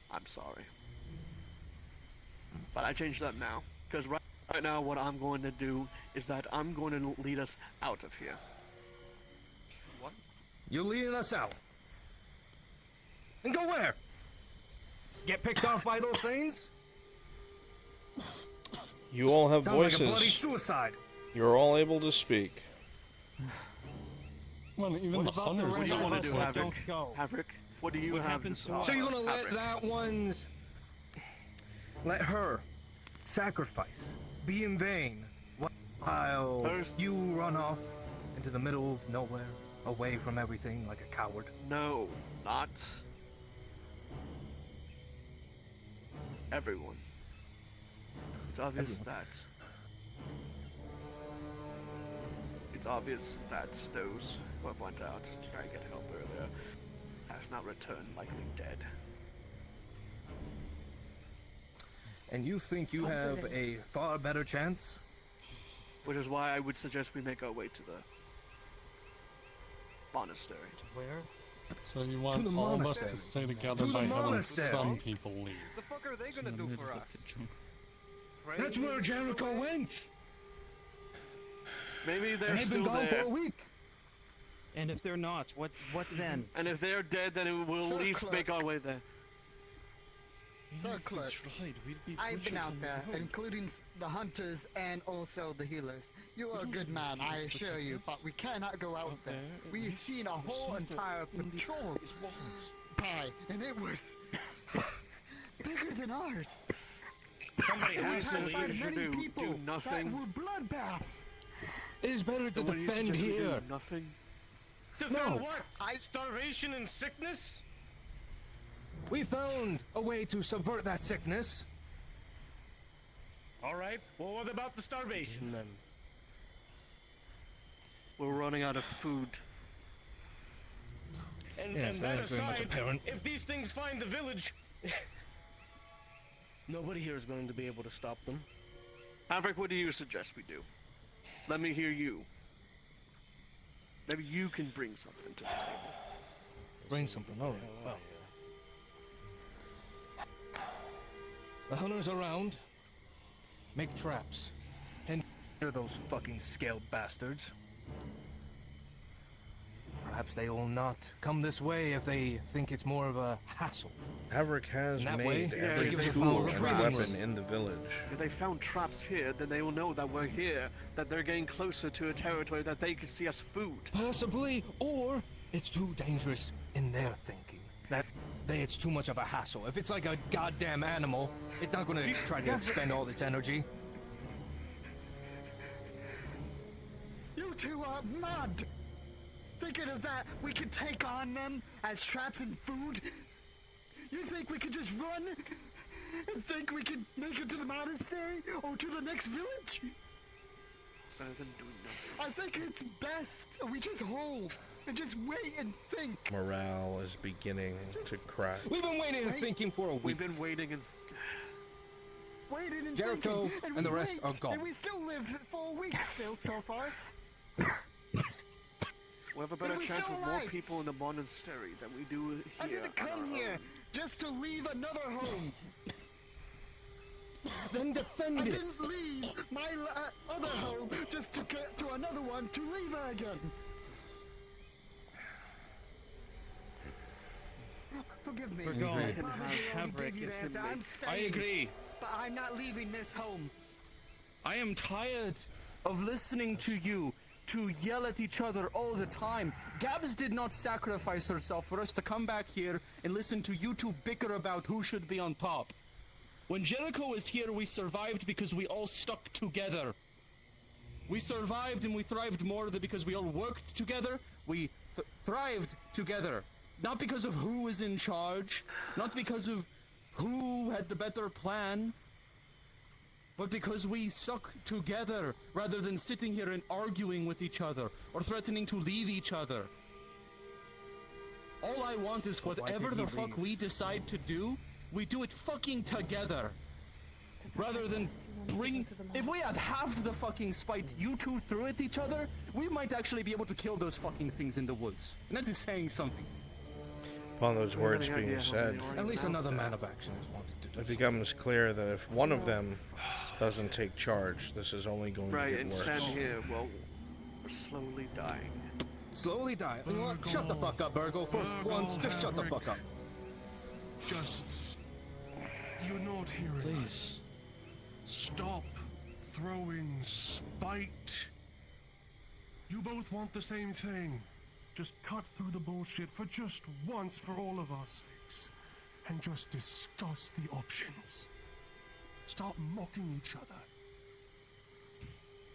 I'm sorry. But I changed that now. Because right now what I'm going to do is that I'm going to lead us out of here. What? You're leading us out. And go where? Get picked off by those things? You all have Sounds voices. like a bloody suicide. You're all able to speak. Well, even the hunters. What do you want to do, Havik? Havik, what do you have to say? So you're gonna let that one's... Let her sacrifice be in vain while you run off into the middle of nowhere, away from everything like a coward? No, not everyone. It's obvious that those who have went out to try and get help earlier has not returned, likely dead. And you think you have a far better chance? Which is why I would suggest we make our way to the monastery. Where? So you want the all of us monastery. to stay together To the by having monastery. some people leave? The fuck are they gonna do for us? That's where Jericho went! Maybe they're And they've still been gone there. for a week. And if they're not, what then? And if they're dead, then we'll at least make our way there. Sir Clerk, I've been out there, including the hunters and also the healers. You are a good man, I assure you, but we cannot go out there. We've seen a whole entire patrol die, and it was bigger than ours. Somebody We has to passed leave. by You should many do people nothing. that were bloodbath. It is better to Somebody defend suggested we do here. nothing. Defend No. what? Starvation and sickness? We found a way to subvert that sickness. All right. Well, what about the starvation then? We're running out of food. And, Yes, and that that is very much aside, apparent. if these things find the village, nobody here is going to be able to stop them. Havik, what do you suggest we do? Let me hear you. Maybe you can bring something to the table. Bring something, alright. Well. The hunters around. Make traps. And those fucking scaled bastards. Perhaps they will not come this way if they think it's more of a hassle. Havik has In that made way, every they give us tool power and traps. weapon in the village. If they found traps here, then they will know that we're here, that they're getting closer to a territory that they can see us food. Possibly, or it's too dangerous in their thinking. It's too much of a hassle. If it's like a goddamn animal, it's not going to try to expend all its energy. You two are mad! Thinking of that, we could take on them as traps and food? You think we could just run? And think we could make it to the monastery? Or to the next village? Better than doing nothing. I think it's best we just hold and just wait and think. Morale is beginning to crack. We've been waiting and thinking for a week. We've been waiting and... Waiting and Jericho thinking, and the we rest wait, are gone. And we still lived for a week still so far. We have a better But we're chance still with more alive. people in the monastery than we do here. I didn't come here just to leave another home. Then defend I it. didn't leave my other home just to get to another one to leave her again. Forgive me. We're going. I probably already gave you the answer. I'm staying. I agree. But I'm not leaving this home. I am tired of listening to you. to yell at each other all the time. Gabs did not sacrifice herself for us to come back here and listen to you two bicker about who should be on top. When Jericho was here, we survived because we all stuck together. We survived and we thrived more because we all worked together. We thrived together. Not because of who was in charge, not because of who had the better plan, but because we stuck together rather than sitting here and arguing with each other or threatening to leave each other. All I want is whatever the fuck we decide to do, we do it fucking together. Rather than bringing... If we had half the fucking spite you two threw at each other, we might actually be able to kill those fucking things in the woods. And that is saying something. Upon those words being said, At least another man of action is wanted to do it becomes clear that if one of them doesn't take charge, this is only going to get and worse. stand here, well, we're slowly dying. Slowly dying? You know what? Shut the fuck up, Virgo. For once, just shut the fuck up. Just... You're not hearing Please. Stop throwing spite. You both want the same thing. Just cut through the bullshit for just once for all of our sakes. And just discuss the options. Stop mocking each other.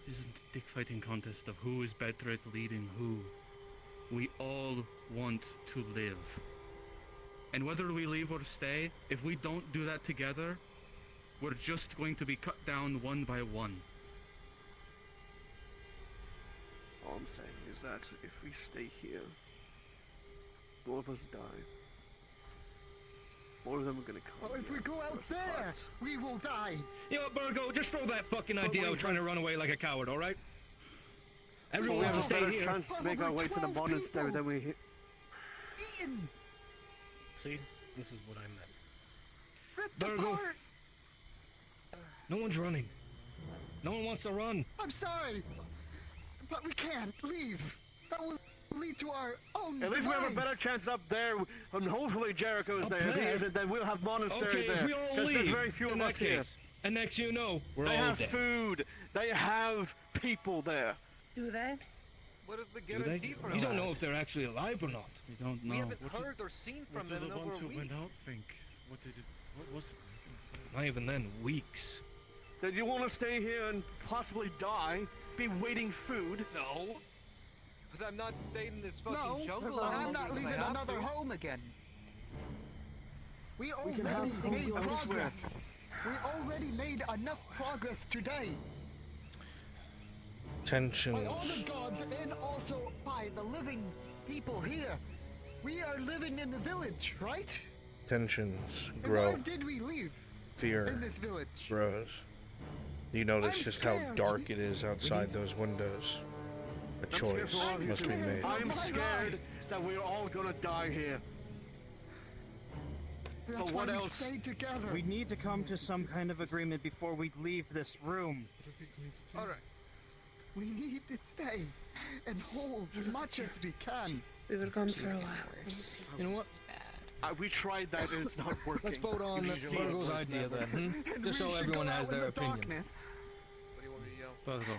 This isn't a dick fighting contest of who is better at leading who. We all want to live. And whether we leave or stay, if we don't do that together, we're just going to be cut down one by one. All I'm saying is that if we stay here, all of us die. More of them are gonna come. Oh, if we go out there, we will die. You know what, Virgo? Just throw that fucking idea of trying to run away like a coward, alright? Everyone we wants have to a stay better here. chance to make our way to the monastery than we hit. Eaten. See? This is what I meant. Ripped Virgo. apart. No one's running. No one wants to run. I'm sorry, but we can't leave. That will lead to our own At least we have a demise. better chance up there, and hopefully Jericho's there. If he isn't, then we'll have monastery Okay, there. if we all 'cause leave, there's very few in of that us here. case, and next you know, we're They all have dead. food. They have people there. Do they? What is the Do they? guarantee for You don't that? know if they're actually alive or not. We don't know. We haven't heard or seen from What do them the in over ones a who week. went out think? What was it? Not even then, weeks. Then you want to stay here and possibly die, be waiting food? No. Because I'm not staying in this fucking No, jungle but any I'm longer not than leaving I have another to. home again. We can already have made food elsewhere. progress. We already made enough progress today. By all Tensions. the gods and also by the living people here. We are living in the village, right? Tensions And grow. why did we leave Fear in this village? grows. You notice I'm just how scared. dark it is outside those windows. A I'm scared choice for all of you must too. be made. I'm my scared life. that we're all gonna die here. That's But why what we else? stay together. We need to come to some kind of agreement before we leave this room. Alright. We need to stay and hold as much as we can. We were gone for a while. You know what? We tried that and it's not working. Let's vote on You see Virgo's it. idea then, hmm? And Just we so should everyone go has out in their the opinion. darkness. What do you want me to yell? Virgo.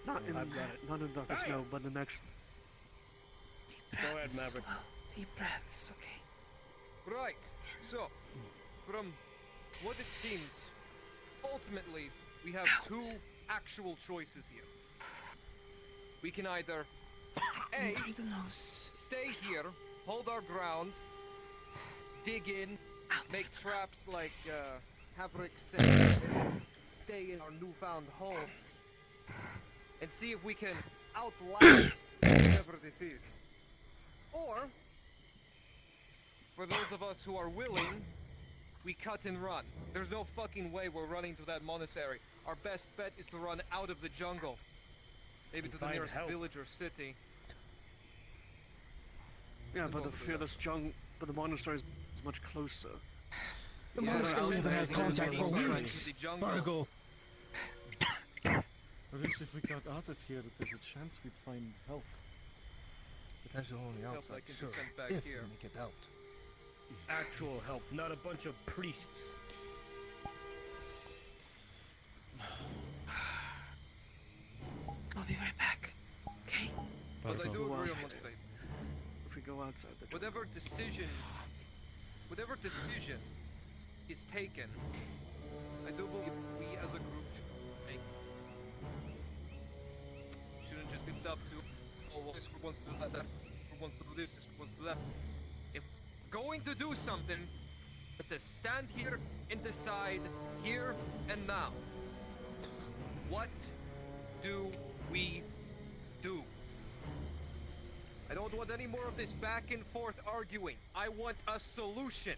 Not in, I've got it. not in darkness, Hey! no, but the next. Go ahead, Maverick. Slow, deep breaths, okay? Right. So, from what it seems, ultimately, we have two actual choices here. We can either A, Through the nose. stay here, hold our ground, dig in, make traps like Havrick said, stay in our newfound holes, and see if we can outlast whatever this is. Or, for those of us who are willing, we cut and run. There's no fucking way we're running to that monastery. Our best bet is to run out of the jungle. Maybe to the Find nearest help. village or city. Yeah, but but the monastery is much closer. The Yeah, monastery but haven't had there's contact for no weeks. The jungle. Virgo. At least if we got out of here, that there's a chance we'd find help. Potential on the Help outside, that can be sure. sent back If here. we make it out. Actual help, not a bunch of priests. I'll be right back. outside the whatever decision is taken, I do believe we as a group should make. Shouldn't just be left up to, oh, well, this group wants to do that, that group wants to do this group wants to do that. If we're going to do something, let us stand here and decide here and now. What do we do? I don't want any more of this back and forth arguing. I want a solution.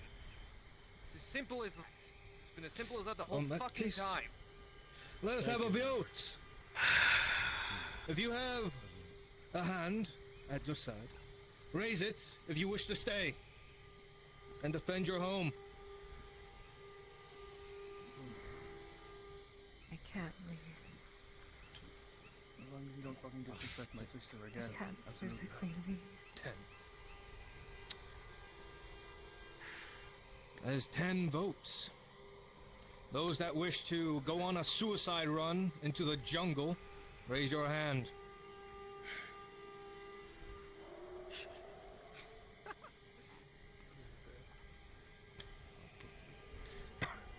It's as simple as that. It's been as simple as that the whole fucking time. Let us have a vote. If you have a hand at your side, raise it if you wish to stay and defend your home. I can't leave. As long as you don't fucking disrespect my sister again. I can't Absolutely. physically leave. 10. That is 10 votes. Those that wish to go on a suicide run into the jungle, raise your hand.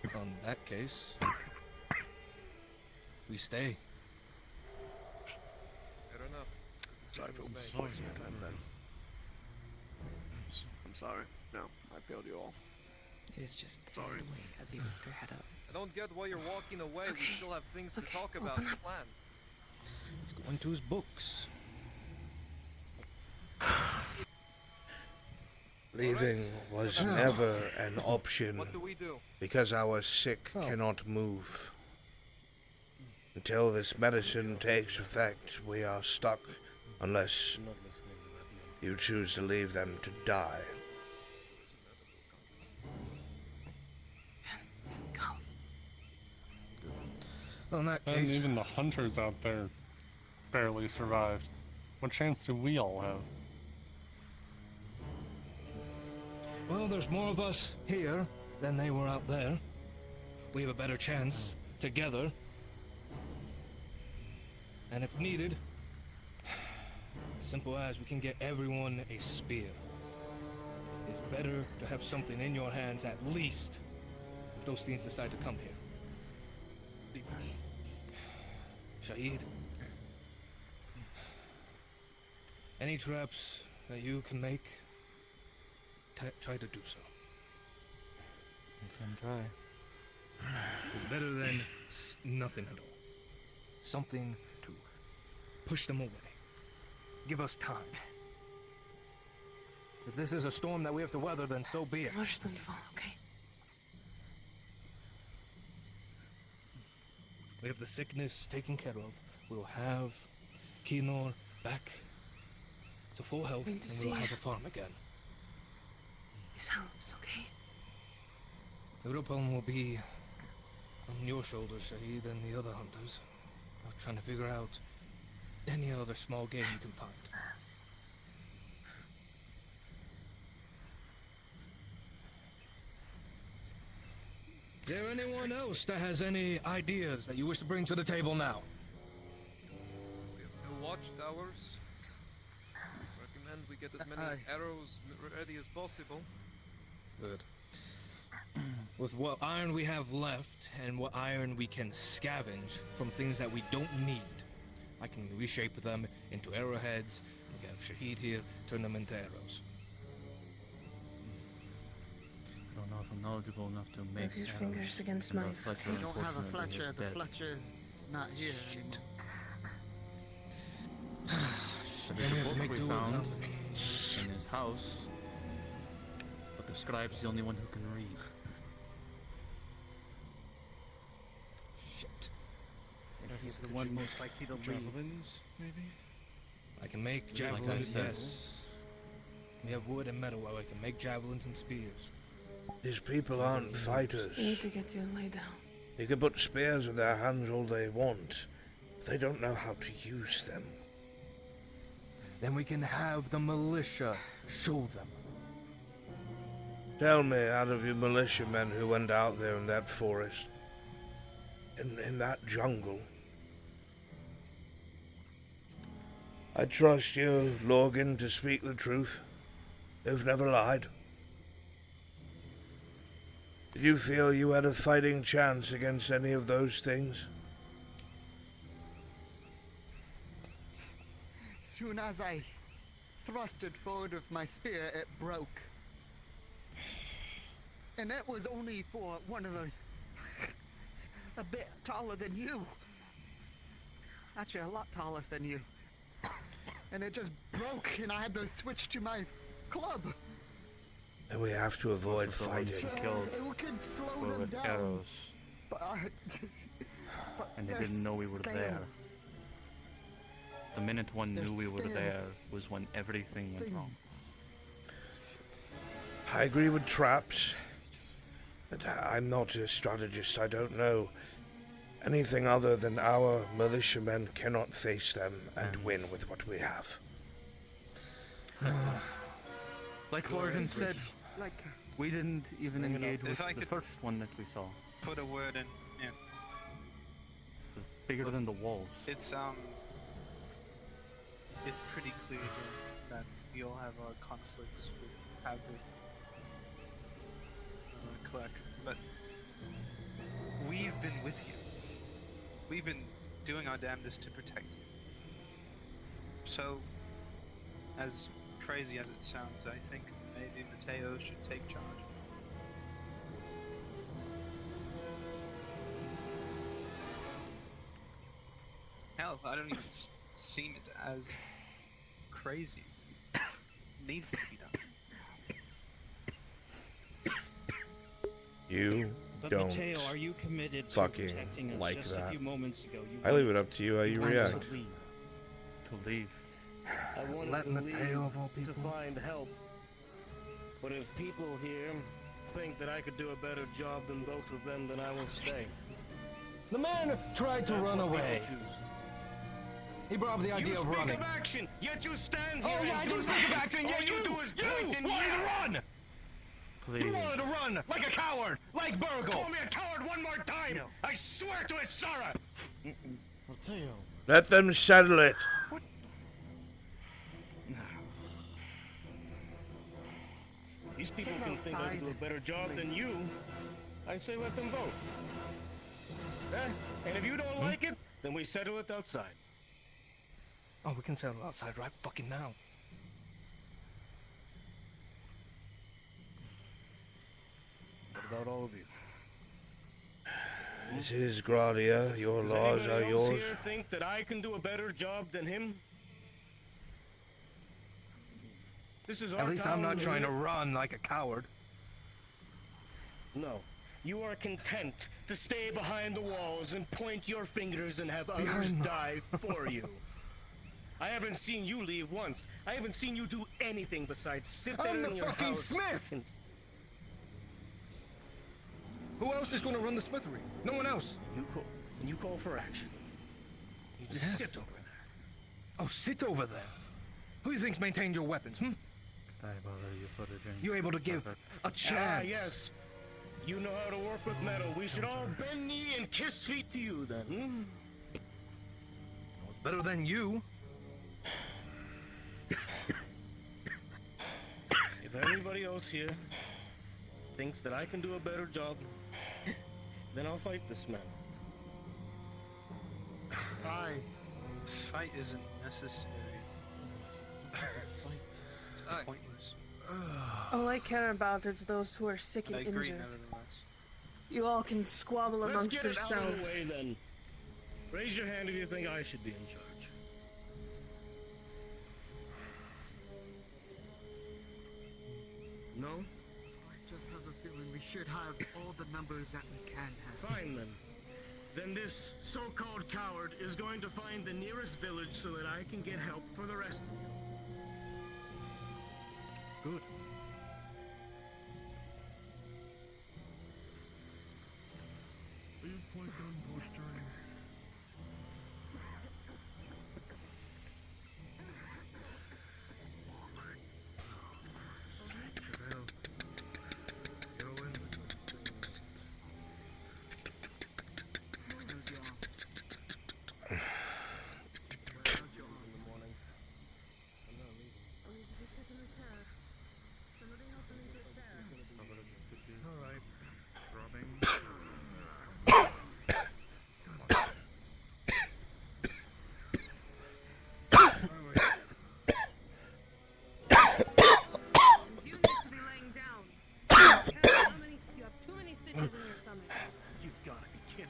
In that case, we stay. Fair enough. Sorry for wasting your time then. I'm sorry. No, I failed you all. It is just sorry. At least put your head up. I don't get why you're walking away. We still have things to talk about and plan. Let's go into his books. Leaving was never an option What do we do? because our sick cannot move. Until this medicine takes effect, we are stuck unless you choose to leave them to die. Well, in that And case, even the hunters out there barely survived. What chance do we all have? well, there's more of us here than they were out there. We have a better chance together. And if needed, simple as we can get everyone a spear. It's better to have something in your hands at least if those things decide to come here. Shahid, any traps that you can make, try to do so. I can try. It's better than nothing at all. Something to push them away. Give us time. If this is a storm that we have to weather, then so be it. Watch them fall, okay? We have the sickness taken care of. We'll have Kinor back to full health, Good to and see we'll have you. a farm again. His help's okay? The real problem will be on your shoulders, Shahid, and the other hunters. Of trying to figure out any other small game you can find. Is there anyone else that has any ideas that you wish to bring to the table now? We have 2 watchtowers. Recommend we get as many arrows ready as possible. Good. With what iron we have left and what iron we can scavenge from things that we don't need, I can reshape them into arrowheads. We can have Shahid here, turn them into arrows. I don't know if I'm knowledgeable enough to make Move your arrows. fingers against And, mine. Fletcher, We don't have a unfortunately, Fletcher. is The dead. Fletcher's not here anymore. There's a Maybe I have to book make we do with found them. in his house, but the scribe's the only one who can read. Shit. He's the one most likely to leave. Javelins, maybe? I can make Like I javelins, said. yes. We have wood and metal where I can make javelins and spears. These people aren't fighters. We need to get you and lay down. They can put spears in their hands all they want, but they don't know how to use them. Then we can have the militia show them. Tell me, out of you militiamen who went out there in that forest, in that jungle, I trust you, Logan, to speak the truth. They've never lied. Did you feel you had a fighting chance against any of those things? Soon as I thrusted forward with my spear, it broke. And it was only for one of the... a bit taller than you. Actually, a lot taller than you. And it just broke, and I had to switch to my club. And we have to avoid fighting. It could slow them with down. arrows, But and they their didn't know we were there. scales, The minute one their knew we were there scales, was when everything went wrong. I agree with traps, but I'm not a strategist. I don't know anything other than our militiamen cannot face them and win with what we have. Like Morgan said, like we didn't even I don't know. engage If with I the could first one that we saw. It Put a word in. Yeah. was bigger than the walls. It's pretty clear here that we all have our conflicts with Havoc, Clark, but we've been with you. We've been doing our damnedest to protect you. So, as crazy as it sounds, I think maybe Mateo should take charge. Hell, I don't even seem it as crazy. Needs to be done. You But don't Mateo, are you committed to fucking protecting us? like Just that. a few moments ago, you I leave it up to you how you wanted react. to leave. To leave. I wanted Let to Mateo leave of all people. to find help. But if people here think that I could do a better job than both of them, then I will stay. The man tried to That's run what people away. choose. He brought up the idea You of speak running. of action, yet you stand here Oh yeah, I and do speak of action. All Yeah, you do is point and wanted to yell. run. Please. You wanted to run like a coward, like Burgle. Call me a coward one more time! I swear to his Sarah! Mateo. Let them settle it. These people Take can it think I can do a outside, better job than please. you. I say let them vote. And if you don't like it, then we settle it outside. Oh, we can settle outside right fucking now. What about all of you? This is Gradia. Your Does laws anybody are else yours. here think that I can do a better job than him? This is At our least town, I'm not isn't trying to it? run like a coward. No. You are content to stay behind the walls and point your fingers and have others Behind the- die for you. I haven't seen you leave once. I haven't seen you do anything besides sit there I'm in the your fucking house smith! and- Who else is going to run the smithery? No one else. You call for action. You just Yes. sit over there. Oh, sit over there. Who do you think's maintained your weapons, hmm? Could I bother you for the drink? You able to give a Ah, chance? yes. You know how to work with metal. We should all bend knee and kiss feet to you then, hmm? Better than you. If anybody else here thinks that I can do a better job, then I'll fight this man. Fight isn't necessary. It's pointless. All I care about is those who are sick and I agree, injured. nevertheless. You all can squabble Let's amongst get it out of the way yourselves. then. Raise your hand if you think I should be in charge. No? I just have a feeling we should have all the numbers that we can have. Fine then. Then this so-called coward is going to find the nearest village so that I can get help for the rest of you. Good.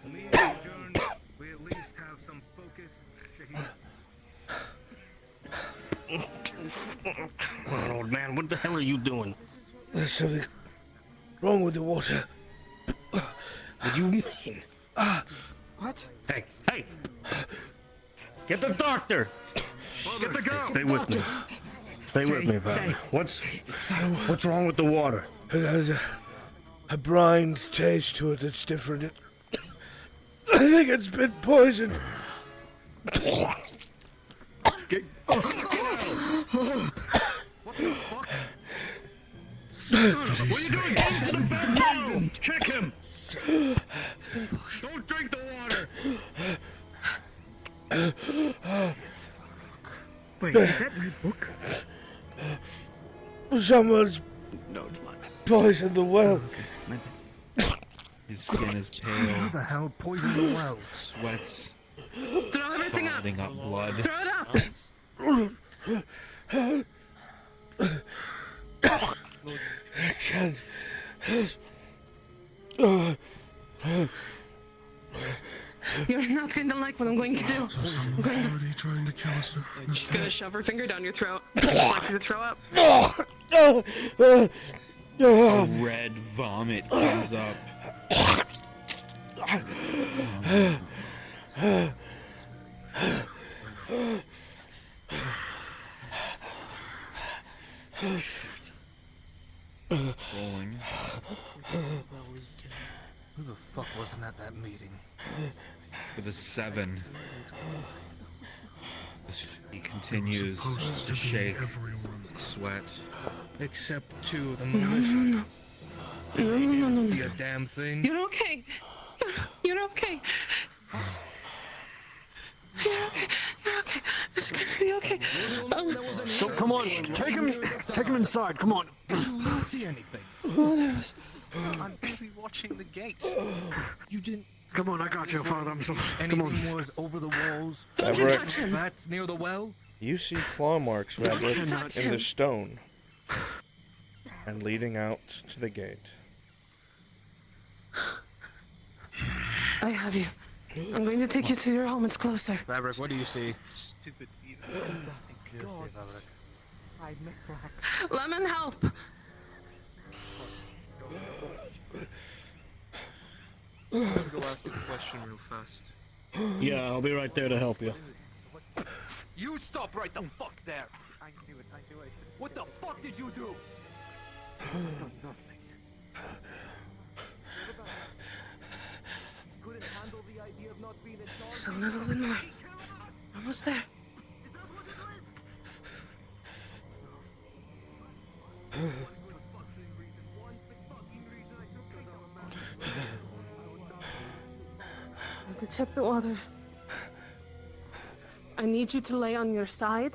The meeting is adjourned. We at least have some focus. Come on, old man. What the hell are you doing? There's something wrong with the water. What do you mean? What? Hey, hey! Get the doctor! Get the girl! Stay with me. Stay with me, pal. What's wrong with the water? It has a brined taste to it that's different. I think it's been poisoned. Get What the fuck? What are you doing? Get into the bathroom! Check him! Don't drink the water! Wait, is that my book? Someone's poisoned the well. His skin is pale. Who the hell poisoned the well? Sweats. Throw everything up. Vomiting up blood. Throw it up. I can't. You're not going to like what I'm going to do. I'm going to... Already trying to kill us. She's going to shove her finger down your throat. Like you to throw up. A red vomit comes up. Rolling. Who the fuck wasn't at that meeting? With a 7. He continues to shake, sweat. Except 2 of the militia. No. See a damn thing? You're okay. You're okay. You're okay. You're okay. It's gonna be okay. So, come on, take him inside. Come on. Did you not see anything? I'm busy watching the gates. You didn't. Come on, I got you, Father. I'm sorry. Anything Come on. was over the walls? Don't you touch him. That's near the well? You see claw marks, Fabric, touch in him. the stone, and leading out to the gate. I have you. I'm going to take you to your home. It's closer. Fabric, what do you see? Stupid evil. God. Lemon, help. I'm gonna go ask a question real fast. Yeah, I'll be right there to help you. You stop right the fuck there! I knew it. What the fuck did you do? I've done nothing. Couldn't handle the idea of not being in charge. Just a little bit more. Almost there. I have to check the water. I need you to lay on your side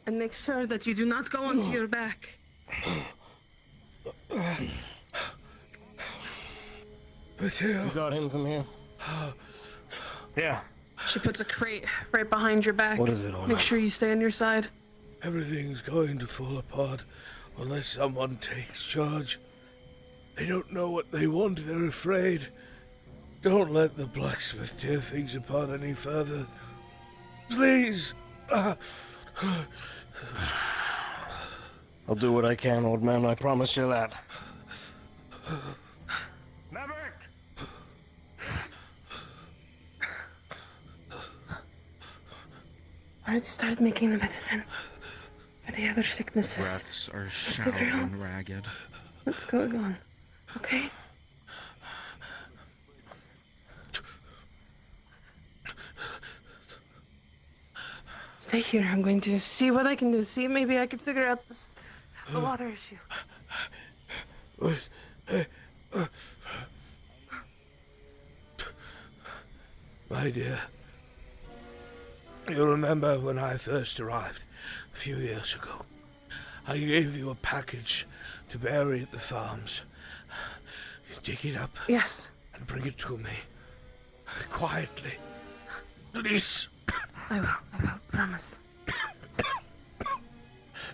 and make sure that you do not go onto your back. You got him from here? Yeah. She puts a crate right behind your back. What is it, all Make right? sure you stay on your side. Everything's going to fall apart unless someone takes charge. They don't know what they want, they're afraid. Don't let the blacksmith tear things apart any further. Please! I'll do what I can, old man. I promise you that. Maverick! I already started making the medicine for the other sicknesses. Breaths are Figure shallow out and ragged. what's going on, okay? Stay here. I'm going to see what I can do. See, maybe I can figure out the water issue. My dear, you remember when I first arrived a few years ago? I gave you a package to bury at the farms. You dig it up. Yes. And bring it to me. Quietly. Please. I will, promise.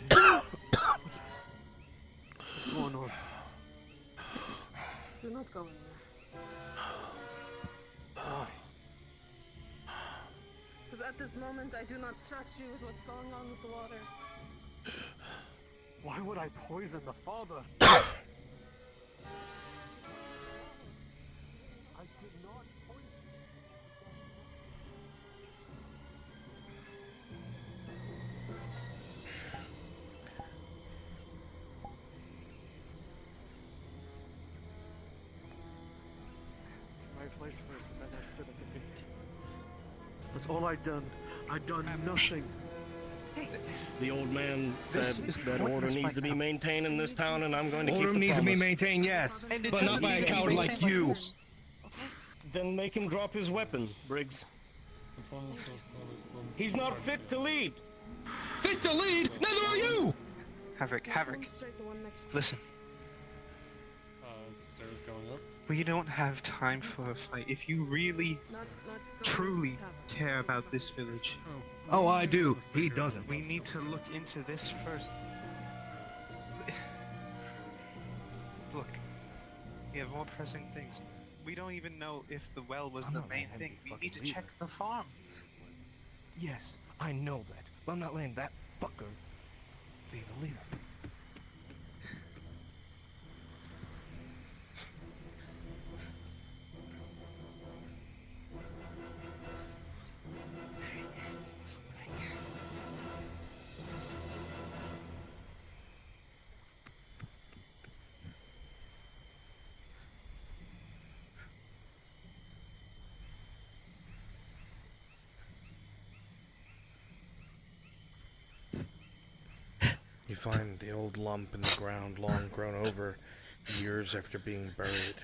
What's going on? Do not go in there. at this moment, I do not trust you with what's going on with the water. Why would I poison the father? I did not poison. My place first, and then I stood at the gate. That's all I'd done. I'd done nothing. The old man This said is that order pointless needs right to be now. maintained in this town, and I'm going to keep Order the needs to be promise. maintained, yes, but not by a coward like you. Then make him drop his weapon, Briggs. He's not fit to lead. Fit to lead? Neither are you! Havok, listen. Stairs going up. We don't have time for a fight. If you really, truly care about this village, Oh, I do. He doesn't. we need to look into this first. Look, we have more pressing things. We don't even know if the well was the main thing. We need to check the farm. Yes, I know that, but I'm not letting that fucker be the leader. You find the old lump in the ground, long grown over, years after being buried.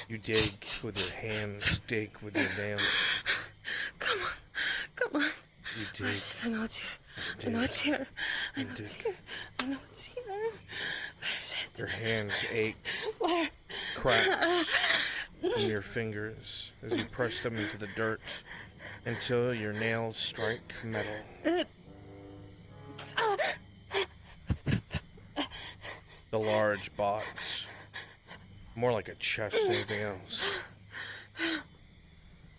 You dig with your hands, dig with your nails. Come on, come on. You dig. I know it's here. I know it's here. I know it's here. I know it's here. Where is it? Your hands ache, Where? cracks in your fingers as you press them into the dirt until your nails strike metal. The large box, more like a chest than anything else,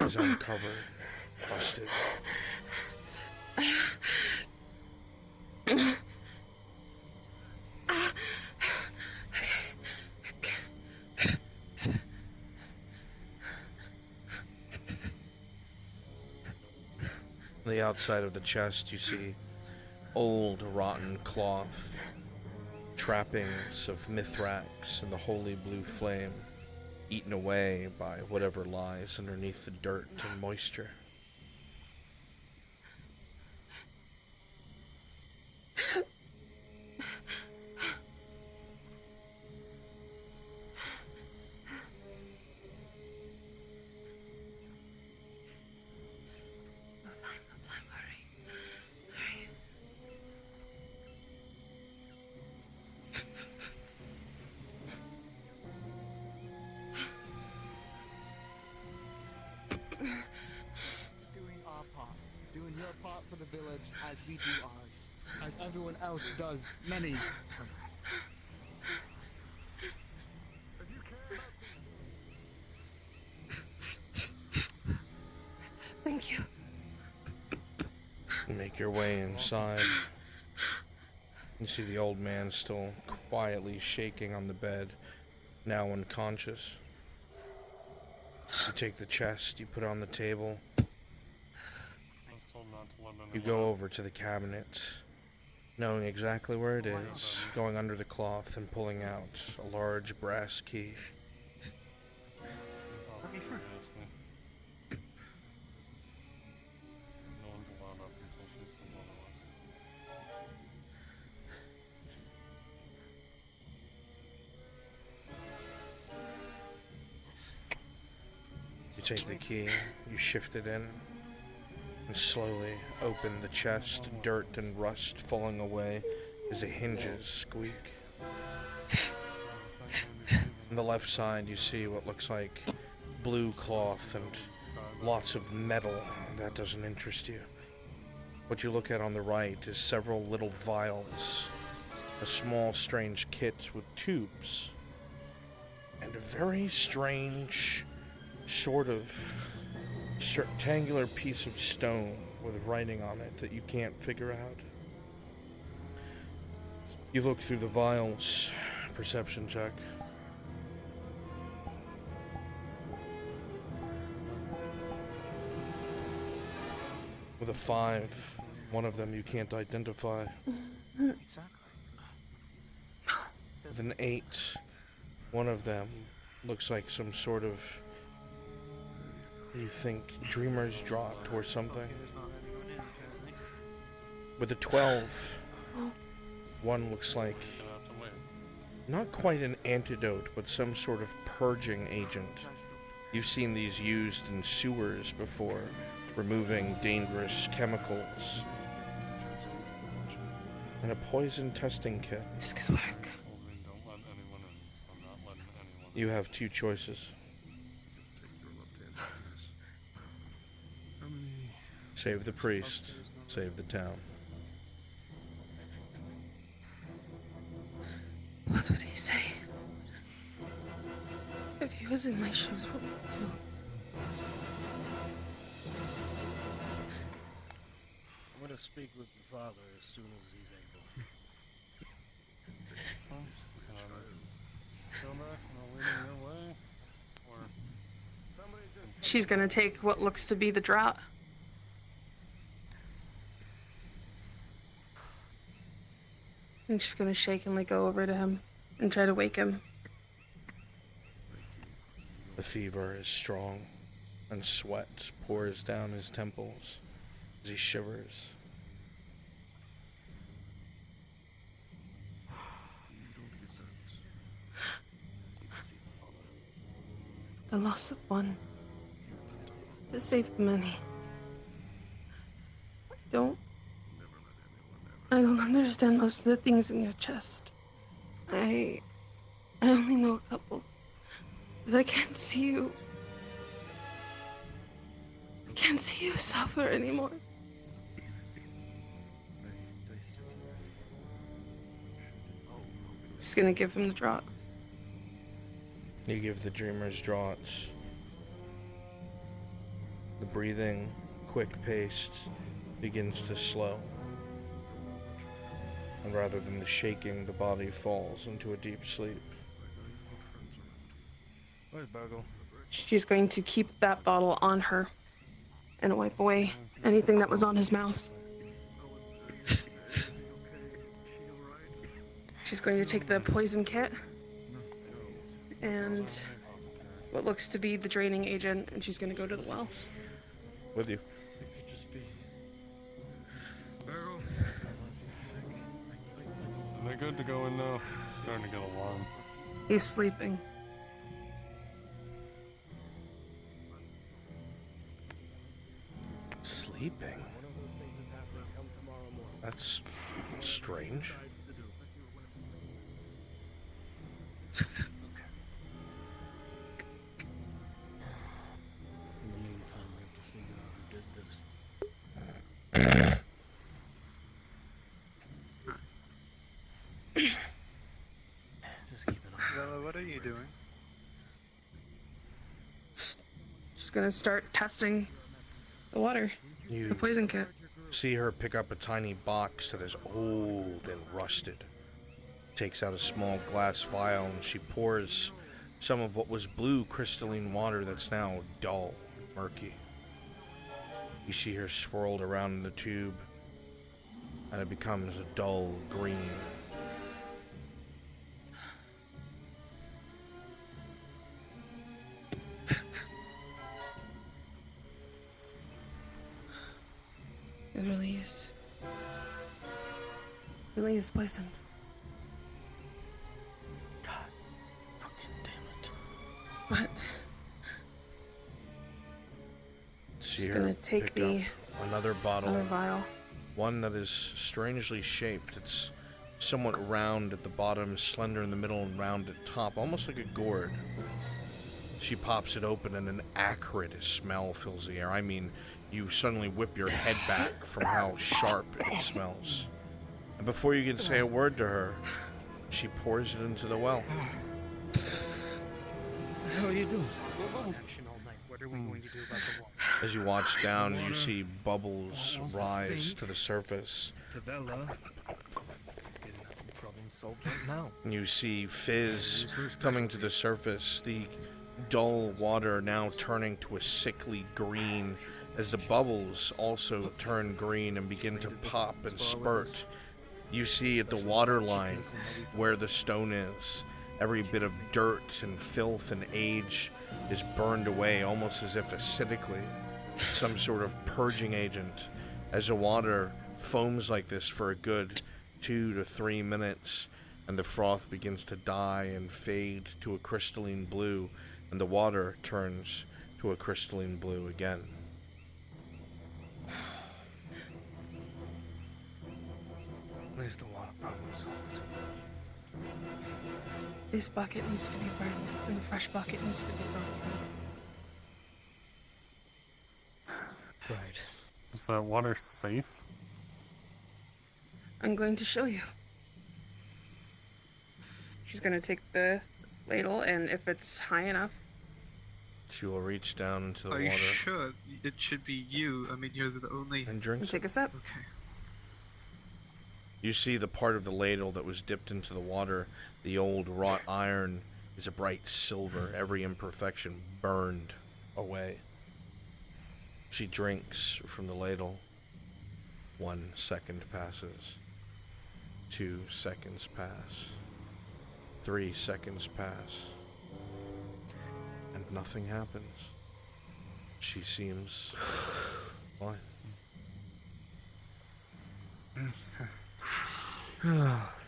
is uncovered, busted. On the outside of the chest, you see old rotten cloth, trappings of Mithrax and the holy blue flame, eaten away by whatever lies underneath the dirt and moisture. No time, hurry. Hurry. Doing our part. Doing your part for the village as we do ours. As everyone else does many. Thank you. You make your way inside. You see the old man still quietly shaking on the bed, now unconscious. You take the chest, you put it on the table. You go over to the cabinet, knowing exactly where it is, going under the cloth and pulling out a large brass key. You take the key, you shift it in, and slowly open the chest, dirt and rust falling away as the hinges squeak. On the left side, you see what looks like blue cloth and lots of metal. That doesn't interest you. What you look at on the right is several little vials, a small strange kit with tubes, and a very strange sort of rectangular piece of stone with writing on it that you can't figure out. You look through the vials. Perception check. With a 5, one of them you can't identify. With an 8, one of them looks like some sort of, you think, dreamer's draught or something. With a 12, one looks like not quite an antidote, but some sort of purging agent. You've seen these used in sewers before, removing dangerous chemicals. And a poison testing kit. This could work. You have 2 choices. Save the priest, save the town. What would he say? If he was in my shoes, what would he do? I'm gonna speak with the father as soon as he's able. Come back, and I'll lead him your way. Or She's gonna take what looks to be the draught. And she's gonna shakenly go over to him and try to wake him. The fever is strong, and sweat pours down his temples as he shivers. The loss of one to save the many. I don't understand most of the things in your chest. I only know a couple. But I can't see you. I can't see you suffer anymore. I'm just gonna give him the draught. You give the dreamer's draughts. The breathing, quick-paced, begins to slow. And rather than the shaking, the body falls into a deep sleep. where's Burgle? She's going to keep that bottle on her and wipe away anything that was on his mouth. She's going to take the poison kit and what looks to be the draining agent, and she's going to go to the well. With you. It could just be. Burgle. Are they good to go in now? Starting to get alarmed. He's sleeping. Sleeping? That's strange. In the meantime, we have to figure out who did this. Just keep it on. Bella, what are you doing? She's going to start testing the water. You the poison kit. see her pick up a tiny box that is old and rusted. Takes out a small glass vial and she pours some of what was blue crystalline water that's now dull, murky. You see her swirled around in the tube and it becomes a dull green. It really is. Really is poisoned. God fucking damn it. What? See She's her gonna take pick the up another bottle. other vial. One that is strangely shaped. It's somewhat round at the bottom, slender in the middle, and round at top, almost like a gourd. She pops it open and an acrid smell fills the air. I mean, you suddenly whip your head back from how sharp it smells. And before you can say a word to her, she pours it into the well. What the hell are you doing? Action all night. What are we going to do about the water? As you watch down, you see bubbles rise to the surface. Tavella is getting a problem solved right now. You see fizz coming to the surface, the dull water now turning to a sickly green as the bubbles also turn green and begin to pop and spurt. You see at the water line where the stone is, every bit of dirt and filth and age is burned away almost as if acidically, some sort of purging agent. As the water foams like this for a good 2 to 3 minutes, and the froth begins to die and fade to a crystalline blue, and the water turns to a crystalline blue again. Where's the water problem solved? This bucket needs to be burned, and the fresh bucket needs to be burned. Right. Is that water safe? I'm going to show you. She's going to take the ladle, and if it's high enough... She will reach down into the Are water. you sure? It should be you. I mean, you're the only... And drinks Take a sip. Okay. You see the part of the ladle that was dipped into the water. The old wrought iron is a bright silver, every imperfection burned away. She drinks from the ladle. 1 second passes. 2 seconds pass. 3 seconds pass. And nothing happens. She seems fine.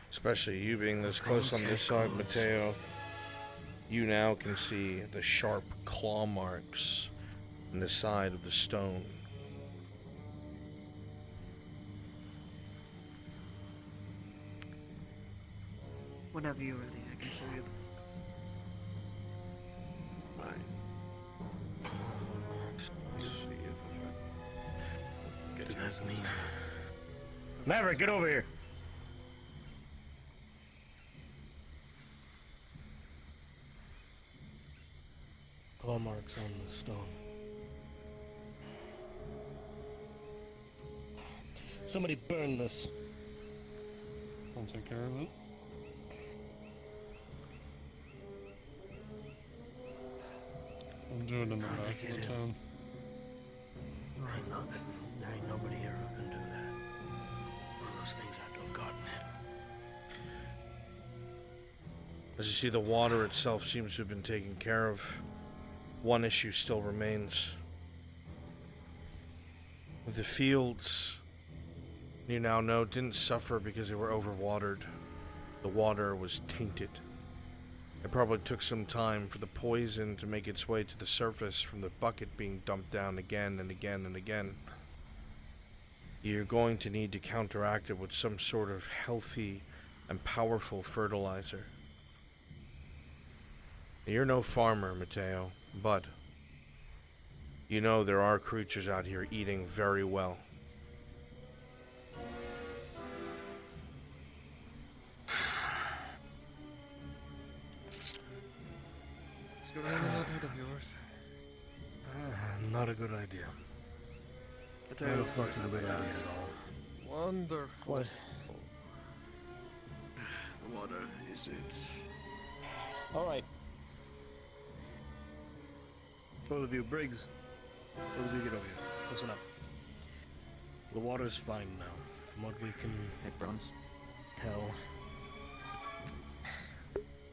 Especially you being this close on this side, Mateo. You now can see the sharp claw marks in the side of the stone. Whenever you're ready, I can show you. Maverick, get over here. Claw marks on the stone. Somebody burn this. I'll take care of it. I'll do it in the back of the town. There ain't nothing. There ain't nobody here who can do that. One of those things I have to have gotten in. As you see, the water itself seems to have been taken care of. One issue still remains. The fields, you now know, didn't suffer because they were overwatered. The water was tainted. It probably took some time for the poison to make its way to the surface from the bucket being dumped down again and again and again. You're going to need to counteract it with some sort of healthy and powerful fertilizer. You're no farmer, Mateo, but you know there are creatures out here eating very well. Let's go down that head of yours. Not a good idea. Not a fucking good idea at all. Wonderful. What? The water is it. Alright. Both of you, Briggs. Both of you get over here. Listen up. The water's fine now. From what we can tell.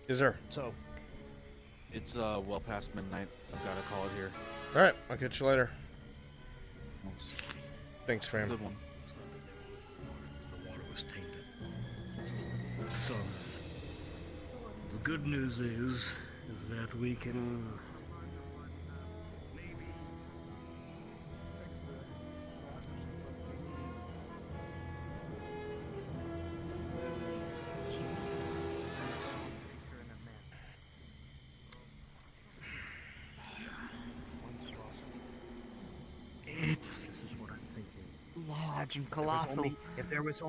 Yes, sir. So, It's well past midnight. I've got to call it here. Alright, I'll catch you later. Thanks, fam. Good one. the water was tainted. So, the good news is that we can... It's This is what I'm thinking. large and If there was colossal. if there was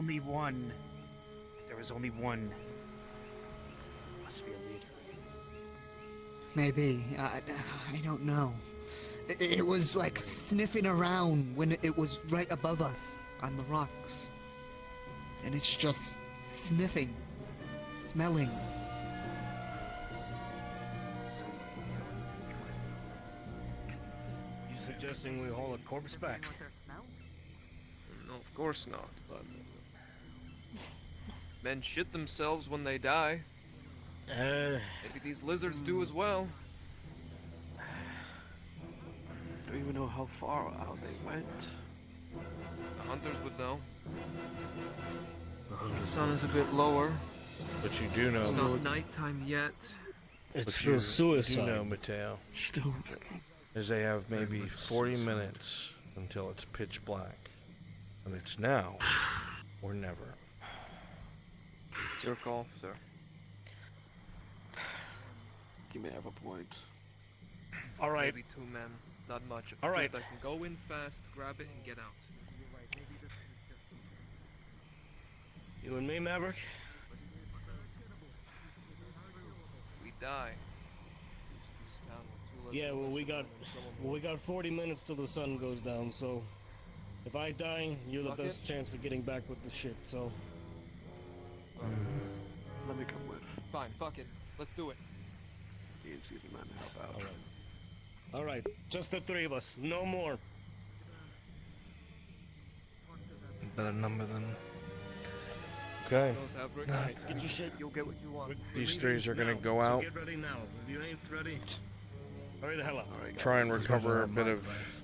only one, must be a leader. Maybe. I don't know. It was like sniffing around when it was right above us on the rocks. And it's just sniffing, smelling. You suggesting we haul a corpse back? No, of course not, but men shit themselves when they die. Maybe these lizards do as well. Don't even know how far out they went. The hunters would know. The sun is a bit lower. But you do know. It's not nighttime yet. It's But you suicide. do know, Mateo. Still. Is they have maybe 40 minutes until it's pitch black. And it's now or never. It's your call, sir. You may have a point. All right. Maybe 2 men, not much. All right. I can go in fast, grab it, and get out. You and me, Maverick? We die. Yeah, well, we got 40 minutes till the sun goes down, so if I die, you're the Fuck best it. chance of getting back with the shit, so. Let me come with. Fine, fuck it. Let's do it. DNC's a man to help out. All right, just the 3 of us, no more. Better number than. Okay. Alright, get your shit. You'll get what you want. These threes are gonna go So out, get ready now. If you ain't ready, hurry the hell up. try and recover a bit of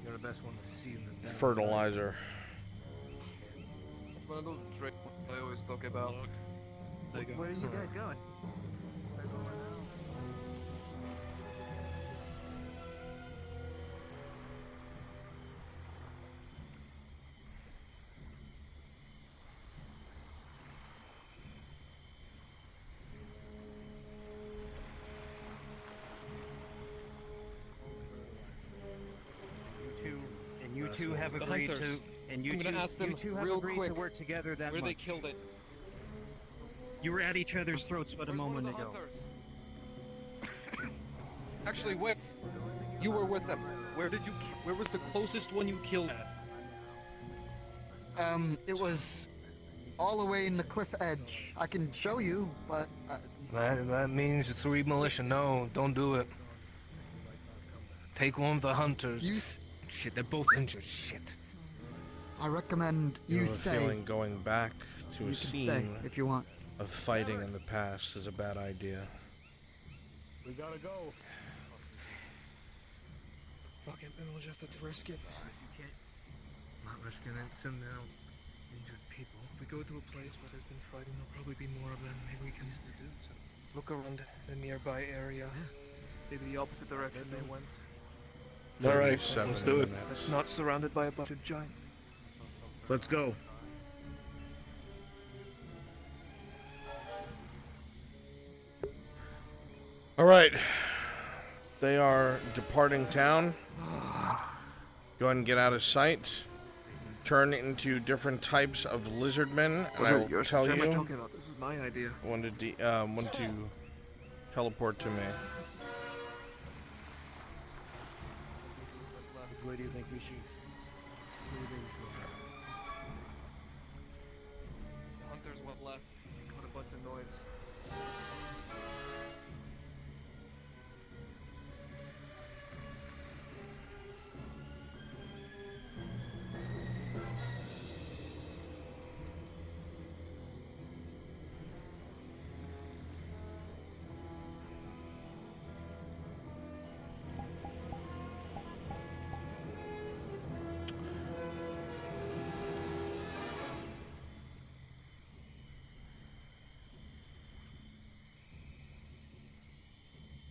You're the best one to see in the fertilizer. It's one of those tricks I always talk about. Where are you guys going? You two have The agreed hunters. to, and you I'm gonna two, ask them you two have real agreed quick to work together that where much. they killed it. You were at each other's throats but a moment ago. Actually, wait. You were with them. Where was the closest one you killed? It was all the way in the cliff edge. I can show you, but That means the 3 militia. No, don't do it. Take one of the hunters. Shit, they're both injured. Shit. I recommend You you have a stay. feeling going back to You a can stay scene if you want. of fighting in the past is a bad idea. We gotta go. Fuck it, then we'll just have to risk it. Not risking it. Send out injured people. If we go to a place where there's been fighting, there'll probably be more of them. Maybe we can look around the nearby area. Maybe the opposite direction they went. All right, 37 let's do it. minutes. Not surrounded by a bunch of giants. Let's go. All right. They are departing town. Go ahead and get out of sight. Turn into different types of lizardmen, and I will tell you This is my idea. when to teleport to me. Which way do you think we should? The hunters went left. What a bunch of noise.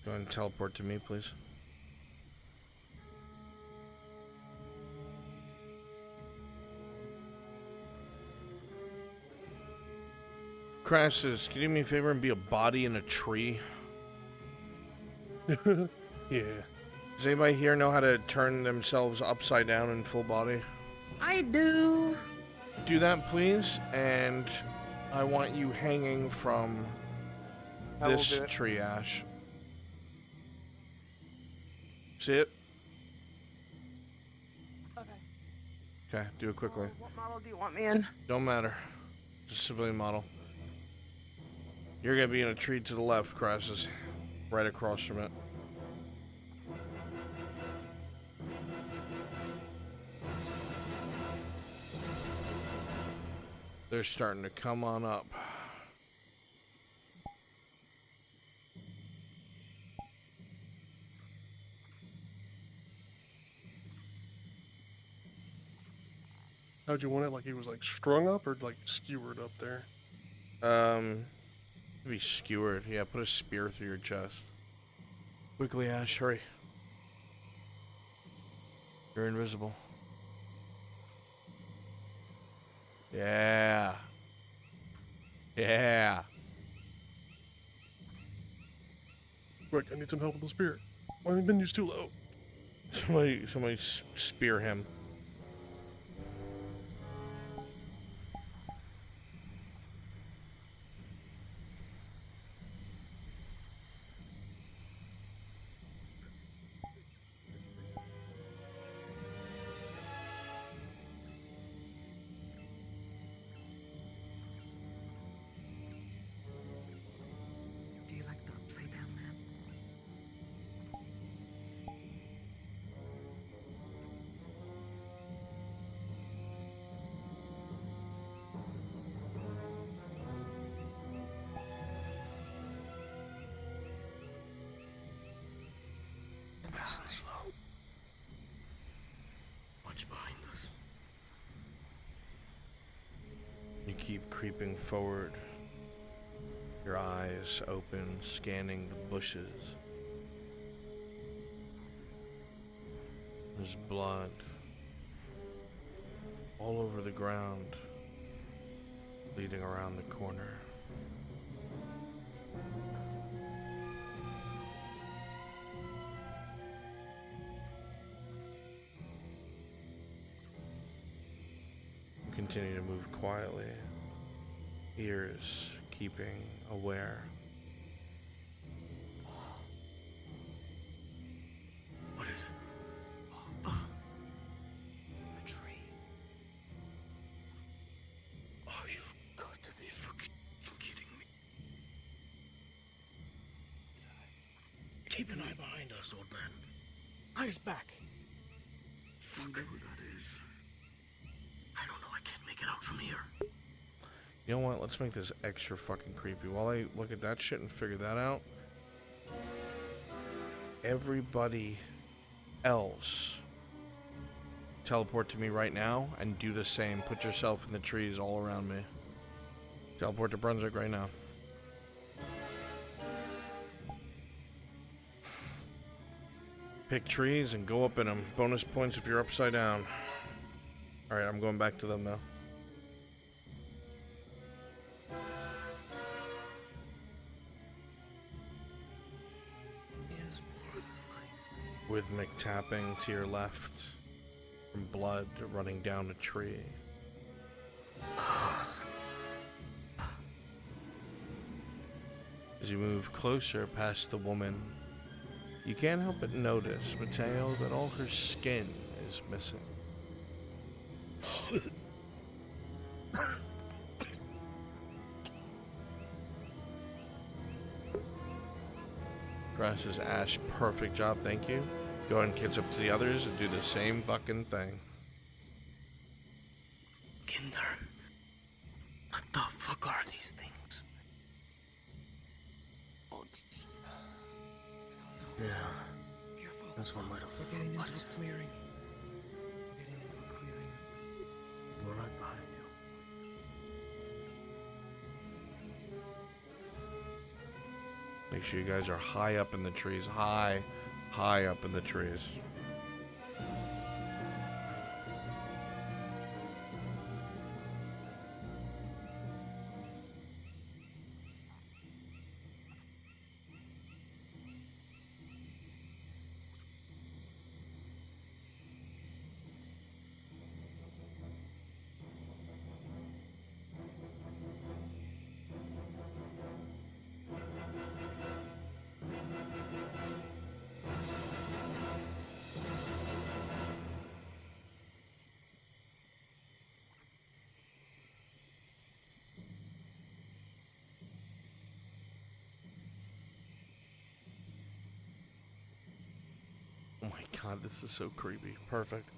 Go ahead and teleport to me, please. Crassus, can you do me a favor and be a body in a tree? Yeah. Does anybody here know how to turn themselves upside down in full body? I do. Do that, please, and I want you hanging from I will this do it. tree, Ash. See it? Okay, do it quickly. What model do you want me in? Don't matter. Just civilian model. You're gonna be in a tree to the left, Crassus. Right across from it. They're starting to come on up. How'd you want it? Like he was like strung up or like skewered up there? Be skewered. Yeah, put a spear through your chest. Quickly, Ash, hurry. You're invisible. Yeah. Yeah. Rick, I need some help with the spear. My menu's too low. Somebody spear him. Do you like the upside down man? Slow. Watch behind us. You keep creeping forward. Your eyes open, scanning the bushes. There's blood all over the ground, leading around the corner. You continue to move quietly, ears keeping aware. What is it? The tree. Oh, you've got to be fucking kidding me. Keep an eye behind us, old man. Eyes back. Fuck who that is. I don't know, I can't make it out from here. You know what? Let's make this extra fucking creepy. While I look at that shit and figure that out, everybody else teleport to me right now and do the same. Put yourself in the trees all around me. Teleport to Brunswick right now. Pick trees and go up in them. Bonus points if you're upside down. Alright, I'm going back to them now. Rhythmic tapping to your left from blood running down a tree. As you move closer past the woman, you can't help but notice, Mateo, that all her skin is missing. Crassus, Ash, perfect job, thank you. Go ahead and catch up to the others and do the same fucking thing. Kinder. What the fuck are these things? Yeah. That's one way to We're getting into a clearing. We're getting into a clearing. We're right behind you. Make sure you guys are high up in the trees. High up in the trees. my god, this is so creepy. Perfect.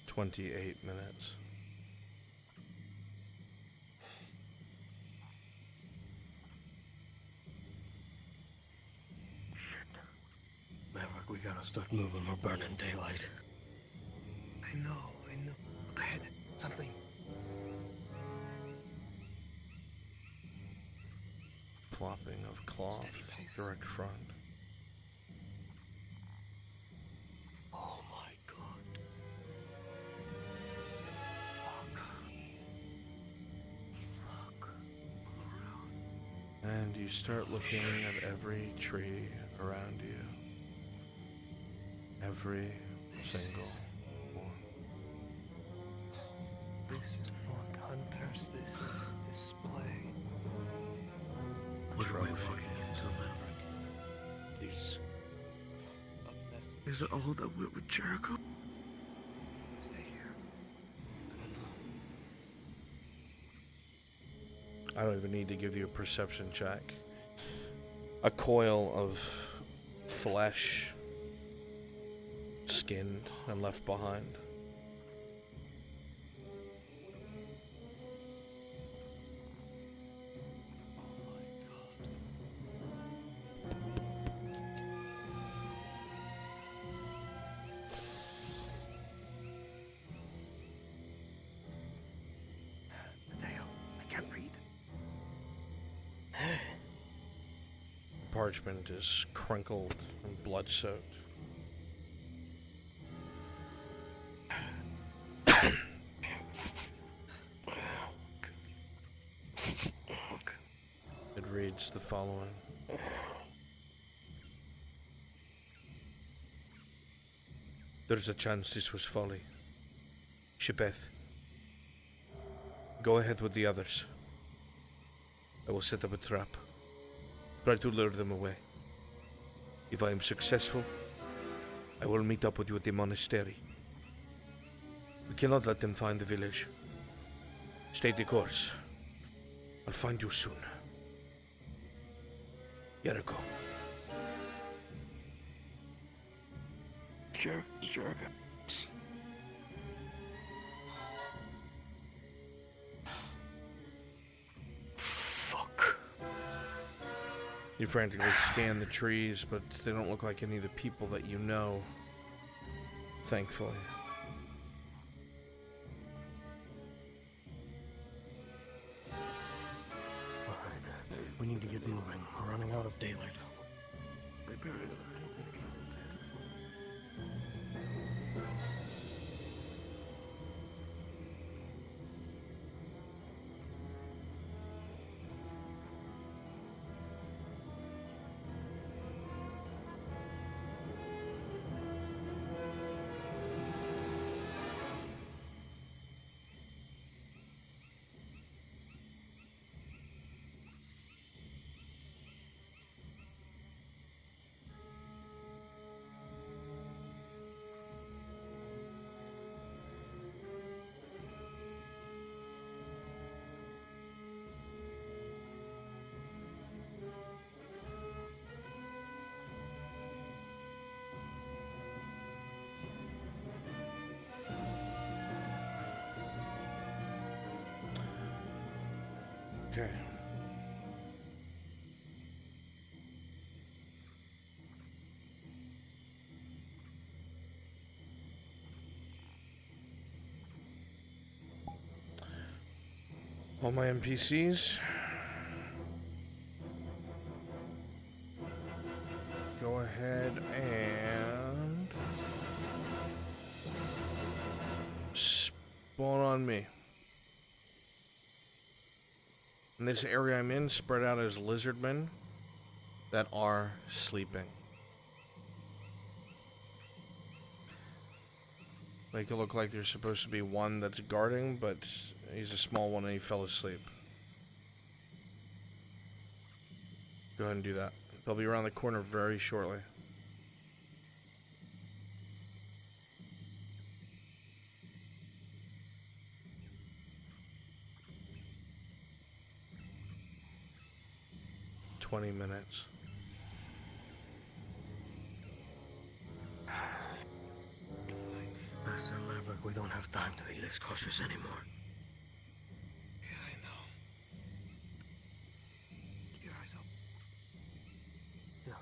"28 minutes. Maverick, we gotta start moving. We're burning daylight. I know. Look ahead. Something. Flopping of cloth. Direct front. Oh my god. Fuck. And you start looking at every tree around you. Every single one. This is not hunters. This is display. What are we walking into, Maverick? Is it all that went with Jericho? Stay here. I don't even need to give you a perception check. A coil of flesh, skinned and left behind. Parchment is crinkled and blood-soaked. It reads the following. There's a chance this was folly. Shibeth, go ahead with the others. I will set up a trap. Try to lure them away. If I am successful, I will meet up with you at the monastery. We cannot let them find the village. Stay the course. I'll find you soon. Jericho. Jericho. You frantically scan the trees, but they don't look like any of the people that you know. Thankfully. Alright, we need to get moving. We're running out of daylight. Okay. All my NPCs. Go ahead and spawn on me. In this area I'm in, spread out as lizardmen that are sleeping. Make it look like there's supposed to be one that's guarding, but he's a small one and he fell asleep. Go ahead and do that. They'll be around the corner very shortly. 20 minutes. Master Maverick, we don't have time to be this cautious anymore. Yeah, I know. Keep your eyes open. Yeah.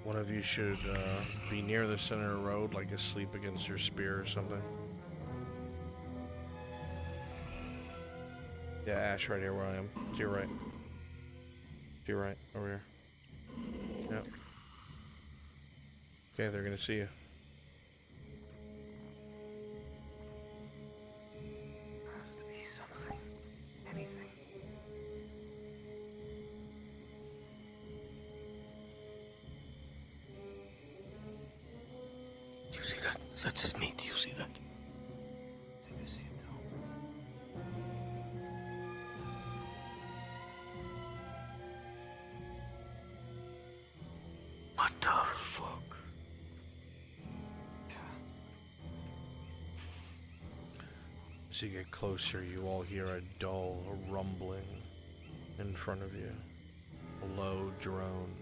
One of you should be near the center of the road, like asleep against your spear or something. Yeah, Ash, right here where I am. To your right. To your right, over here. Yep. Okay, they're gonna see you. Has to be something. Anything. Do you see that? Is that just me? Do you see that? I think I see it too. What the fuck? As you get closer, you all hear a dull rumbling in front of you. A low drone.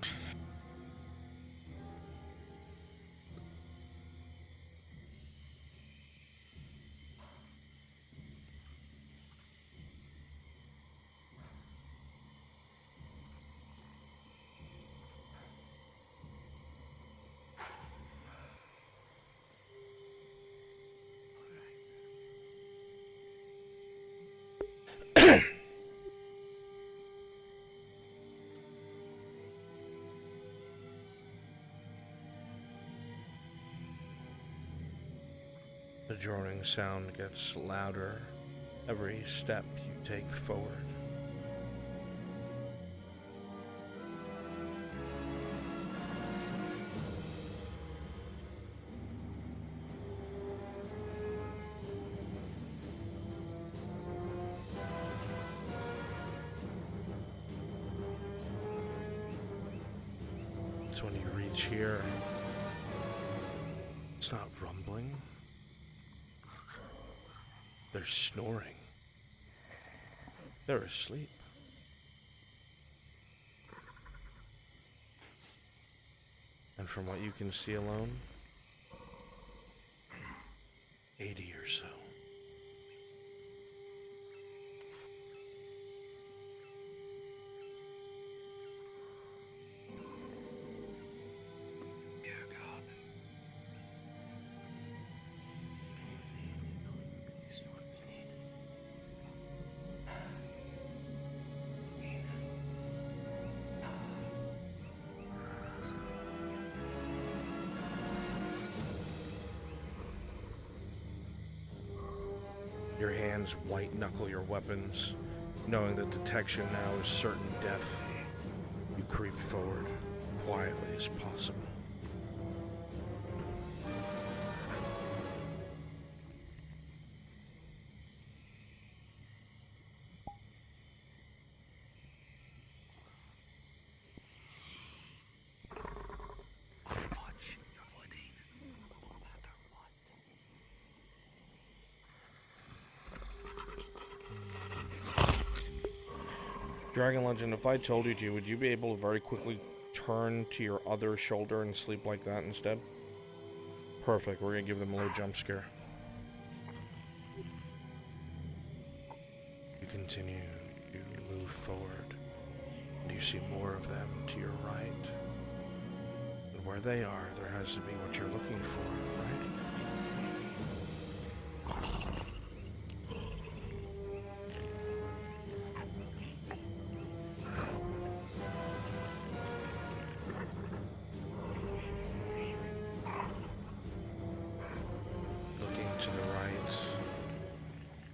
The droning sound gets louder every step you take forward. It's when you reach here. It's not rumbling. They're snoring. They're asleep. And from what you can see alone, 80 or so. Your hands white-knuckle your weapons, knowing that detection now is certain death. You creep forward, quietly as possible. Dragon Legend, if I told you to, would you be able to very quickly turn to your other shoulder and sleep like that instead? Perfect, we're gonna give them a little jump scare. You continue to move forward, and you see more of them to your right. And where they are, there has to be what you're looking for, right?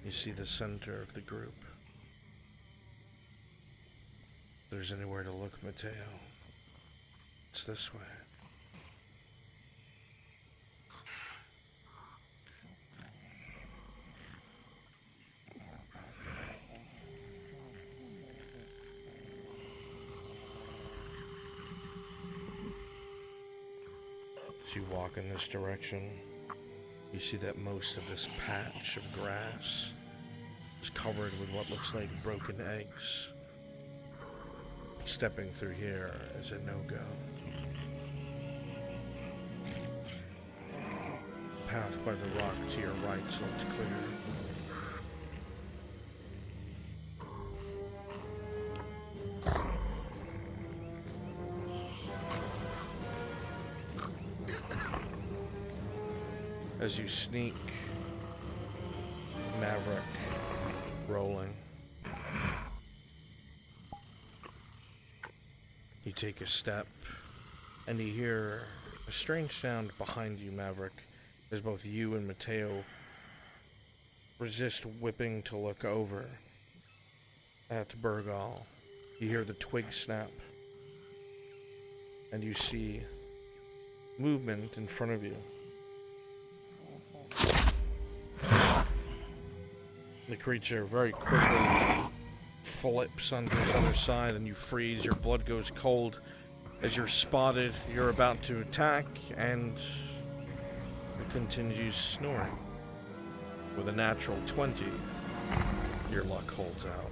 You see the center of the group. If there's anywhere to look, Mateo, it's this way. As you walk in this direction, you see that most of this patch of grass is covered with what looks like broken eggs. Stepping through here is a no-go. Path by the rock to your right looks clear. As you sneak, Maverick rolling, you take a step, and you hear a strange sound behind you, Maverick, as both you and Mateo resist whipping to look over at Burgal. You hear the twig snap, and you see movement in front of you. The creature very quickly flips onto its other side, and you freeze. Your blood goes cold as you're spotted. You're about to attack, and it continues snoring. With a natural 20, your luck holds out.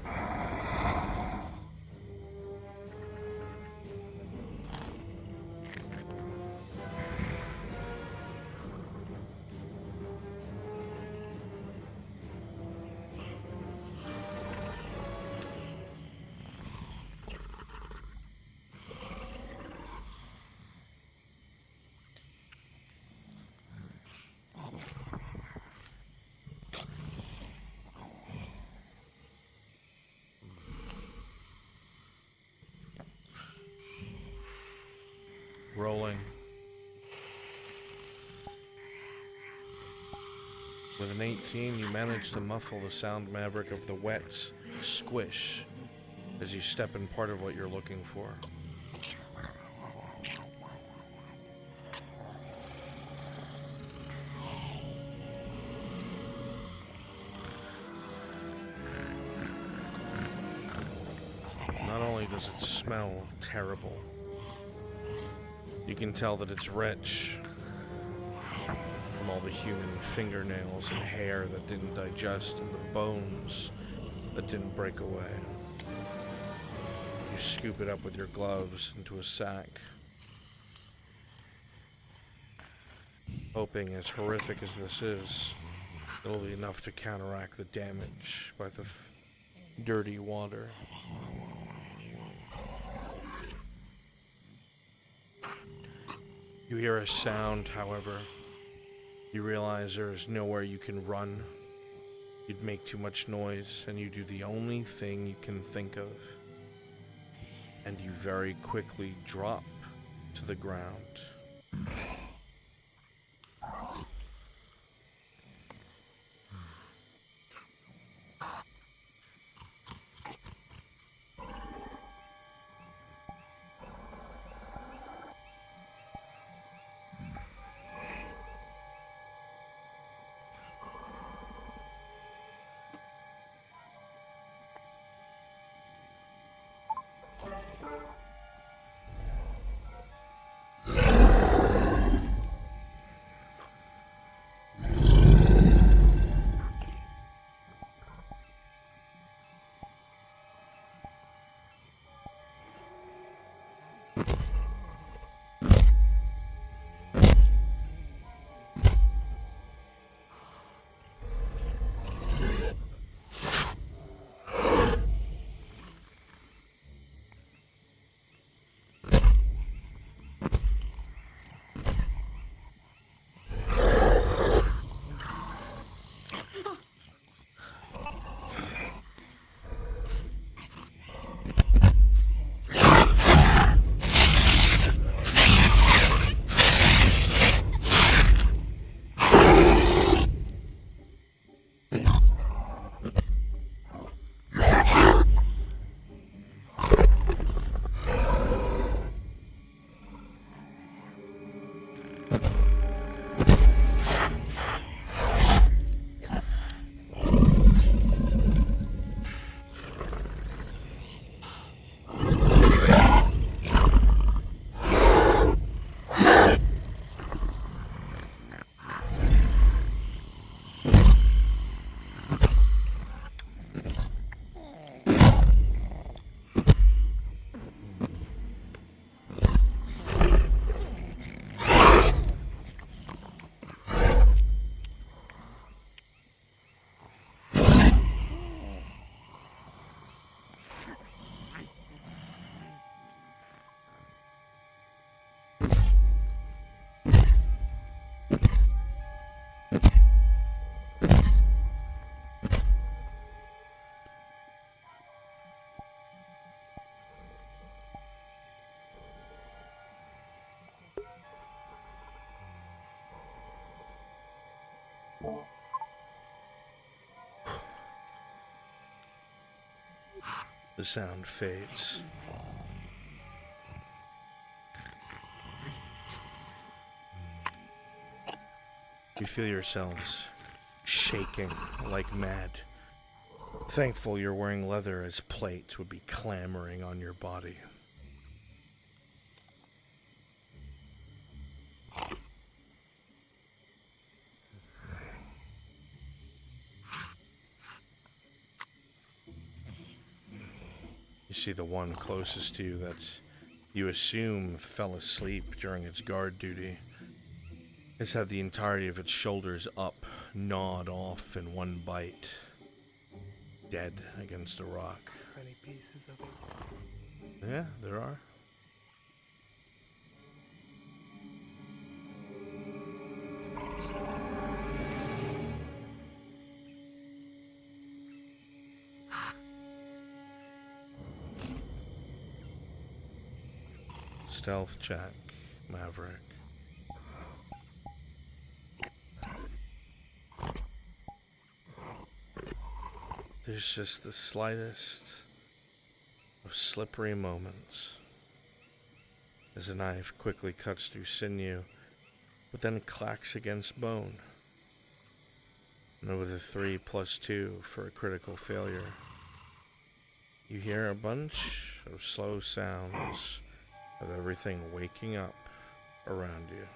Rolling. With an 18, you manage to muffle the sound, Maverick, of the wet squish as you step in part of what you're looking for. Not only does it smell terrible, you can tell that it's rich from all the human fingernails and hair that didn't digest and the bones that didn't break away. You scoop it up with your gloves into a sack, hoping, as horrific as this is, it'll be enough to counteract the damage by the dirty water. You hear a sound, however. You realize there is nowhere you can run. You'd make too much noise, and you do the only thing you can think of. And you very quickly drop to the ground. The sound fades. You feel yourselves shaking like mad. Thankful you're wearing leather, as plate would be clamoring on your body. You see the one closest to you that you assume fell asleep during its guard duty. It's had the entirety of its shoulders up, gnawed off in one bite. Dead against a rock. Any pieces of it? Yeah, there are. Stealth check, Maverick. There's just the slightest of slippery moments as a knife quickly cuts through sinew, but then clacks against bone. And with a 3+2 for a critical failure, you hear a bunch of slow sounds of everything waking up around you.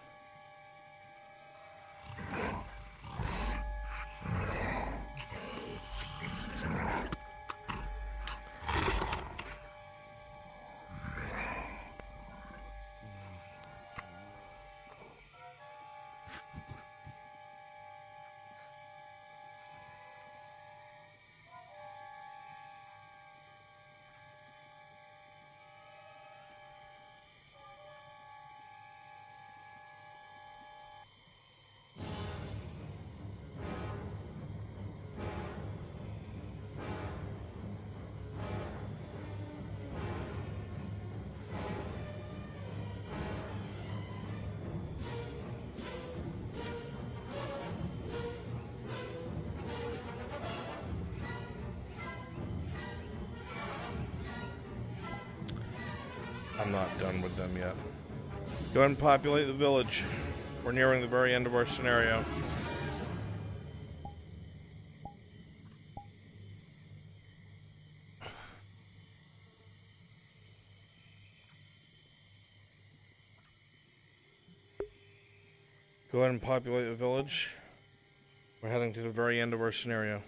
I'm not done with them yet. Go ahead and populate the village. We're nearing the very end of our scenario. Go ahead and populate the village. We're heading to the very end of our scenario.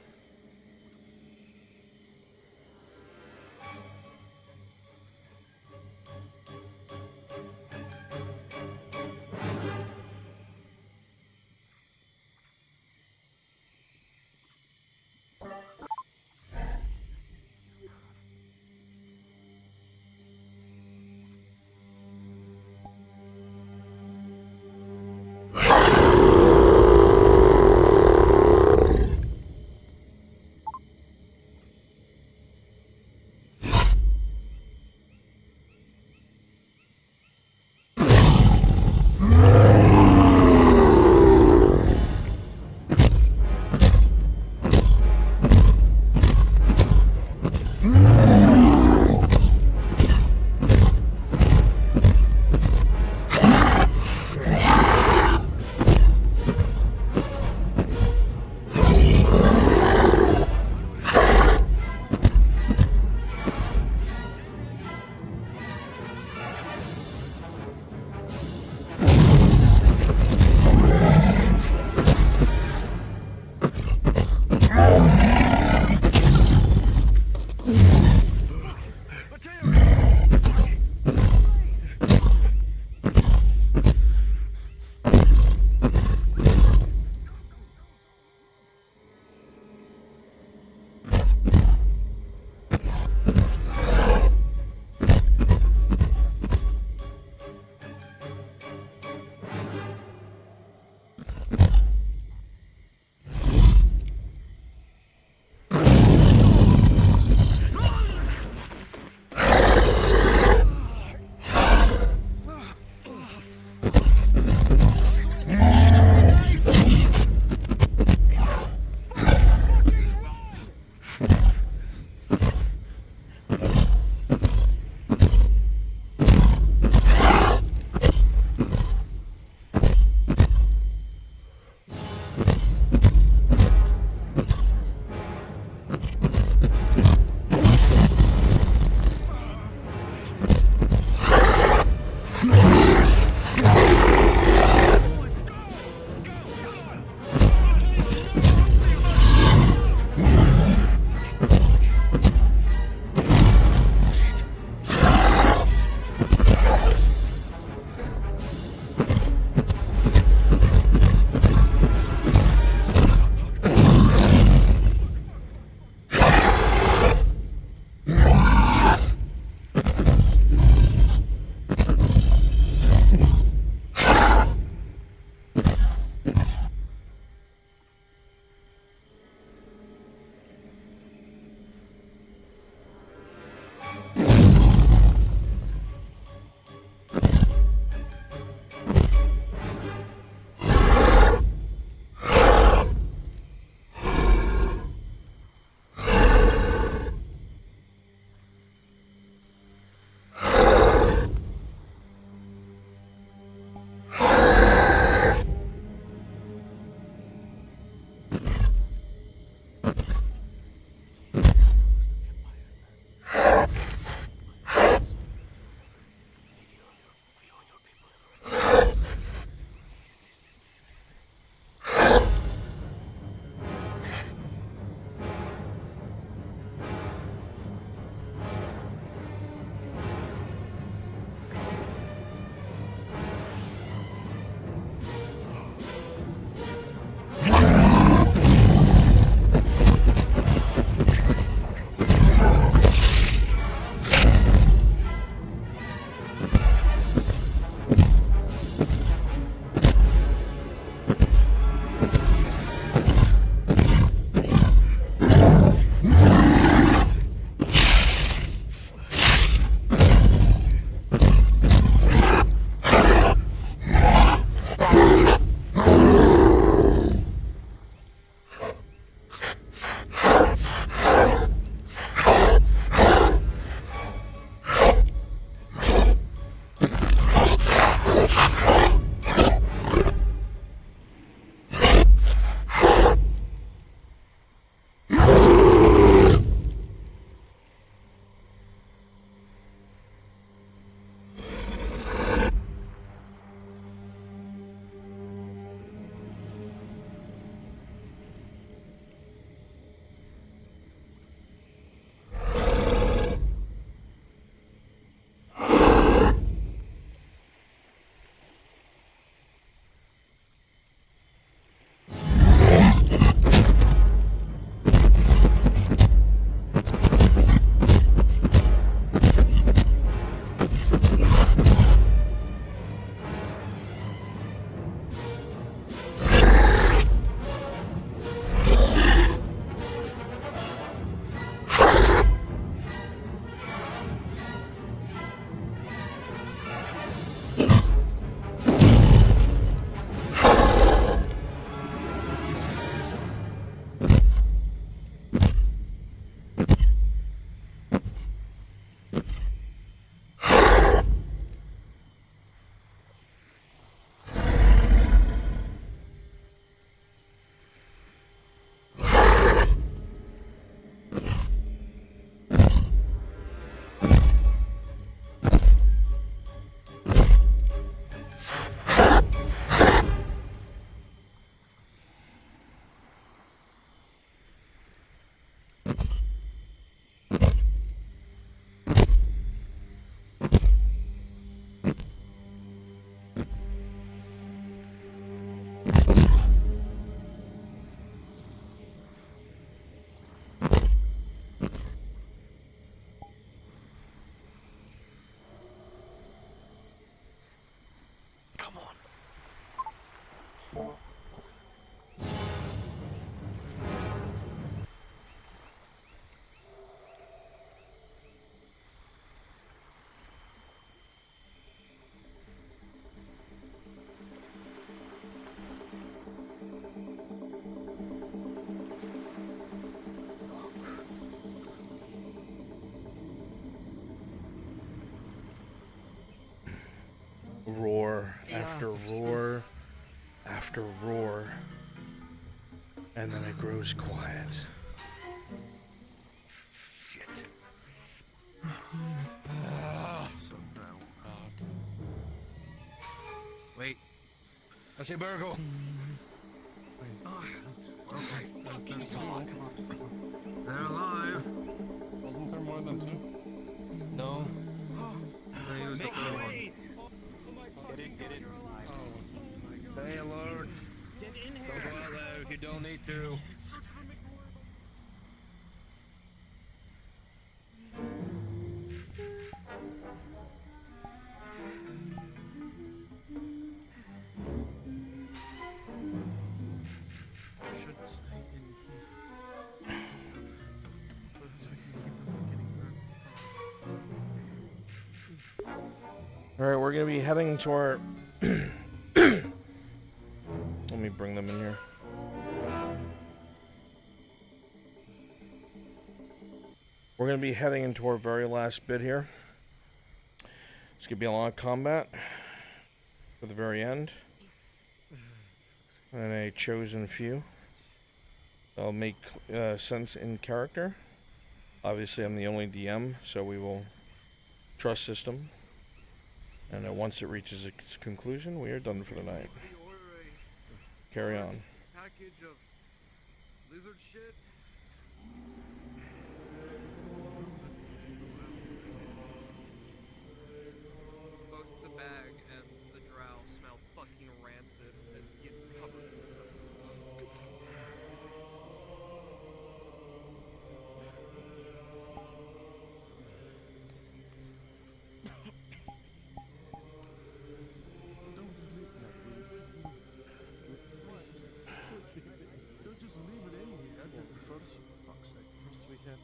roar after roar after roar, and then it grows quiet. Shit. Wait. I say Burgle. Okay. There's two. Come on. They're alive. Wasn't there more than two? No. They used the third one. Get it. Stay alert. Don't go out there if you don't need to. Should stay in here. So we can keep them from getting hurt. Alright, we're gonna be heading to our... Let me bring them in here. We're gonna be heading into our very last bit here. It's gonna be a lot of combat for the very end. And a chosen few. That'll make sense in character. Obviously, I'm the only DM, so we will trust system. And once it reaches its conclusion, we are done for the night. Carry on. Package of lizard shit. Both the bag and the drow smell fucking rancid as it gets covered in stuff. Don't just leave it in here. First, for fuck's sake. First we can.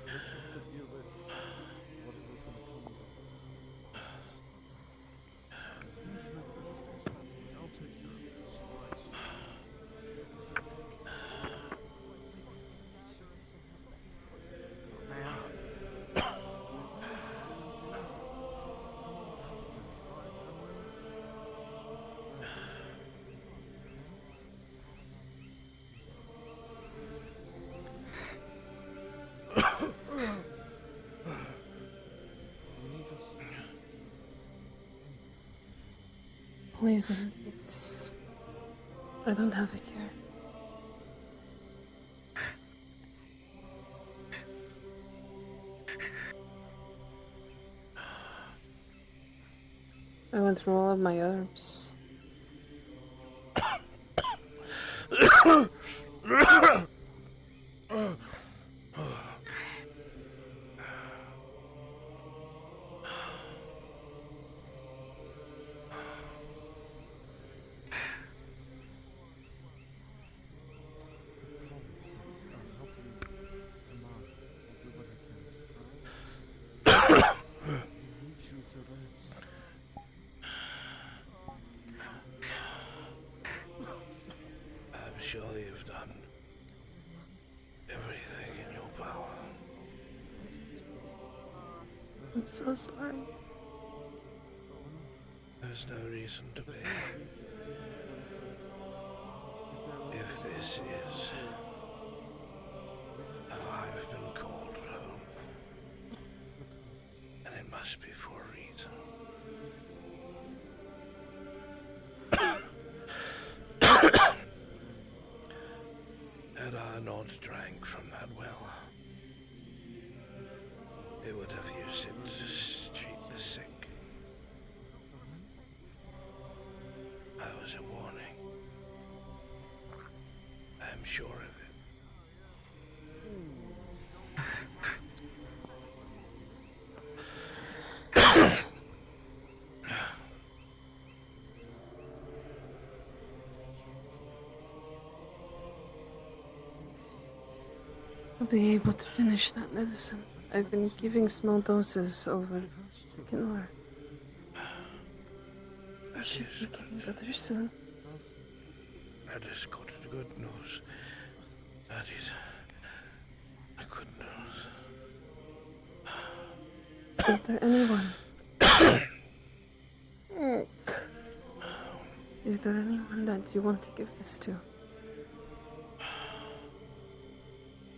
Let's have to deal with what it was going to come with. I'll take care of this. Poisoned. It's... I don't have a cure. I went through all of my herbs. I'm sure you've done everything in your power. I'm so sorry. There's no reason to be. If this is how I've been called home, then it must be for a reason. Had I not drank from that well, it would have used it to treat the sick. I was a warning. I'm sure of it. I'll be able to finish that medicine. I've been giving small doses over Kinlar. I should be getting better soon. That is good news. That is good news. Is there anyone Is there anyone that you want to give this to?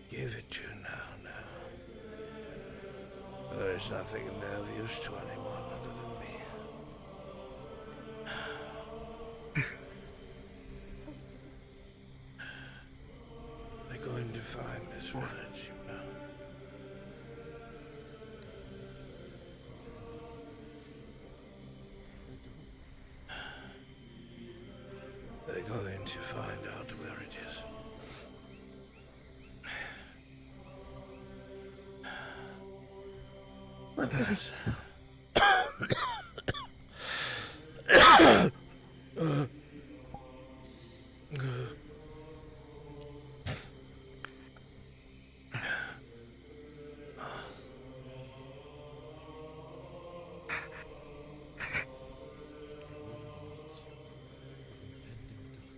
Give it to now. There is nothing in there of use to anyone other than me. They're going to find this village, you know. They're going to find out where it is. What did it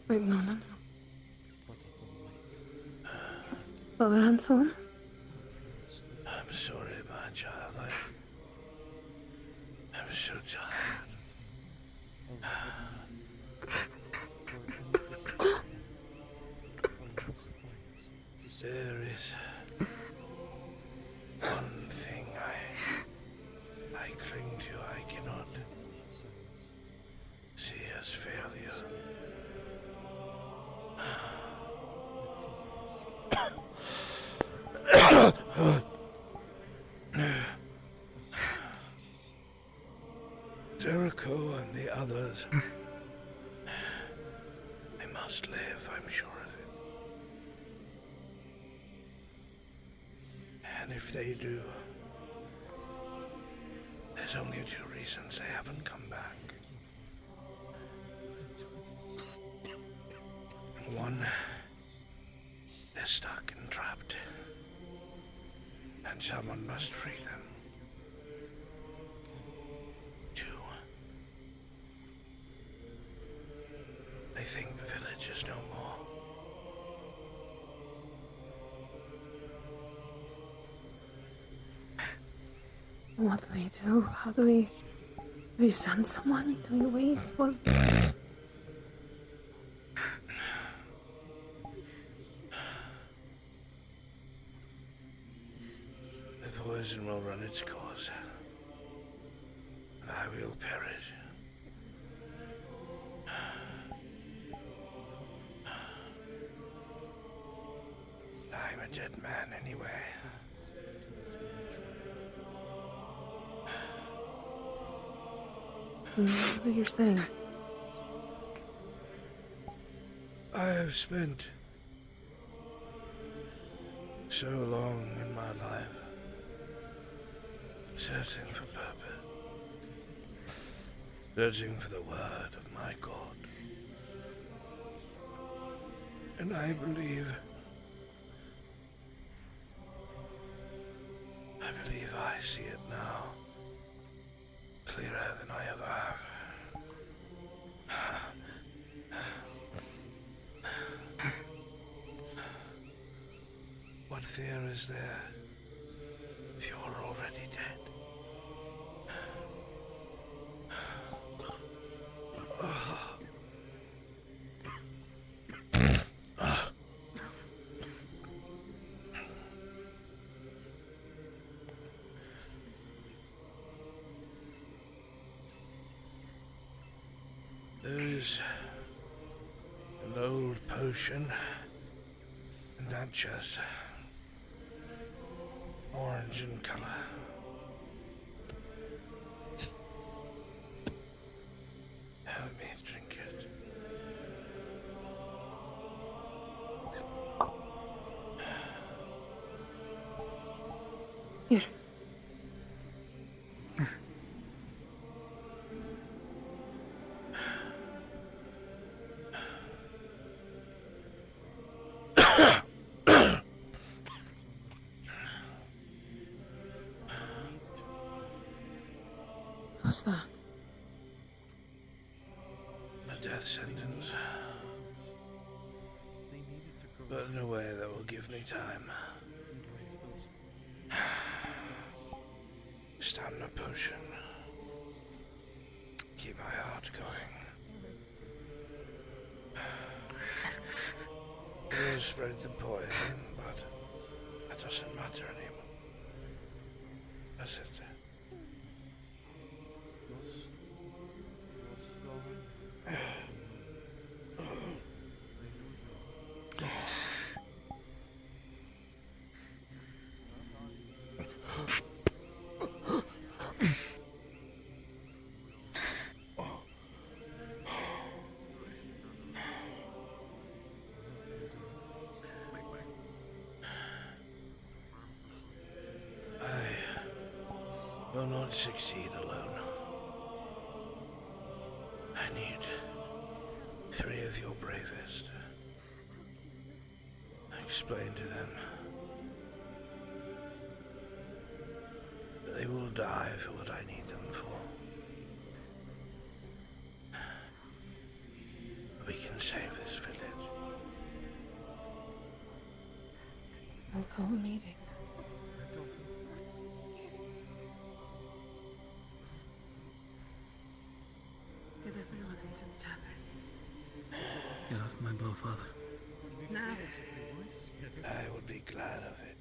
Wait, no. Father Hanson? I'm sorry, my child. I'm so tired. There is one thing I cling to. I cannot see as failure. Jericho and the others, they must live, I'm sure of it. And if they do, there's only two reasons they haven't come back. One, they're stuck and trapped, and someone must free them. Two, they think the village is no more. What do we do? How do we send someone? Do we wait? What? The poison will run its course, and I will perish. I'm a dead man anyway. What you're saying? I have spent so long in my life searching for purpose, searching for the word of my God. And I believe I see it now, clearer than I ever have. What fear is there if you're already dead? There is an old potion in that chest, orange in color. Help me drink it. Here. What's that? A death sentence. But in a way that will give me time. Stamina potion. Keep my heart going. It will spread the poison, but that doesn't matter anymore. Does it? I will not succeed alone. I need 3 of your bravest. Explain to them that they will die for what I need them for. We can save this village. I'll call a meeting. Get everyone into the tavern. Get off my bow, Father. Now. I would be glad of it.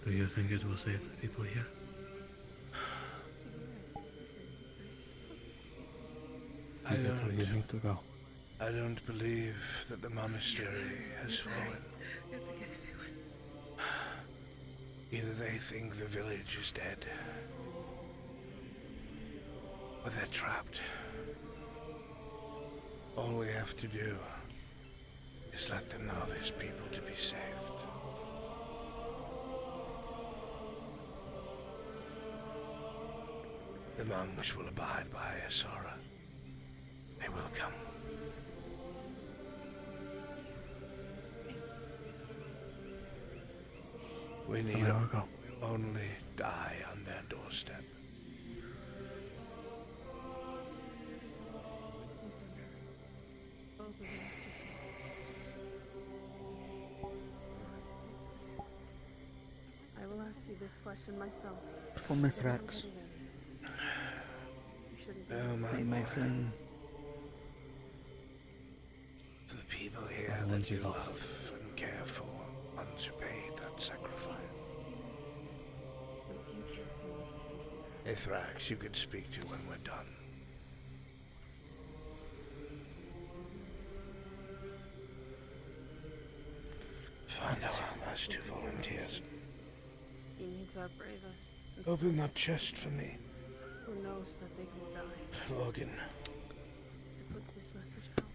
Do you think it will save the people here? I don't, you need to go. I don't believe that the monastery has fallen. Either they think the village is dead, or they're trapped. All we have to do is let them know there's people to be saved. The monks will abide by Asara. They will come. We need only die on their doorstep. I will ask you this question myself. For Mithrax. Oh, my my boy. friend. For the people here that you love and care for once you paid that sacrifice. Ithrax, you could speak to when we're done. Find our last 2 volunteers. He needs our bravest. Open that chest for me. Who knows that they will die? Logan. To put this message out.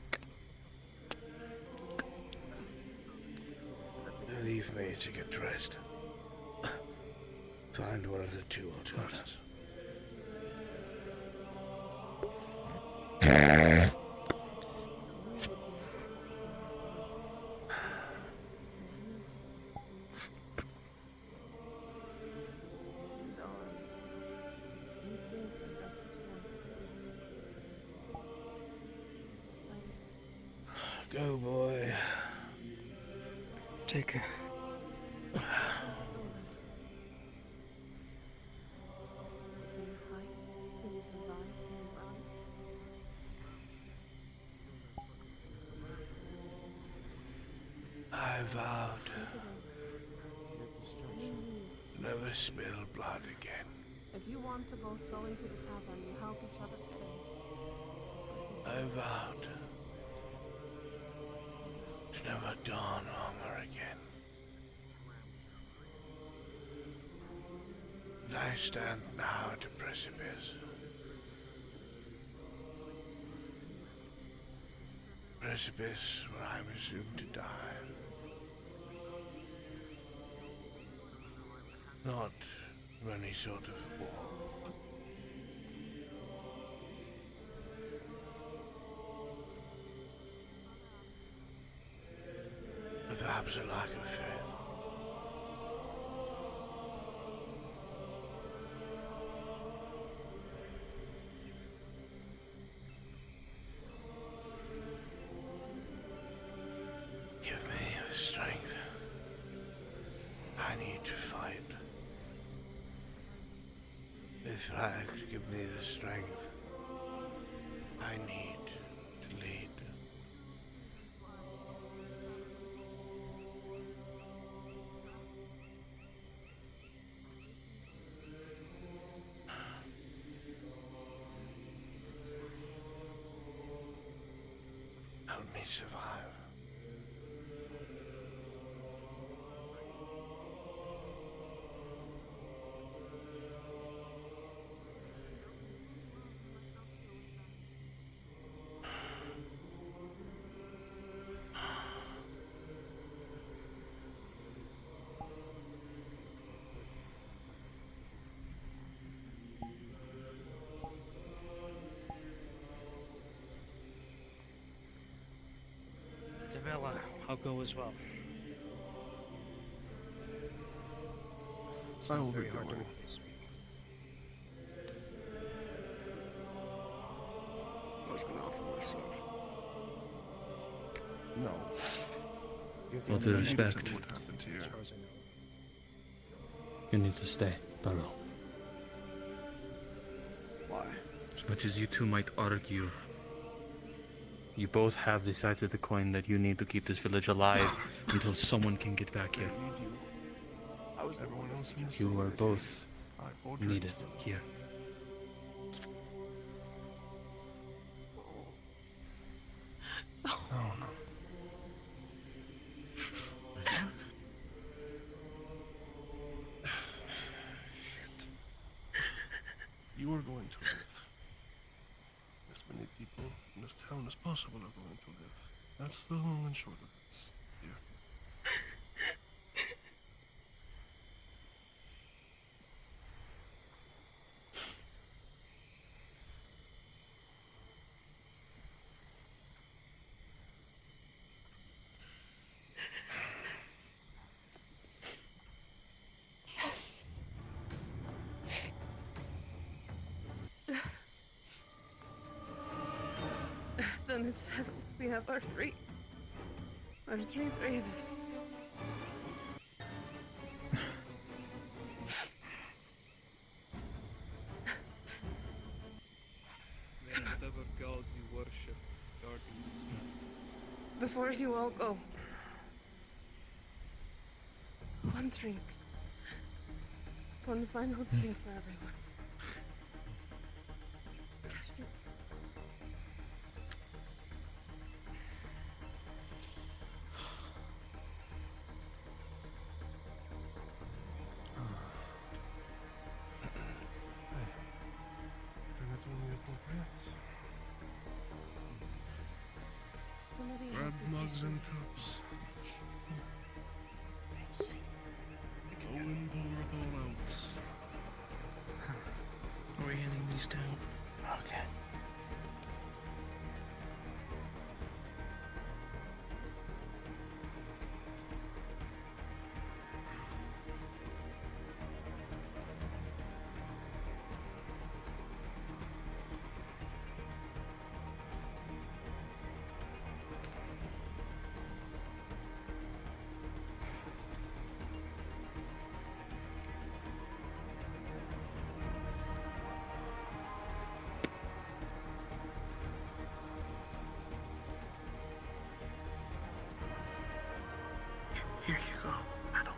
Leave me to get dressed. Find one of the 2 will join us. Go, boy. Take care. I vowed to never spill blood again. If you want to both go into the tavern, you help each other kill. I vowed to never don armor again. But I stand now at a precipice. Precipice where I was soon to die. Not of any sort of war. But perhaps a lack of faith. Give me the strength flags give me the strength I need to lead. Help me survive. Davila, I'll go as well. I will be Very hard to going. replace me. I was gonna offer myself. No. All due respect, What happened here? As far as I know. you need to stay, Bello. Why? As much as you two might argue, you both have the sides of the coin that you need to keep this village alive until someone can get back here. I was Everyone else in the You are city. both I bought needed drinks. here. Oh no. You are going to live. As many people in this town as possible are going to live. That's the long and short of it. Dear. Then it's settled. We have our three bravest. May whatever gods you worship guard you this night. Before you all go, one drink. One final drink for everyone. Just in case. I think it's only appropriate. Somebody Grab had to mugs be- and cups. Go and pour it all out. Are we handing these down? Okay. Here you go, madam.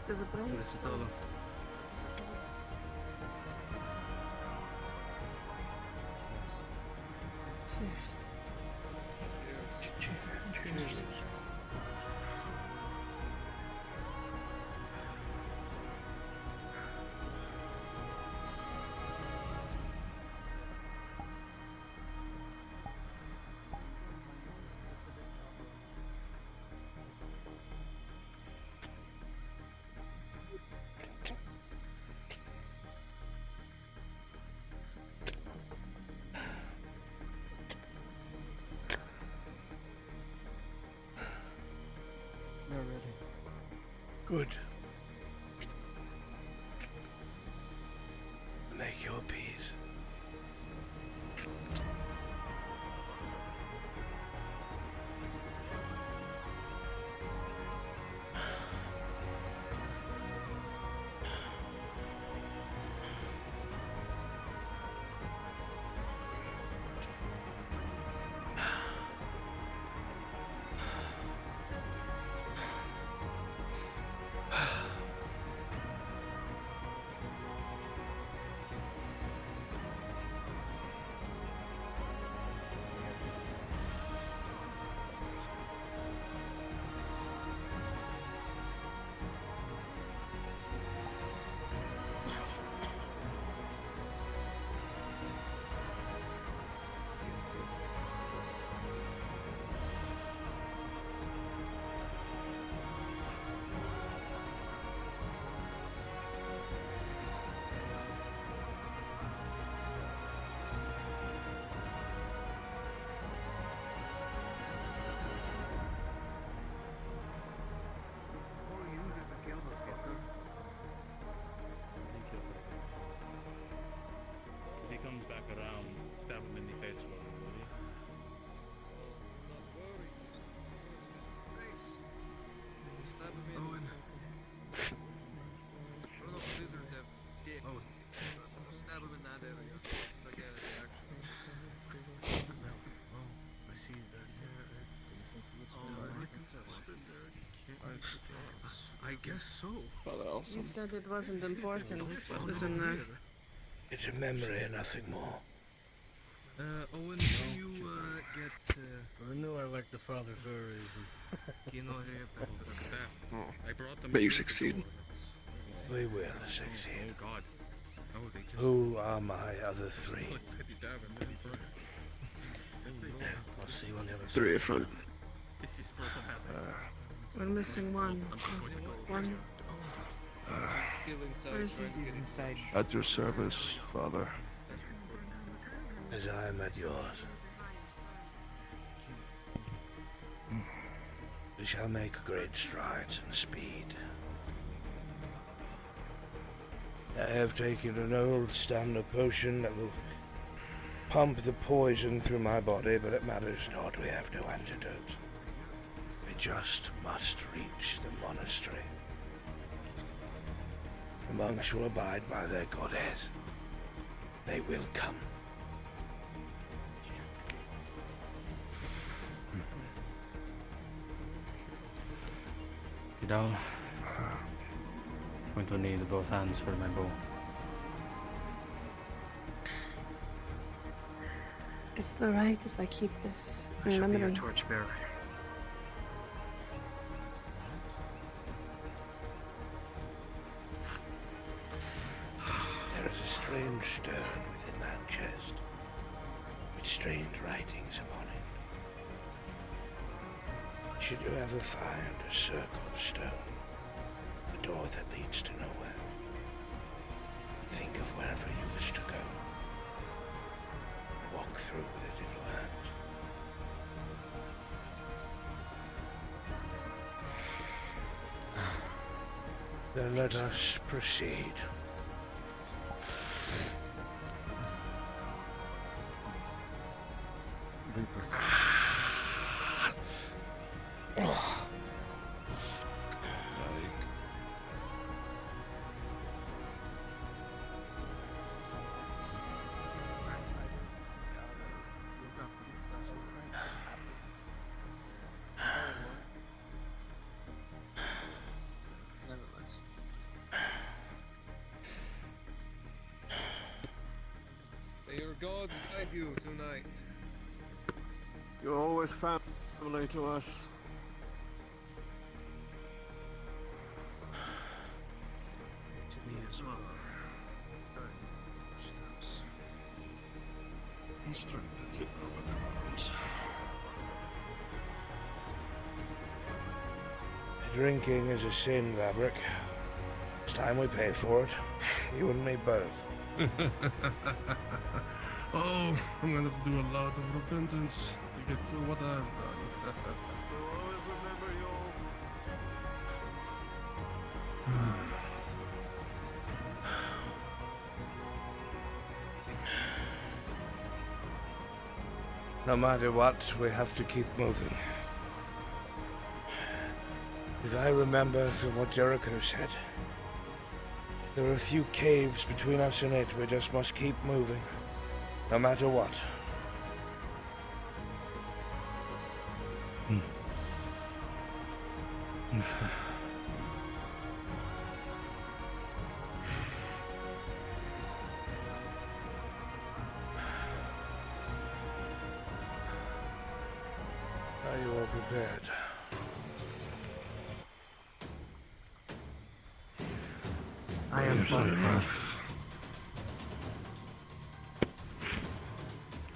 To the brave Isotolo. souls. Cheers. Cheers. Good. Make your peace. If he comes back around, stab him in the face for him, will you? Owen. One of those lizards have dick. Oh. Stab him in that area. Like a reaction. I see that. I guess so. You said it wasn't important. What was in there? It's a memory and nothing more. Owen, can you get I knew I liked the father for a reason. Kino here back to the back? I brought them. May you succeed. We will succeed. Oh God. Oh, they just... Who are my other three? I'll see you on the other side. Three in front. This is problematic. We're missing one. One. Still inside. Where is he? He's inside. At your service, Father. As I am at yours. We shall make great strides in speed. I have taken an old stamina potion that will pump the poison through my body, but it matters not. We have no antidote. We just must reach the monastery. The monks will abide by their goddess. They will come. Vidal, I'm going to need both hands for my bow. Is it alright if I keep this I in shall be your memory? torchbearer. There is a strange stone within that chest, with strange writings upon it. Should you ever find a circle of stone, a door that leads to nowhere, think of wherever you wish to go. Walk through with it in your hands. Then let us proceed. May your gods guide you tonight. You're always family to us. To me as well. Steps. And strengthen your arms. Drinking is a sin, Vabrik. It's time we pay for it. You and me both. Oh, I'm gonna have to do a lot of repentance to get through what I've done. No matter what, we have to keep moving. If I remember from what Jericho said, there are a few caves between us and it. We just must keep moving, no matter what. Understood. Are you all prepared? I am fine.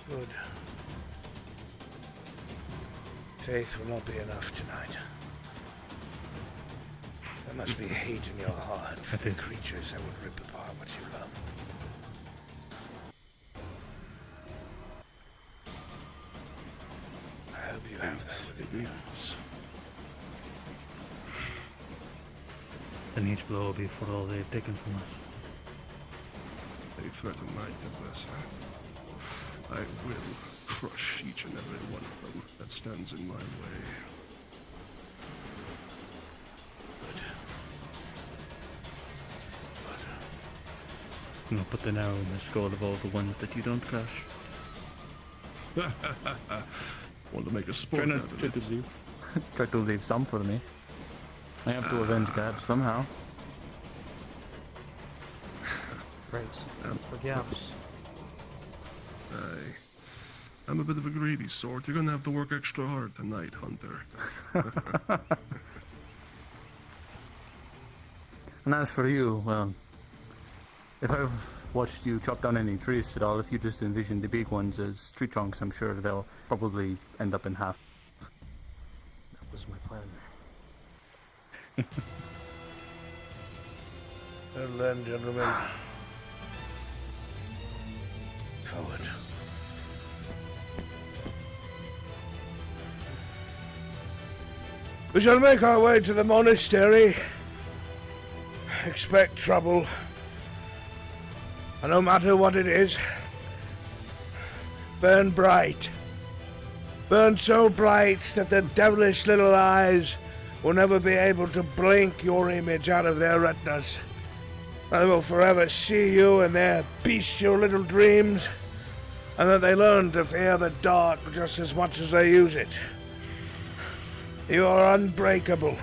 Good. Faith will not be enough tonight. There must be hate in your heart for the creatures that would rip apart what you love. I hope you have that within you. Then each blow will be for all they've taken from us. They threaten my adversary. I will crush each and every one of them that stands in my way. And I'll put the arrow in the skull of all the ones that you don't crush. Want to make a sport out of it? Try to leave some for me. I have to avenge Gab somehow. Right. For Gabs. I'm a bit of a greedy sort. You're gonna have to work extra hard tonight, Hunter. And as for you, well, if I've watched you chop down any trees at all, if you just envision the big ones as tree trunks, I'm sure they'll probably end up in half. That was my plan. Well then, gentlemen. Forward. We shall make our way to the monastery. Expect trouble. And no matter what it is, burn bright. Burn so bright that the devilish little eyes will never be able to blink your image out of their retinas. They will forever see you in their bestial little dreams, and that they learn to fear the dark just as much as they use it. You are unbreakable.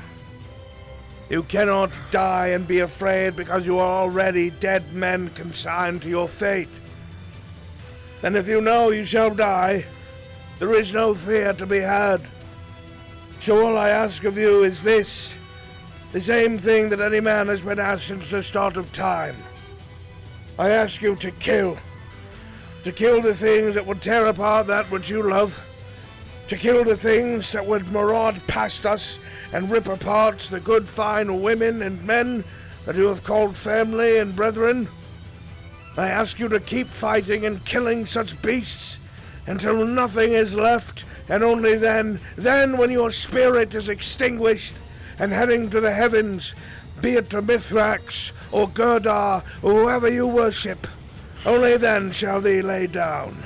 You cannot die and be afraid because you are already dead men consigned to your fate. And if you know you shall die, there is no fear to be had. So all I ask of you is this, the same thing that any man has been asked since the start of time. I ask you to kill the things that would tear apart that which you love, to kill the things that would maraud past us and rip apart the good fine women and men that you have called family and brethren. I ask you to keep fighting and killing such beasts until nothing is left, and only then when your spirit is extinguished and heading to the heavens, be it to Mithrax or Gerdar or whoever you worship, only then shall thee lay down.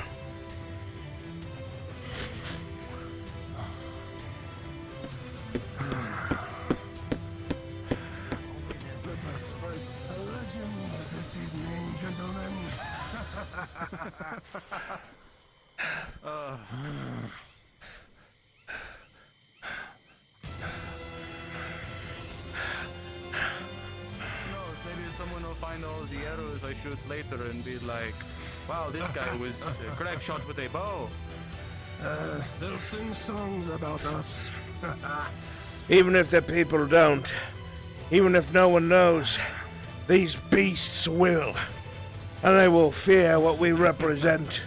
Let us write a legend this evening, gentlemen. Maybe someone will find all the arrows I shoot later and be like, wow, this guy was a crack shot with a bow. They'll sing songs about us. Even if the people don't, even if no one knows, these beasts will, and they will fear what we represent.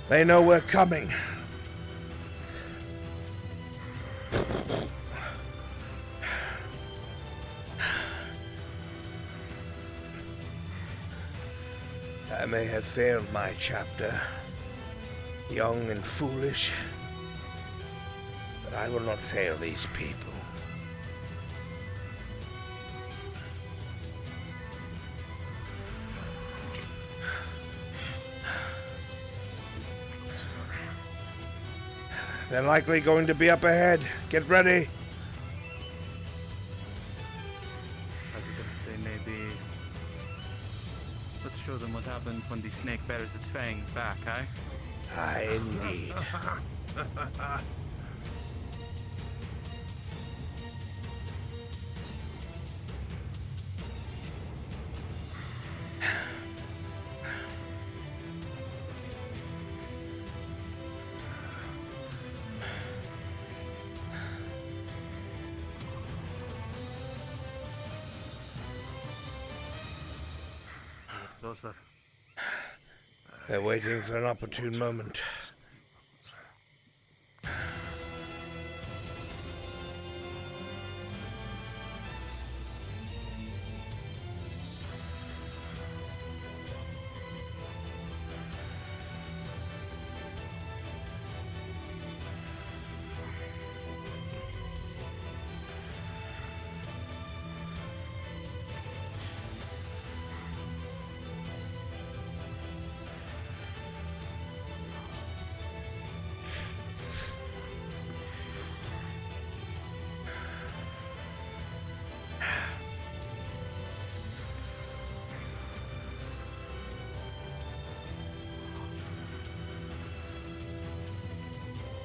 They know we're coming. I may have failed my chapter, young and foolish, but I will not fail these people. They're likely going to be up ahead. Get ready. Evidence they may be. Let's show them what happens when the snake bears its fangs back, eh? Aye, indeed. Closer. They're waiting for an opportune moment.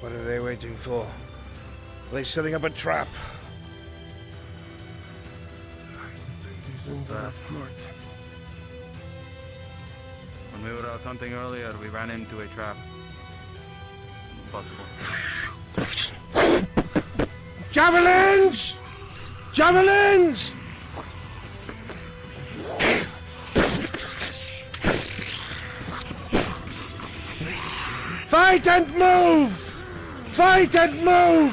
What are they waiting for? Are they setting up a trap? These things are not smart. When we were out hunting earlier, we ran into a trap. Possible. Javelins! Javelins! Fight and move! Fight and move!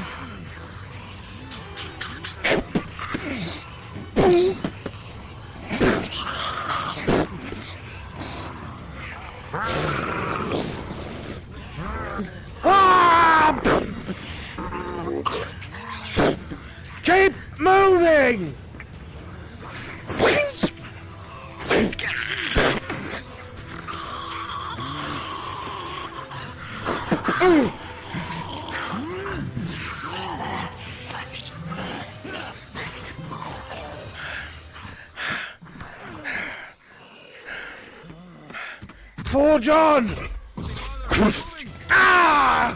Ah! Keep moving! Forge on! Ah!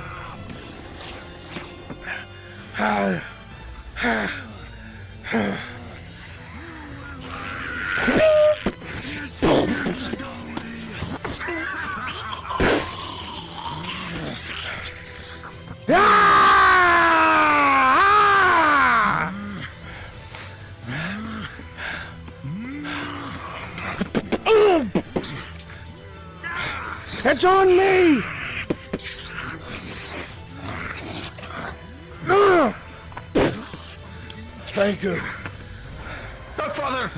It's on me! Thank you. Godfather!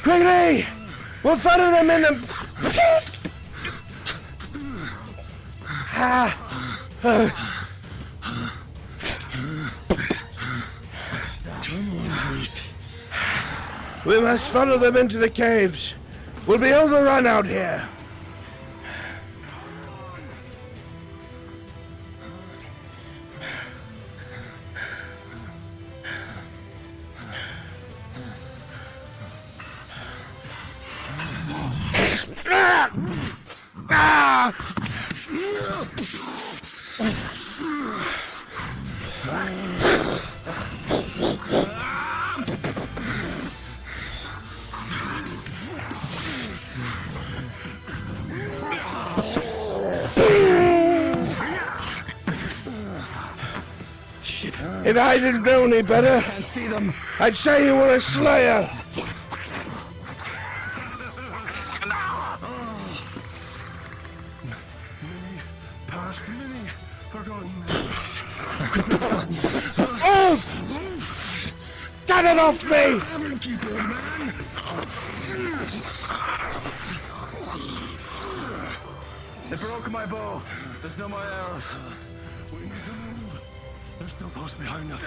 Quickly! We'll follow them in the... We must follow them into the caves. We'll be overrun out here. If I didn't know any better, Can't see them. I'd say you were a slayer. Past many forgotten Oh! Get it off me! Tavern keeper, man! They broke my bow. There's no more arrows. We need to move. They're still close behind us.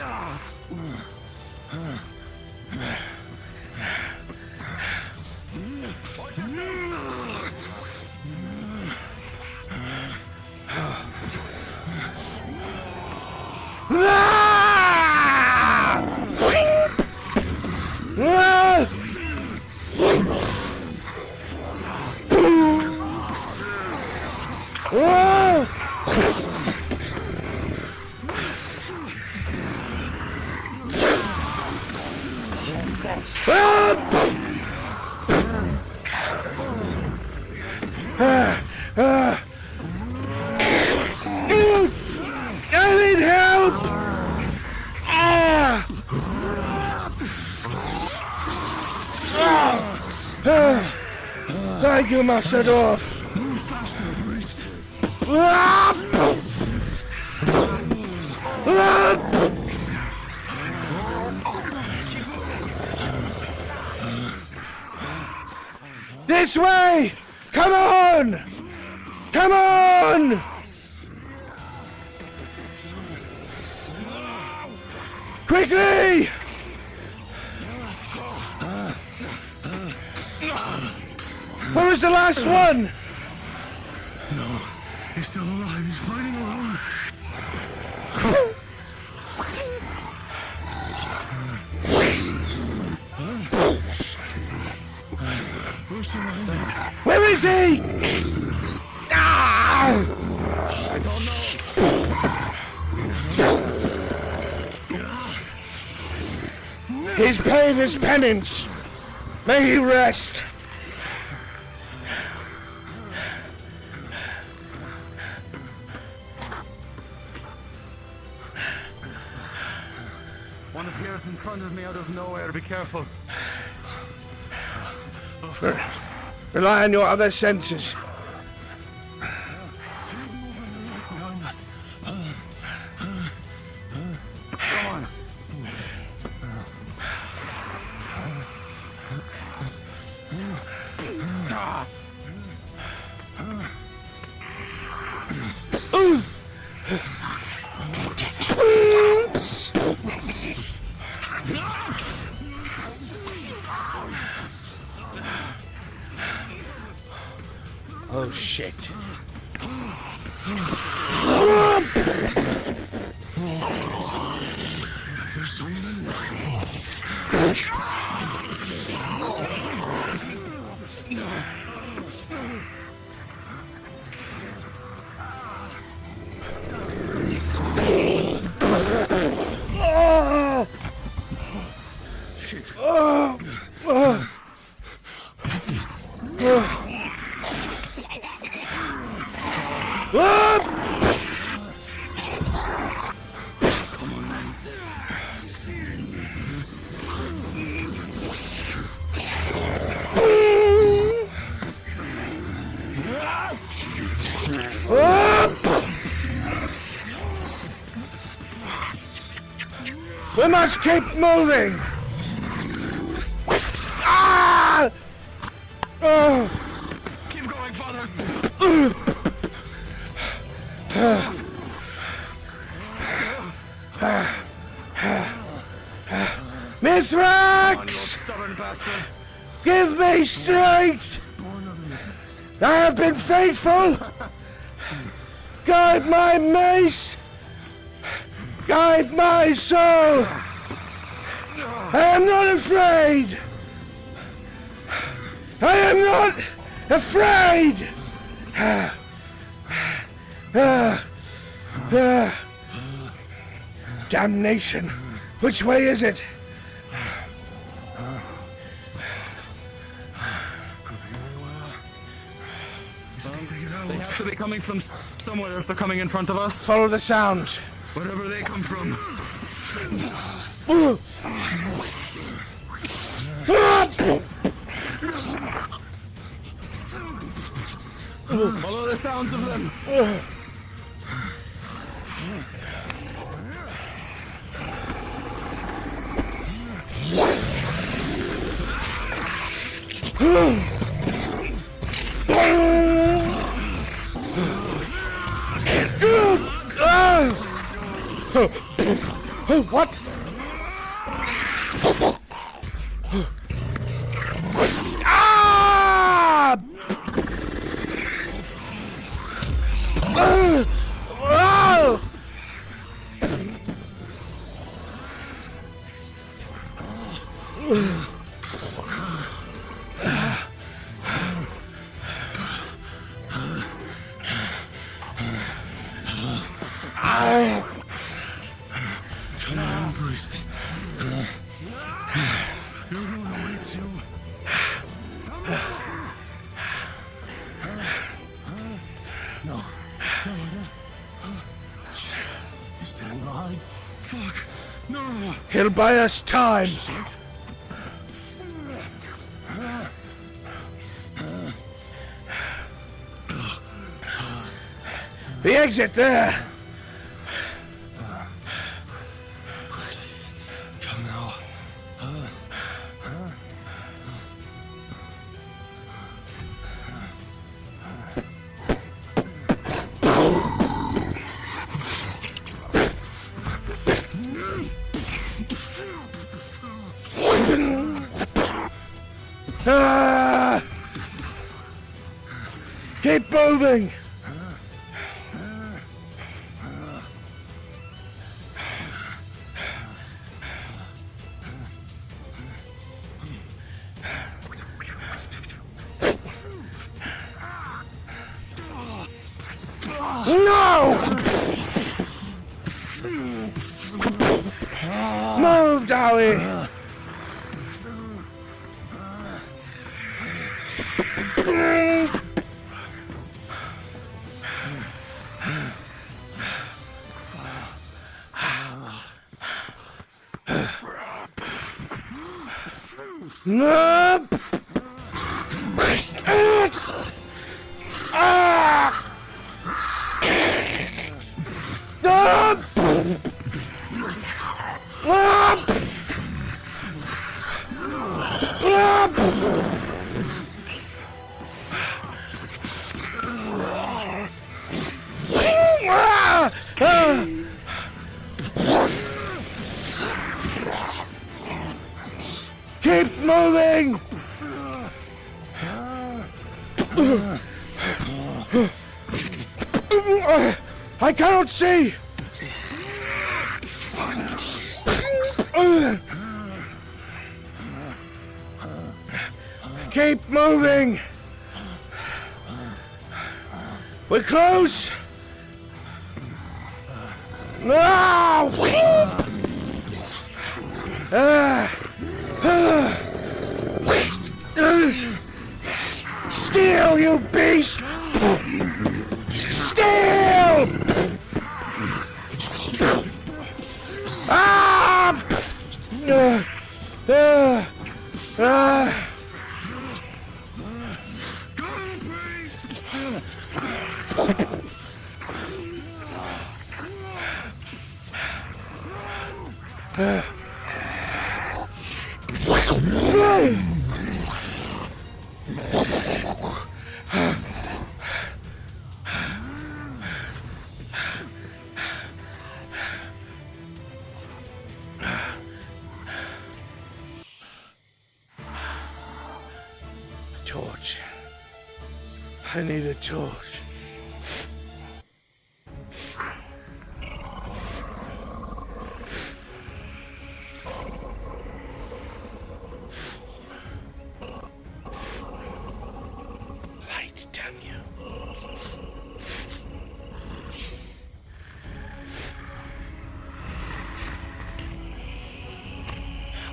I need help! Thank you, Master Dwarf. Move faster, priest. This way! Come on! Come on! Quickly! Where was the last one? No, he's still alive. He's fighting alone. We're surrounded. Where is he? Ah! I don't know. He's paid his penance. May he rest. One appeared in front of me out of nowhere. Be careful. Rely on your other senses. Come on. Oh shit. There's so many. Shit. We must keep moving! Ah! Keep going, father! Mithrax! Give me strength! I have been faithful! Guide my mace! Guide my soul! I am not afraid! I am not afraid! Damnation! Which way is it? They have to be coming from somewhere if they're coming in front of us. Follow the sounds. Wherever they come from. Follow the sounds of them. What? Ah! Come on, priest. Everyone awaits you. No. He's standing behind. Fuck. No. He'll buy us time. The exit there. Come now. Ah! Keep moving. No! Move, Dowie! No! Keep moving! I cannot see! Keep moving! We're close! No! Steal, you beast! Steal! Ah! Torch. I need a torch. Light, damn you.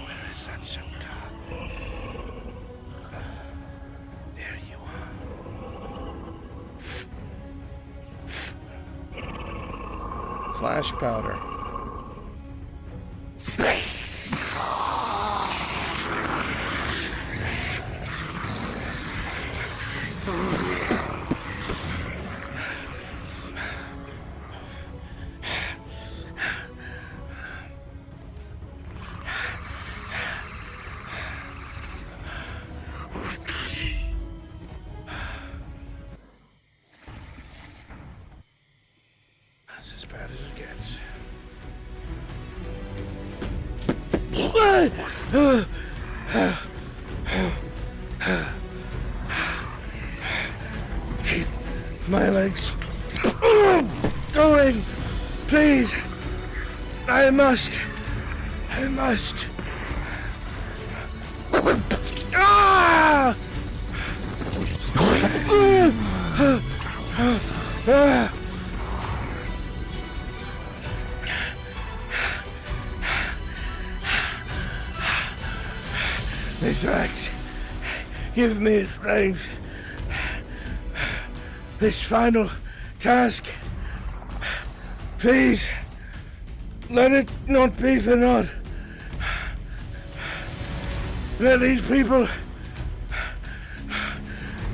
Where is that so dark? There you are. Flash powder. bad as it gets. Keep my legs going, please. I must. Ah! Mithrax, give me strength. This final task, please, let it not be for naught. Let these people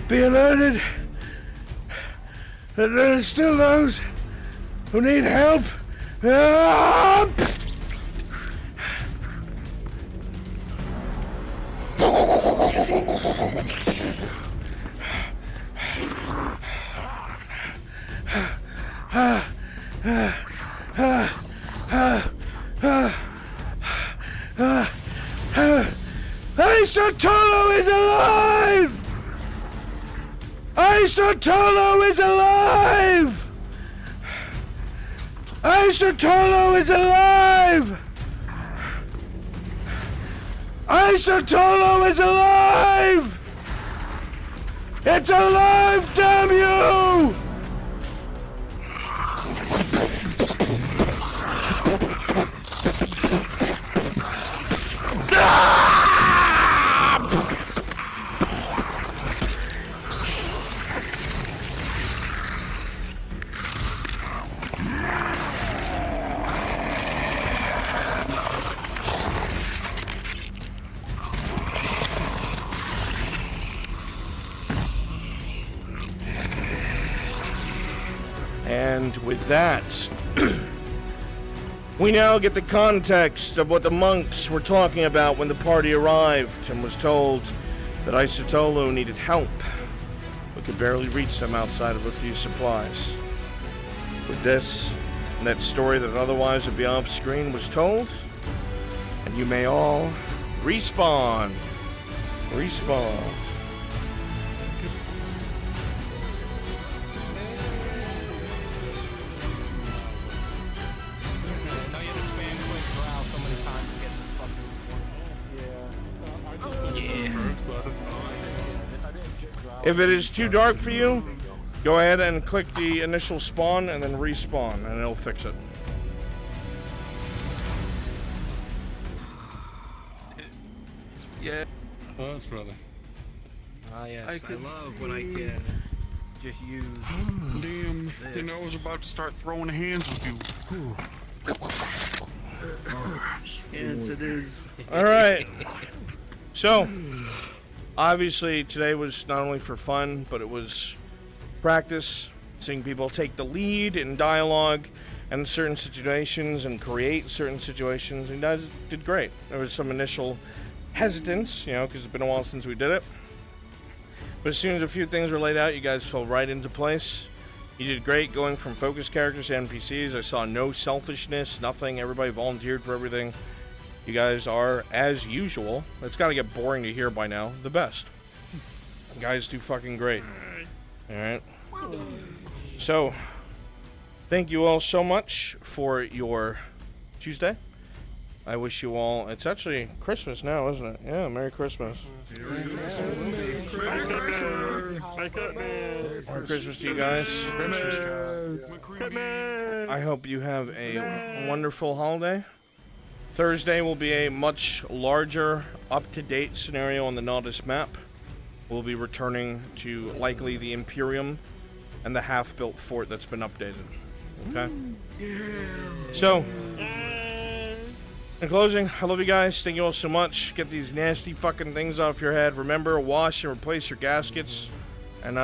be alerted that there are still those who need help. Ah! Isotolo is alive! Isotolo is alive! Isotolo is alive! Isotolo is alive! It's alive, damn you! And with that, we now get the context of what the monks were talking about when the party arrived and was told that Isotolo needed help, but could barely reach them outside of a few supplies. With this, and that story that otherwise would be off screen was told, and you may all respawn. Respawn. If it is too dark for you, go ahead and click the initial spawn and then respawn, and it'll fix it. Yeah. Oh, that's brother. Ah, yes. I I love when I can just use. Damn. You know, I was about to start throwing hands with you. Yes, it is. All right. So, obviously, today was not only for fun, but it was practice, seeing people take the lead in dialogue and certain situations and create certain situations. And you guys did great. There was some initial hesitance, because it's been a while since we did it. But as soon as a few things were laid out, you guys fell right into place. You did great going from focus characters to NPCs. I saw no selfishness, nothing. Everybody volunteered for everything. You guys are, as usual, it's got to get boring to hear by now, the best. You guys do fucking great. Alright. So, thank you all so much for your Tuesday. I wish you all, it's actually Christmas now, isn't it? Yeah, Merry Christmas. Merry Christmas to you guys. I hope you have a wonderful holiday. Thursday will be a much larger, up-to-date scenario on the Nautis map. We'll be returning to likely the Imperium and the half-built fort that's been updated. Okay? So, in closing, I love you guys. Thank you all so much. Get these nasty fucking things off your head. Remember, wash and replace your gaskets. And,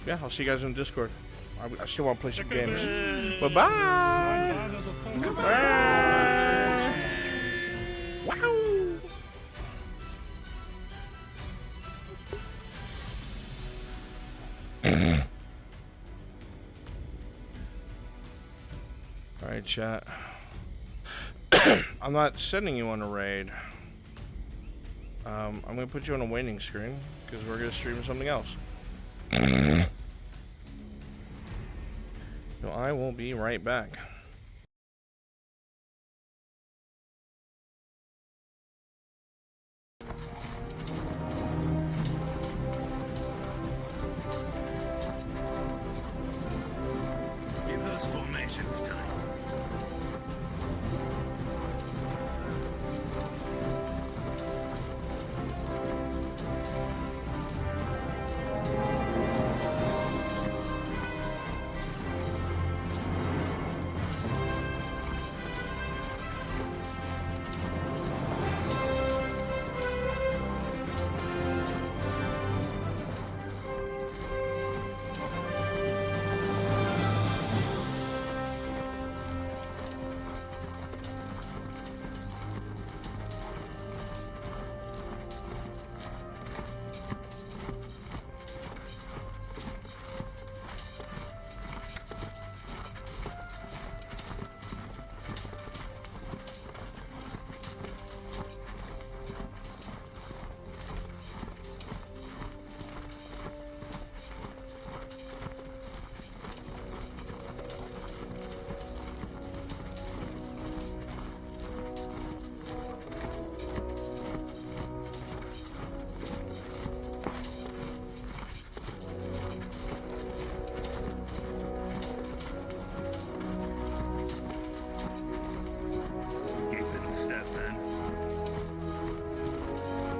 yeah, I'll see you guys in Discord. I still want to play some games. Bye-bye! Wow! Alright, chat. I'm not sending you on a raid. I'm gonna put you on a waiting screen because we're gonna stream something else. So I will be right back. Give those formations time.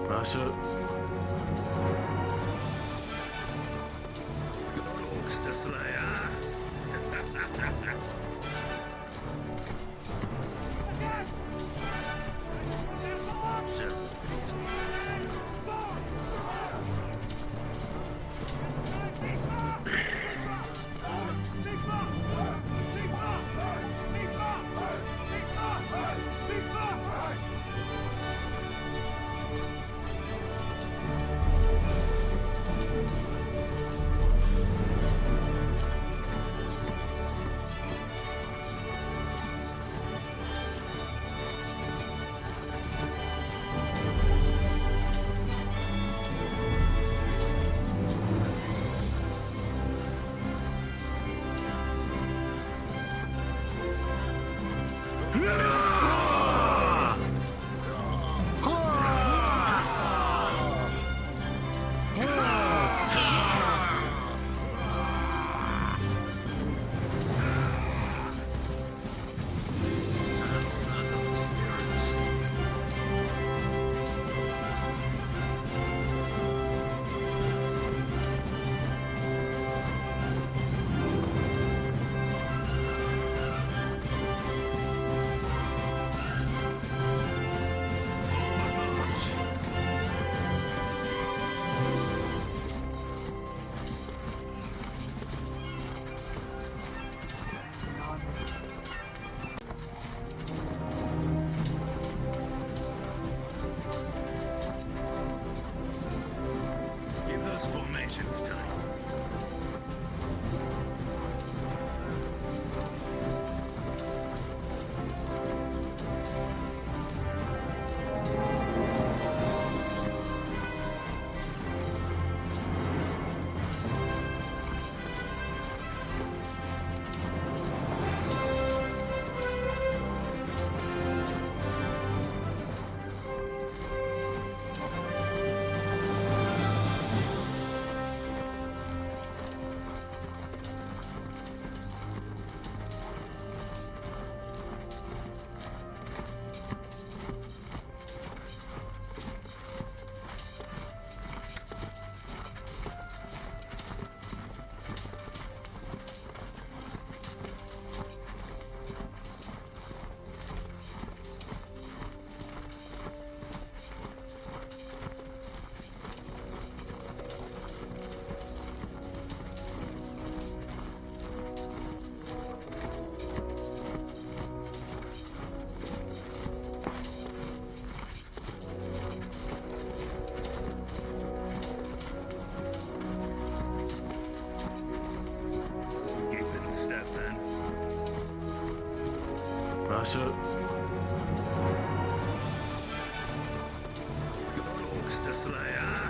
That's it. Dogs to slay, ah. Master. Dogs the Slayer.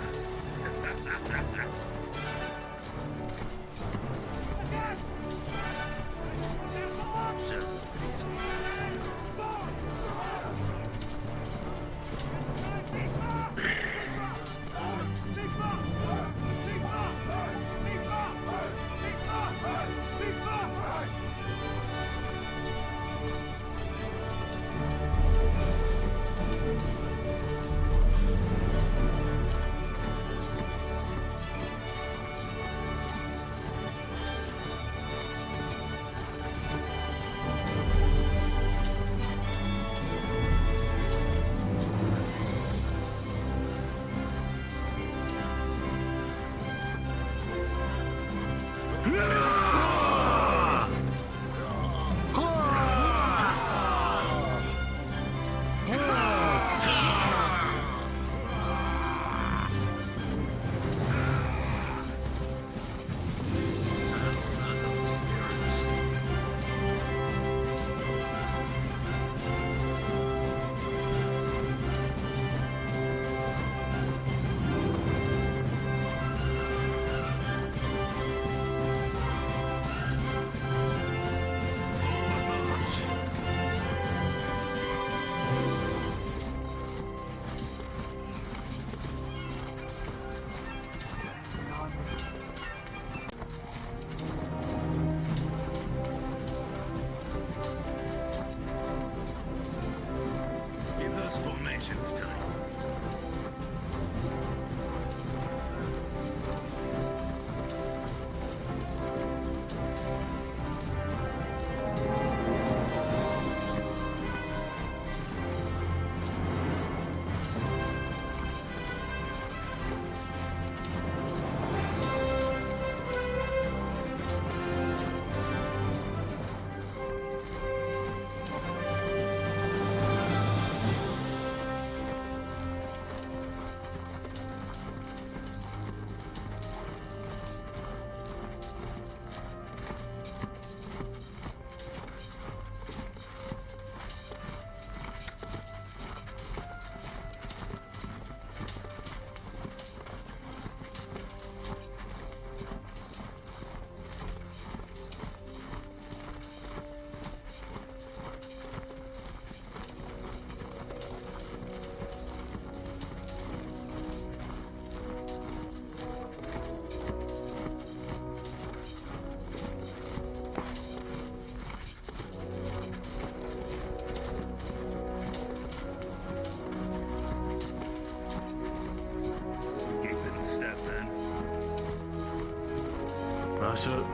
Master.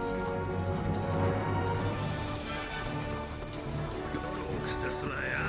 Dogs the Slayer.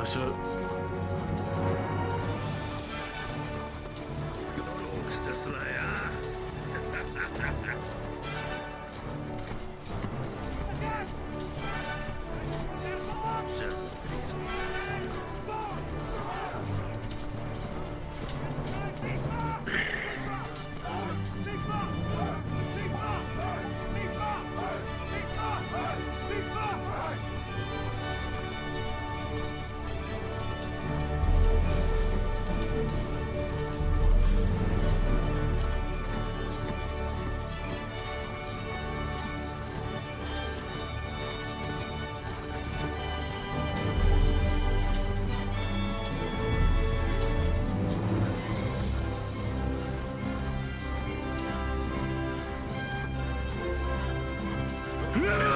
Master. Ghost Slayer. Yeah!